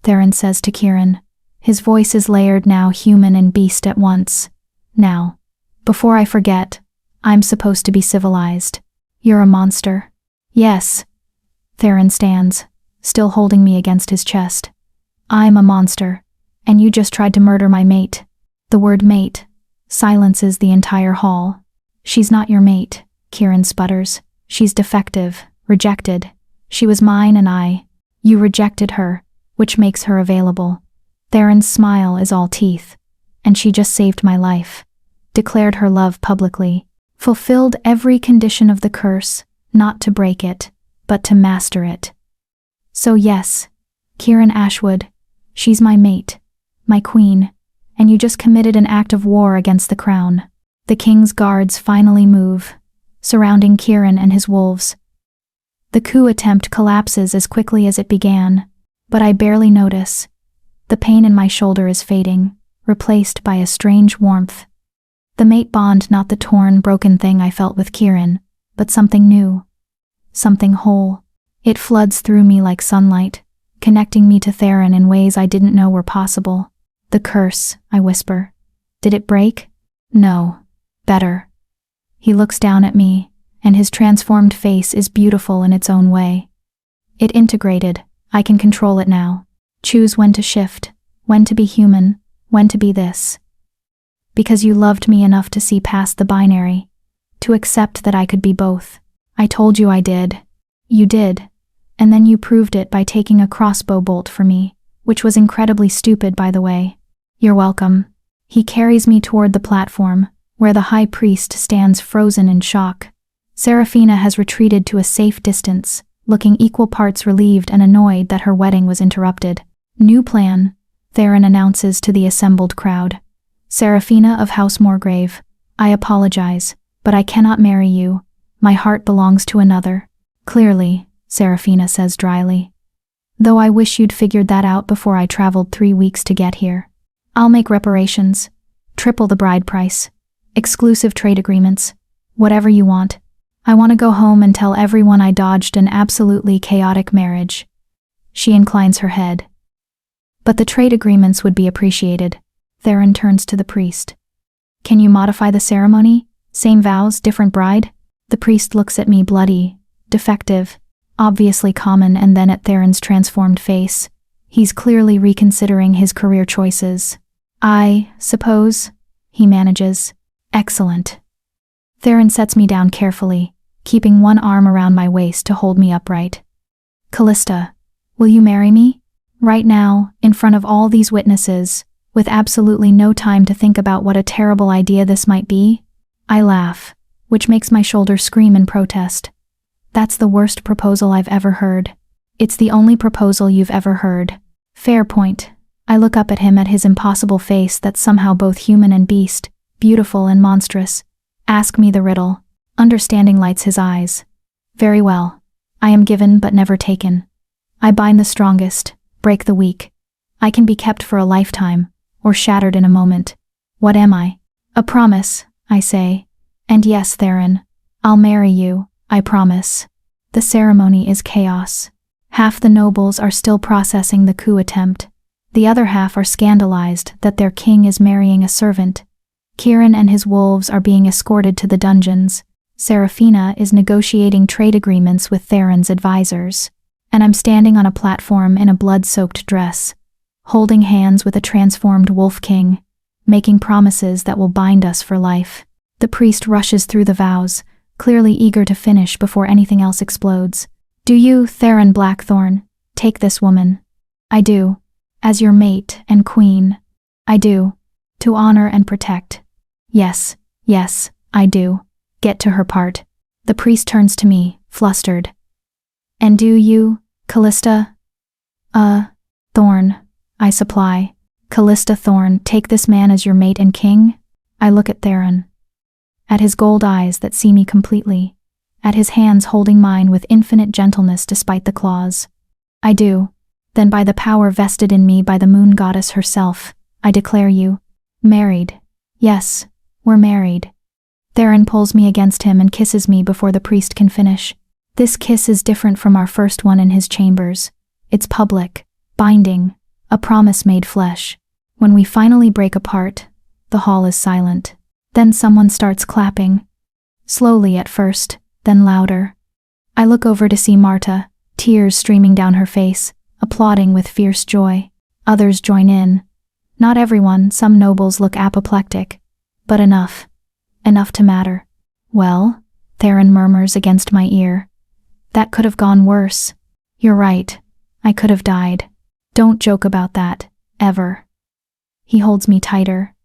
Theron says to Kieran. His voice is layered now, human and beast at once. "Now. Before I forget, I'm supposed to be civilized. You're a monster." "Yes." Theron stands, still holding me against his chest. "I'm a monster, and you just tried to murder my mate." The word mate silences the entire hall. "She's not your mate," Kieran sputters. "She's defective, rejected. She was mine and You rejected her, which makes her available." Theron's smile is all teeth. "And she just saved my life. Declared her love publicly. Fulfilled every condition of the curse, not to break it, but to master it. So yes, Kieran Ashwood, she's my mate, my queen, and you just committed an act of war against the crown." The king's guards finally move, surrounding Kieran and his wolves. The coup attempt collapses as quickly as it began, but I barely notice. The pain in my shoulder is fading, replaced by a strange warmth. The mate bond, not the torn, broken thing I felt with Kieran, but something new. Something whole. It floods through me like sunlight, connecting me to Theron in ways I didn't know were possible. "The curse," I whisper. "Did it break?" "No. Better." He looks down at me, and his transformed face is beautiful in its own way. "It integrated. I can control it now. Choose when to shift, when to be human, when to be this. Because you loved me enough to see past the binary, to accept that I could be both. I told you I did. You did. And then you proved it by taking a crossbow bolt for me, which was incredibly stupid, by the way. You're welcome." He carries me toward the platform, where the high priest stands frozen in shock. Serafina has retreated to a safe distance, looking equal parts relieved and annoyed that her wedding was interrupted. "New plan," Theron announces to the assembled crowd. "Serafina of House Morgrave, I apologize, but I cannot marry you. My heart belongs to another." "Clearly," Serafina says dryly. "Though I wish you'd figured that out before I traveled 3 weeks to get here. I'll make reparations. Triple the bride price. Exclusive trade agreements. Whatever you want." I want to go home and tell everyone I dodged an absolutely chaotic marriage. She inclines her head. But the trade agreements would be appreciated. Theron turns to the priest. Can you modify the ceremony? Same vows, different bride? The priest looks at me, bloody, defective, obviously common, and then at Theron's transformed face. He's clearly reconsidering his career choices. I suppose, he manages. Excellent. Theron sets me down carefully, keeping one arm around my waist to hold me upright. Callista, will you marry me? Right now, in front of all these witnesses, with absolutely no time to think about what a terrible idea this might be? I laugh, which makes my shoulder scream in protest. That's the worst proposal I've ever heard. It's the only proposal you've ever heard. Fair point. I look up at him, at his impossible face that's somehow both human and beast, beautiful and monstrous. Ask me the riddle. Understanding lights his eyes. Very well. I am given but never taken. I bind the strongest, break the weak. I can be kept for a lifetime, or shattered in a moment. What am I? A promise, I say. And yes, Theron, I'll marry you, I promise. The ceremony is chaos. Half the nobles are still processing the coup attempt. The other half are scandalized that their king is marrying a servant. Kieran and his wolves are being escorted to the dungeons. Serafina is negotiating trade agreements with Theron's advisors. And I'm standing on a platform in a blood-soaked dress, holding hands with a transformed wolf king, making promises that will bind us for life. The priest rushes through the vows, clearly eager to finish before anything else explodes. Do you, Theron Blackthorn, take this woman? I do. As your mate and queen. I do. To honor and protect. Yes, yes, I do. Get to her part. The priest turns to me, flustered. And do you, Callista? Thorn, I supply. Callista Thorn, take this man as your mate and king? I look at Theron. At his gold eyes that see me completely. At his hands holding mine with infinite gentleness despite the claws. I do. Then by the power vested in me by the moon goddess herself, I declare you married. Yes, we're married. Theron pulls me against him and kisses me before the priest can finish. This kiss is different from our first one in his chambers. It's public, binding, a promise made flesh. When we finally break apart, the hall is silent. Then someone starts clapping. Slowly at first, then louder. I look over to see Marta, tears streaming down her face, applauding with fierce joy. Others join in. Not everyone, some nobles look apoplectic. But enough. Enough to matter. Well, Theron murmurs against my ear. That could have gone worse. You're right. I could have died. Don't joke about that, ever. He holds me tighter.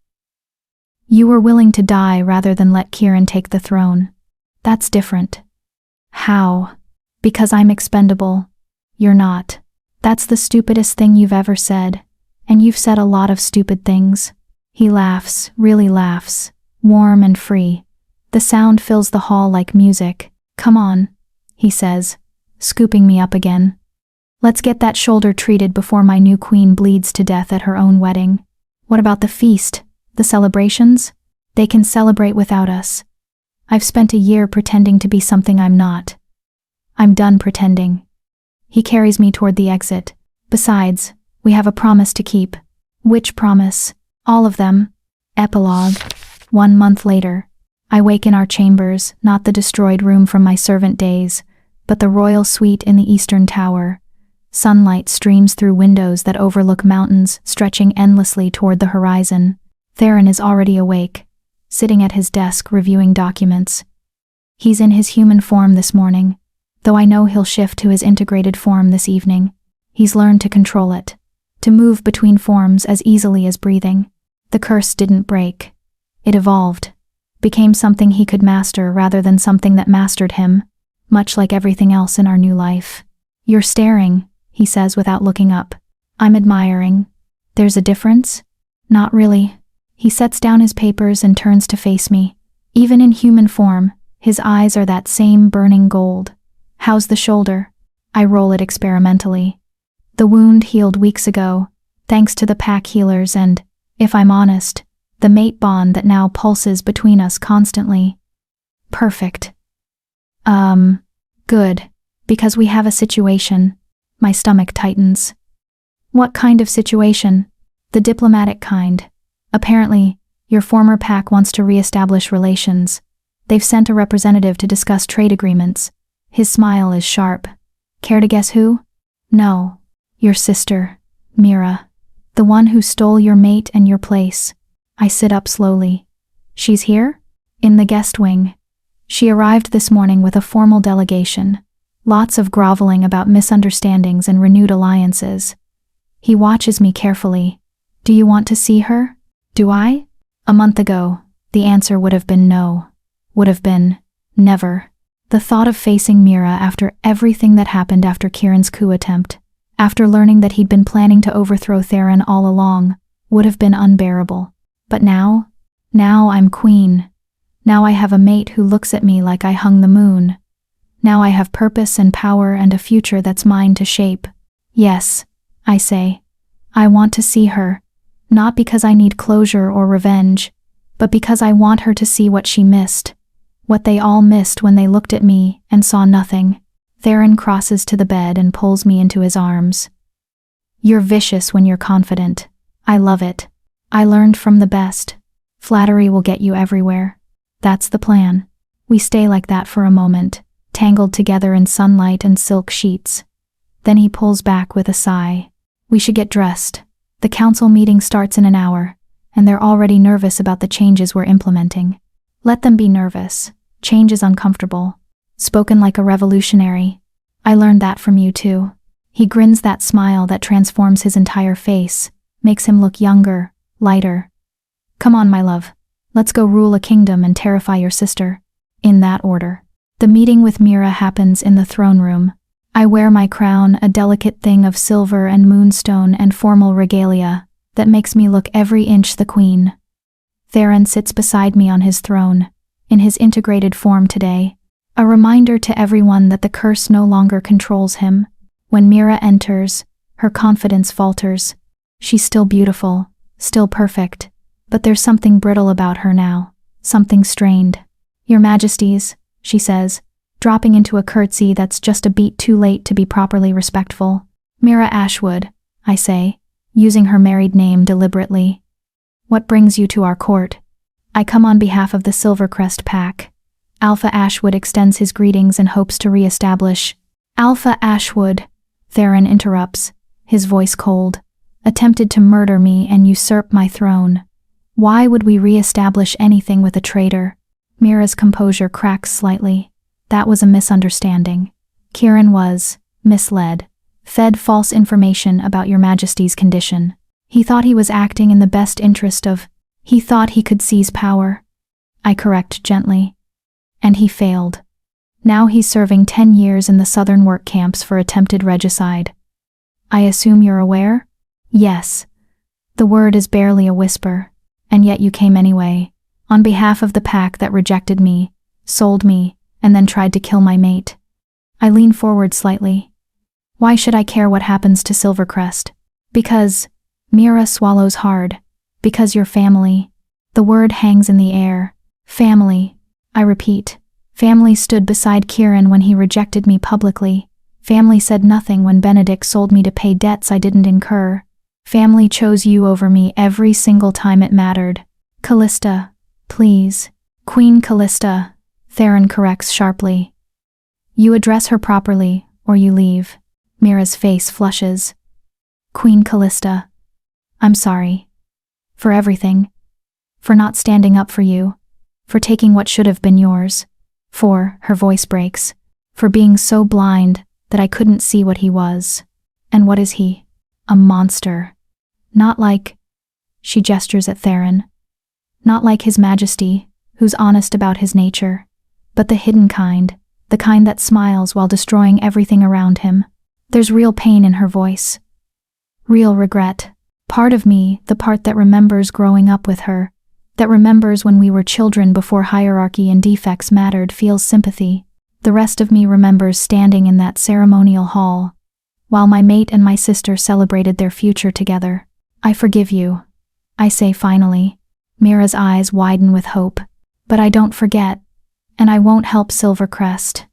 You were willing to die rather than let Kieran take the throne. That's different. How? Because I'm expendable. You're not. That's the stupidest thing you've ever said. And you've said a lot of stupid things. He laughs, really laughs, warm and free. The sound fills the hall like music. Come on, he says, scooping me up again. Let's get that shoulder treated before my new queen bleeds to death at her own wedding. What about the feast? The celebrations? They can celebrate without us. I've spent a year pretending to be something I'm not. I'm done pretending. He carries me toward the exit. Besides, we have a promise to keep. Which promise? All of them. Epilogue. 1 month later. I wake in our chambers, not the destroyed room from my servant days, but the royal suite in the eastern tower. Sunlight streams through windows that overlook mountains stretching endlessly toward the horizon. Theron is already awake, sitting at his desk reviewing documents. He's in his human form this morning, though I know he'll shift to his integrated form this evening. He's learned to control it, to move between forms as easily as breathing. The curse didn't break. It evolved, became something he could master rather than something that mastered him, much like everything else in our new life. You're staring, he says without looking up. I'm admiring. There's a difference? Not really. He sets down his papers and turns to face me. Even in human form, his eyes are that same burning gold. How's the shoulder? I roll it experimentally. The wound healed weeks ago, thanks to the pack healers and, if I'm honest, the mate bond that now pulses between us constantly. Perfect. Good. Because we have a situation. My stomach tightens. What kind of situation? The diplomatic kind. Apparently, your former pack wants to re-establish relations. They've sent a representative to discuss trade agreements. His smile is sharp. Care to guess who? No. Your sister, Mira. The one who stole your mate and your place. I sit up slowly. She's here? In the guest wing. She arrived this morning with a formal delegation. Lots of groveling about misunderstandings and renewed alliances. He watches me carefully. Do you want to see her? Do I? A month ago, the answer would have been no. Would have been never. The thought of facing Mira after everything that happened after Kieran's coup attempt, after learning that he'd been planning to overthrow Theron all along, would have been unbearable. But now I'm queen. Now I have a mate who looks at me like I hung the moon. Now I have purpose and power and a future that's mine to shape. Yes, I say. I want to see her, not because I need closure or revenge, but because I want her to see what she missed, what they all missed when they looked at me and saw nothing. Theron crosses to the bed and pulls me into his arms. You're vicious when you're confident. I love it. I learned from the best. Flattery will get you everywhere. That's the plan. We stay like that for a moment, tangled together in sunlight and silk sheets. Then he pulls back with a sigh. We should get dressed. The council meeting starts in an hour, and they're already nervous about the changes we're implementing. Let them be nervous. Change is uncomfortable. Spoken like a revolutionary. I learned that from you too. He grins, that smile that transforms his entire face, makes him look younger, lighter. Come on, my love. Let's go rule a kingdom and terrify your sister. In that order. The meeting with Mira happens in the throne room. I wear my crown, a delicate thing of silver and moonstone and formal regalia that makes me look every inch the queen. Theron sits beside me on his throne, in his integrated form today, a reminder to everyone that the curse no longer controls him. When Mira enters, her confidence falters. She's still beautiful, still perfect, but there's something brittle about her now, something strained. Your Majesties, she says, dropping into a curtsy that's just a beat too late to be properly respectful. Mira Ashwood, I say, using her married name deliberately. What brings you to our court? I come on behalf of the Silvercrest pack. Alpha Ashwood extends his greetings and hopes to re-establish. Alpha Ashwood, Theron interrupts, his voice cold, attempted to murder me and usurp my throne. Why would we re-establish anything with a traitor? Mira's composure cracks slightly. That was a misunderstanding. Kieran was misled, fed false information about your Majesty's condition. He thought he was acting in the best interest of, he thought he could seize power. I correct gently. And he failed. Now he's serving 10 years in the southern work camps for attempted regicide. I assume you're aware? Yes. The word is barely a whisper, and yet you came anyway, on behalf of the pack that rejected me, sold me, and then tried to kill my mate. I lean forward slightly. Why should I care what happens to Silvercrest? Because, Mira swallows hard, because your family. The word hangs in the air. Family. I repeat. Family stood beside Kieran when he rejected me publicly. Family said nothing when Benedict sold me to pay debts I didn't incur. Family chose you over me every single time it mattered. Callista, please. Queen Callista, Theron corrects sharply. You address her properly, or you leave. Mira's face flushes. Queen Callista, I'm sorry. For everything. For not standing up for you. For taking what should have been yours. For, her voice breaks, for being so blind that I couldn't see what he was. And what is he? A monster. Not like, she gestures at Theron. Not like His Majesty, who's honest about his nature, but the hidden kind, the kind that smiles while destroying everything around him. There's real pain in her voice. Real regret. Part of me, the part that remembers growing up with her, that remembers when we were children before hierarchy and defects mattered, feels sympathy. The rest of me remembers standing in that ceremonial hall, while my mate and my sister celebrated their future together. I forgive you, I say finally. Mira's eyes widen with hope. But I don't forget, and I won't help Silvercrest.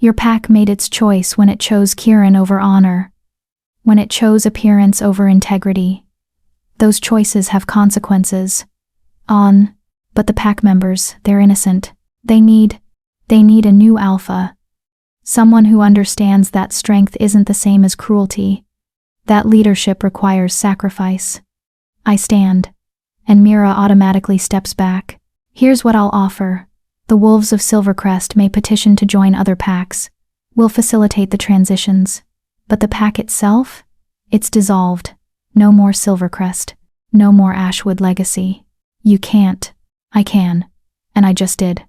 Your pack made its choice when it chose Kieran over honor, when it chose appearance over integrity. Those choices have consequences. But the pack members, they're innocent. They need a new alpha. Someone who understands that strength isn't the same as cruelty. That leadership requires sacrifice. I stand, and Mira automatically steps back. Here's what I'll offer. The Wolves of Silvercrest may petition to join other packs. We'll facilitate the transitions. But the pack itself? It's dissolved. No more Silvercrest. No more Ashwood legacy. You can't. I can. And I just did.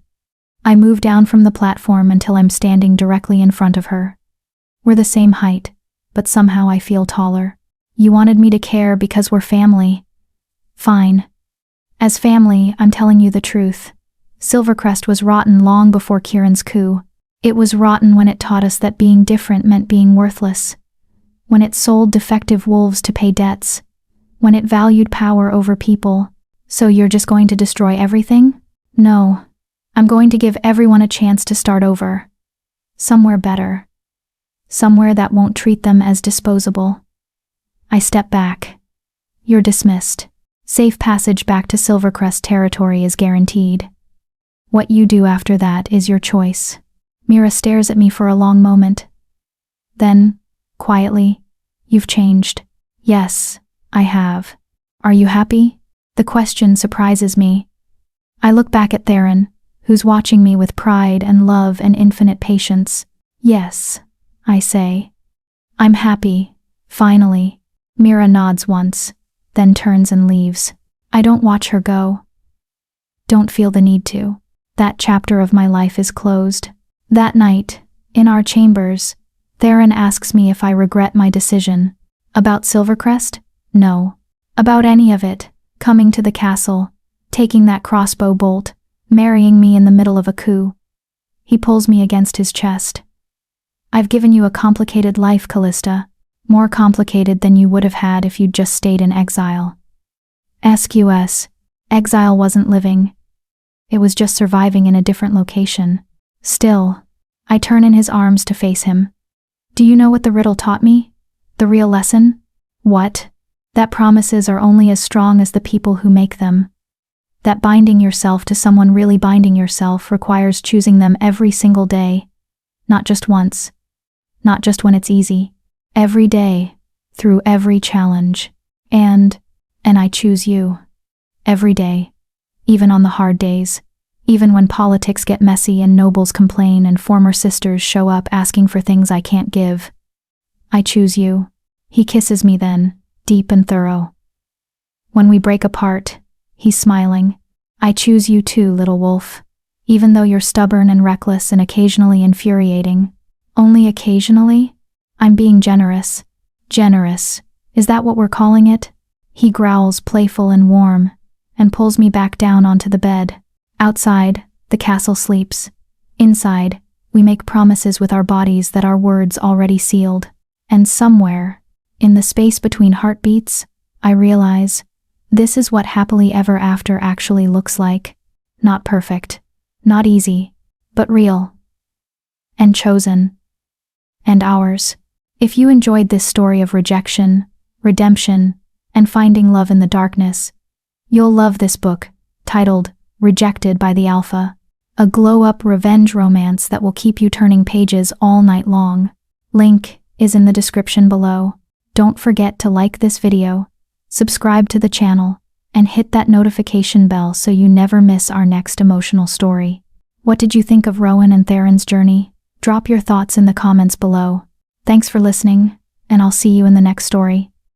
I move down from the platform until I'm standing directly in front of her. We're the same height, but somehow I feel taller. You wanted me to care because we're family. Fine. As family, I'm telling you the truth. Silvercrest was rotten long before Kieran's coup. It was rotten when it taught us that being different meant being worthless. When it sold defective wolves to pay debts. When it valued power over people. So you're just going to destroy everything? No. I'm going to give everyone a chance to start over. Somewhere better. Somewhere that won't treat them as disposable. I step back. You're dismissed. Safe passage back to Silvercrest territory is guaranteed. What you do after that is your choice. Mira stares at me for a long moment. Then, quietly, you've changed. Yes, I have. Are you happy? The question surprises me. I look back at Theron, who's watching me with pride and love and infinite patience. Yes, I say. I'm happy, finally. Mira nods once, then turns and leaves. I don't watch her go. Don't feel the need to. That chapter of my life is closed. That night, in our chambers, Theron asks me if I regret my decision. About Silvercrest? No. About any of it. Coming to the castle, taking that crossbow bolt, marrying me in the middle of a coup. He pulls me against his chest. I've given you a complicated life, Callista. More complicated than you would have had if you'd just stayed in exile. SQS. Exile wasn't living. It was just surviving in a different location. Still, I turn in his arms to face him. Do you know what the riddle taught me? The real lesson? What? That promises are only as strong as the people who make them. That binding yourself to someone really binding yourself requires choosing them every single day. Not just once. Not just when it's easy. Every day, through every challenge. And I choose you. Every day. Even on the hard days. Even when politics get messy and nobles complain and former sisters show up asking for things I can't give. I choose you. He kisses me then, deep and thorough. When we break apart, he's smiling. I choose you too, little wolf. Even though you're stubborn and reckless and occasionally infuriating. Only occasionally? I'm being generous. Generous. Is that what we're calling it? He growls, playful and warm, and pulls me back down onto the bed. Outside, the castle sleeps. Inside, we make promises with our bodies that our words already sealed. And somewhere, in the space between heartbeats, I realize, this is what happily ever after actually looks like. Not perfect. Not easy. But real. And chosen. And ours. If you enjoyed this story of rejection, redemption, and finding love in the darkness, you'll love this book, titled Rejected by the Alpha, a glow-up revenge romance that will keep you turning pages all night long. Link is in the description below. Don't forget to like this video, subscribe to the channel, and hit that notification bell so you never miss our next emotional story. What did you think of Rowan and Theron's journey? Drop your thoughts in the comments below. Thanks for listening, and I'll see you in the next story.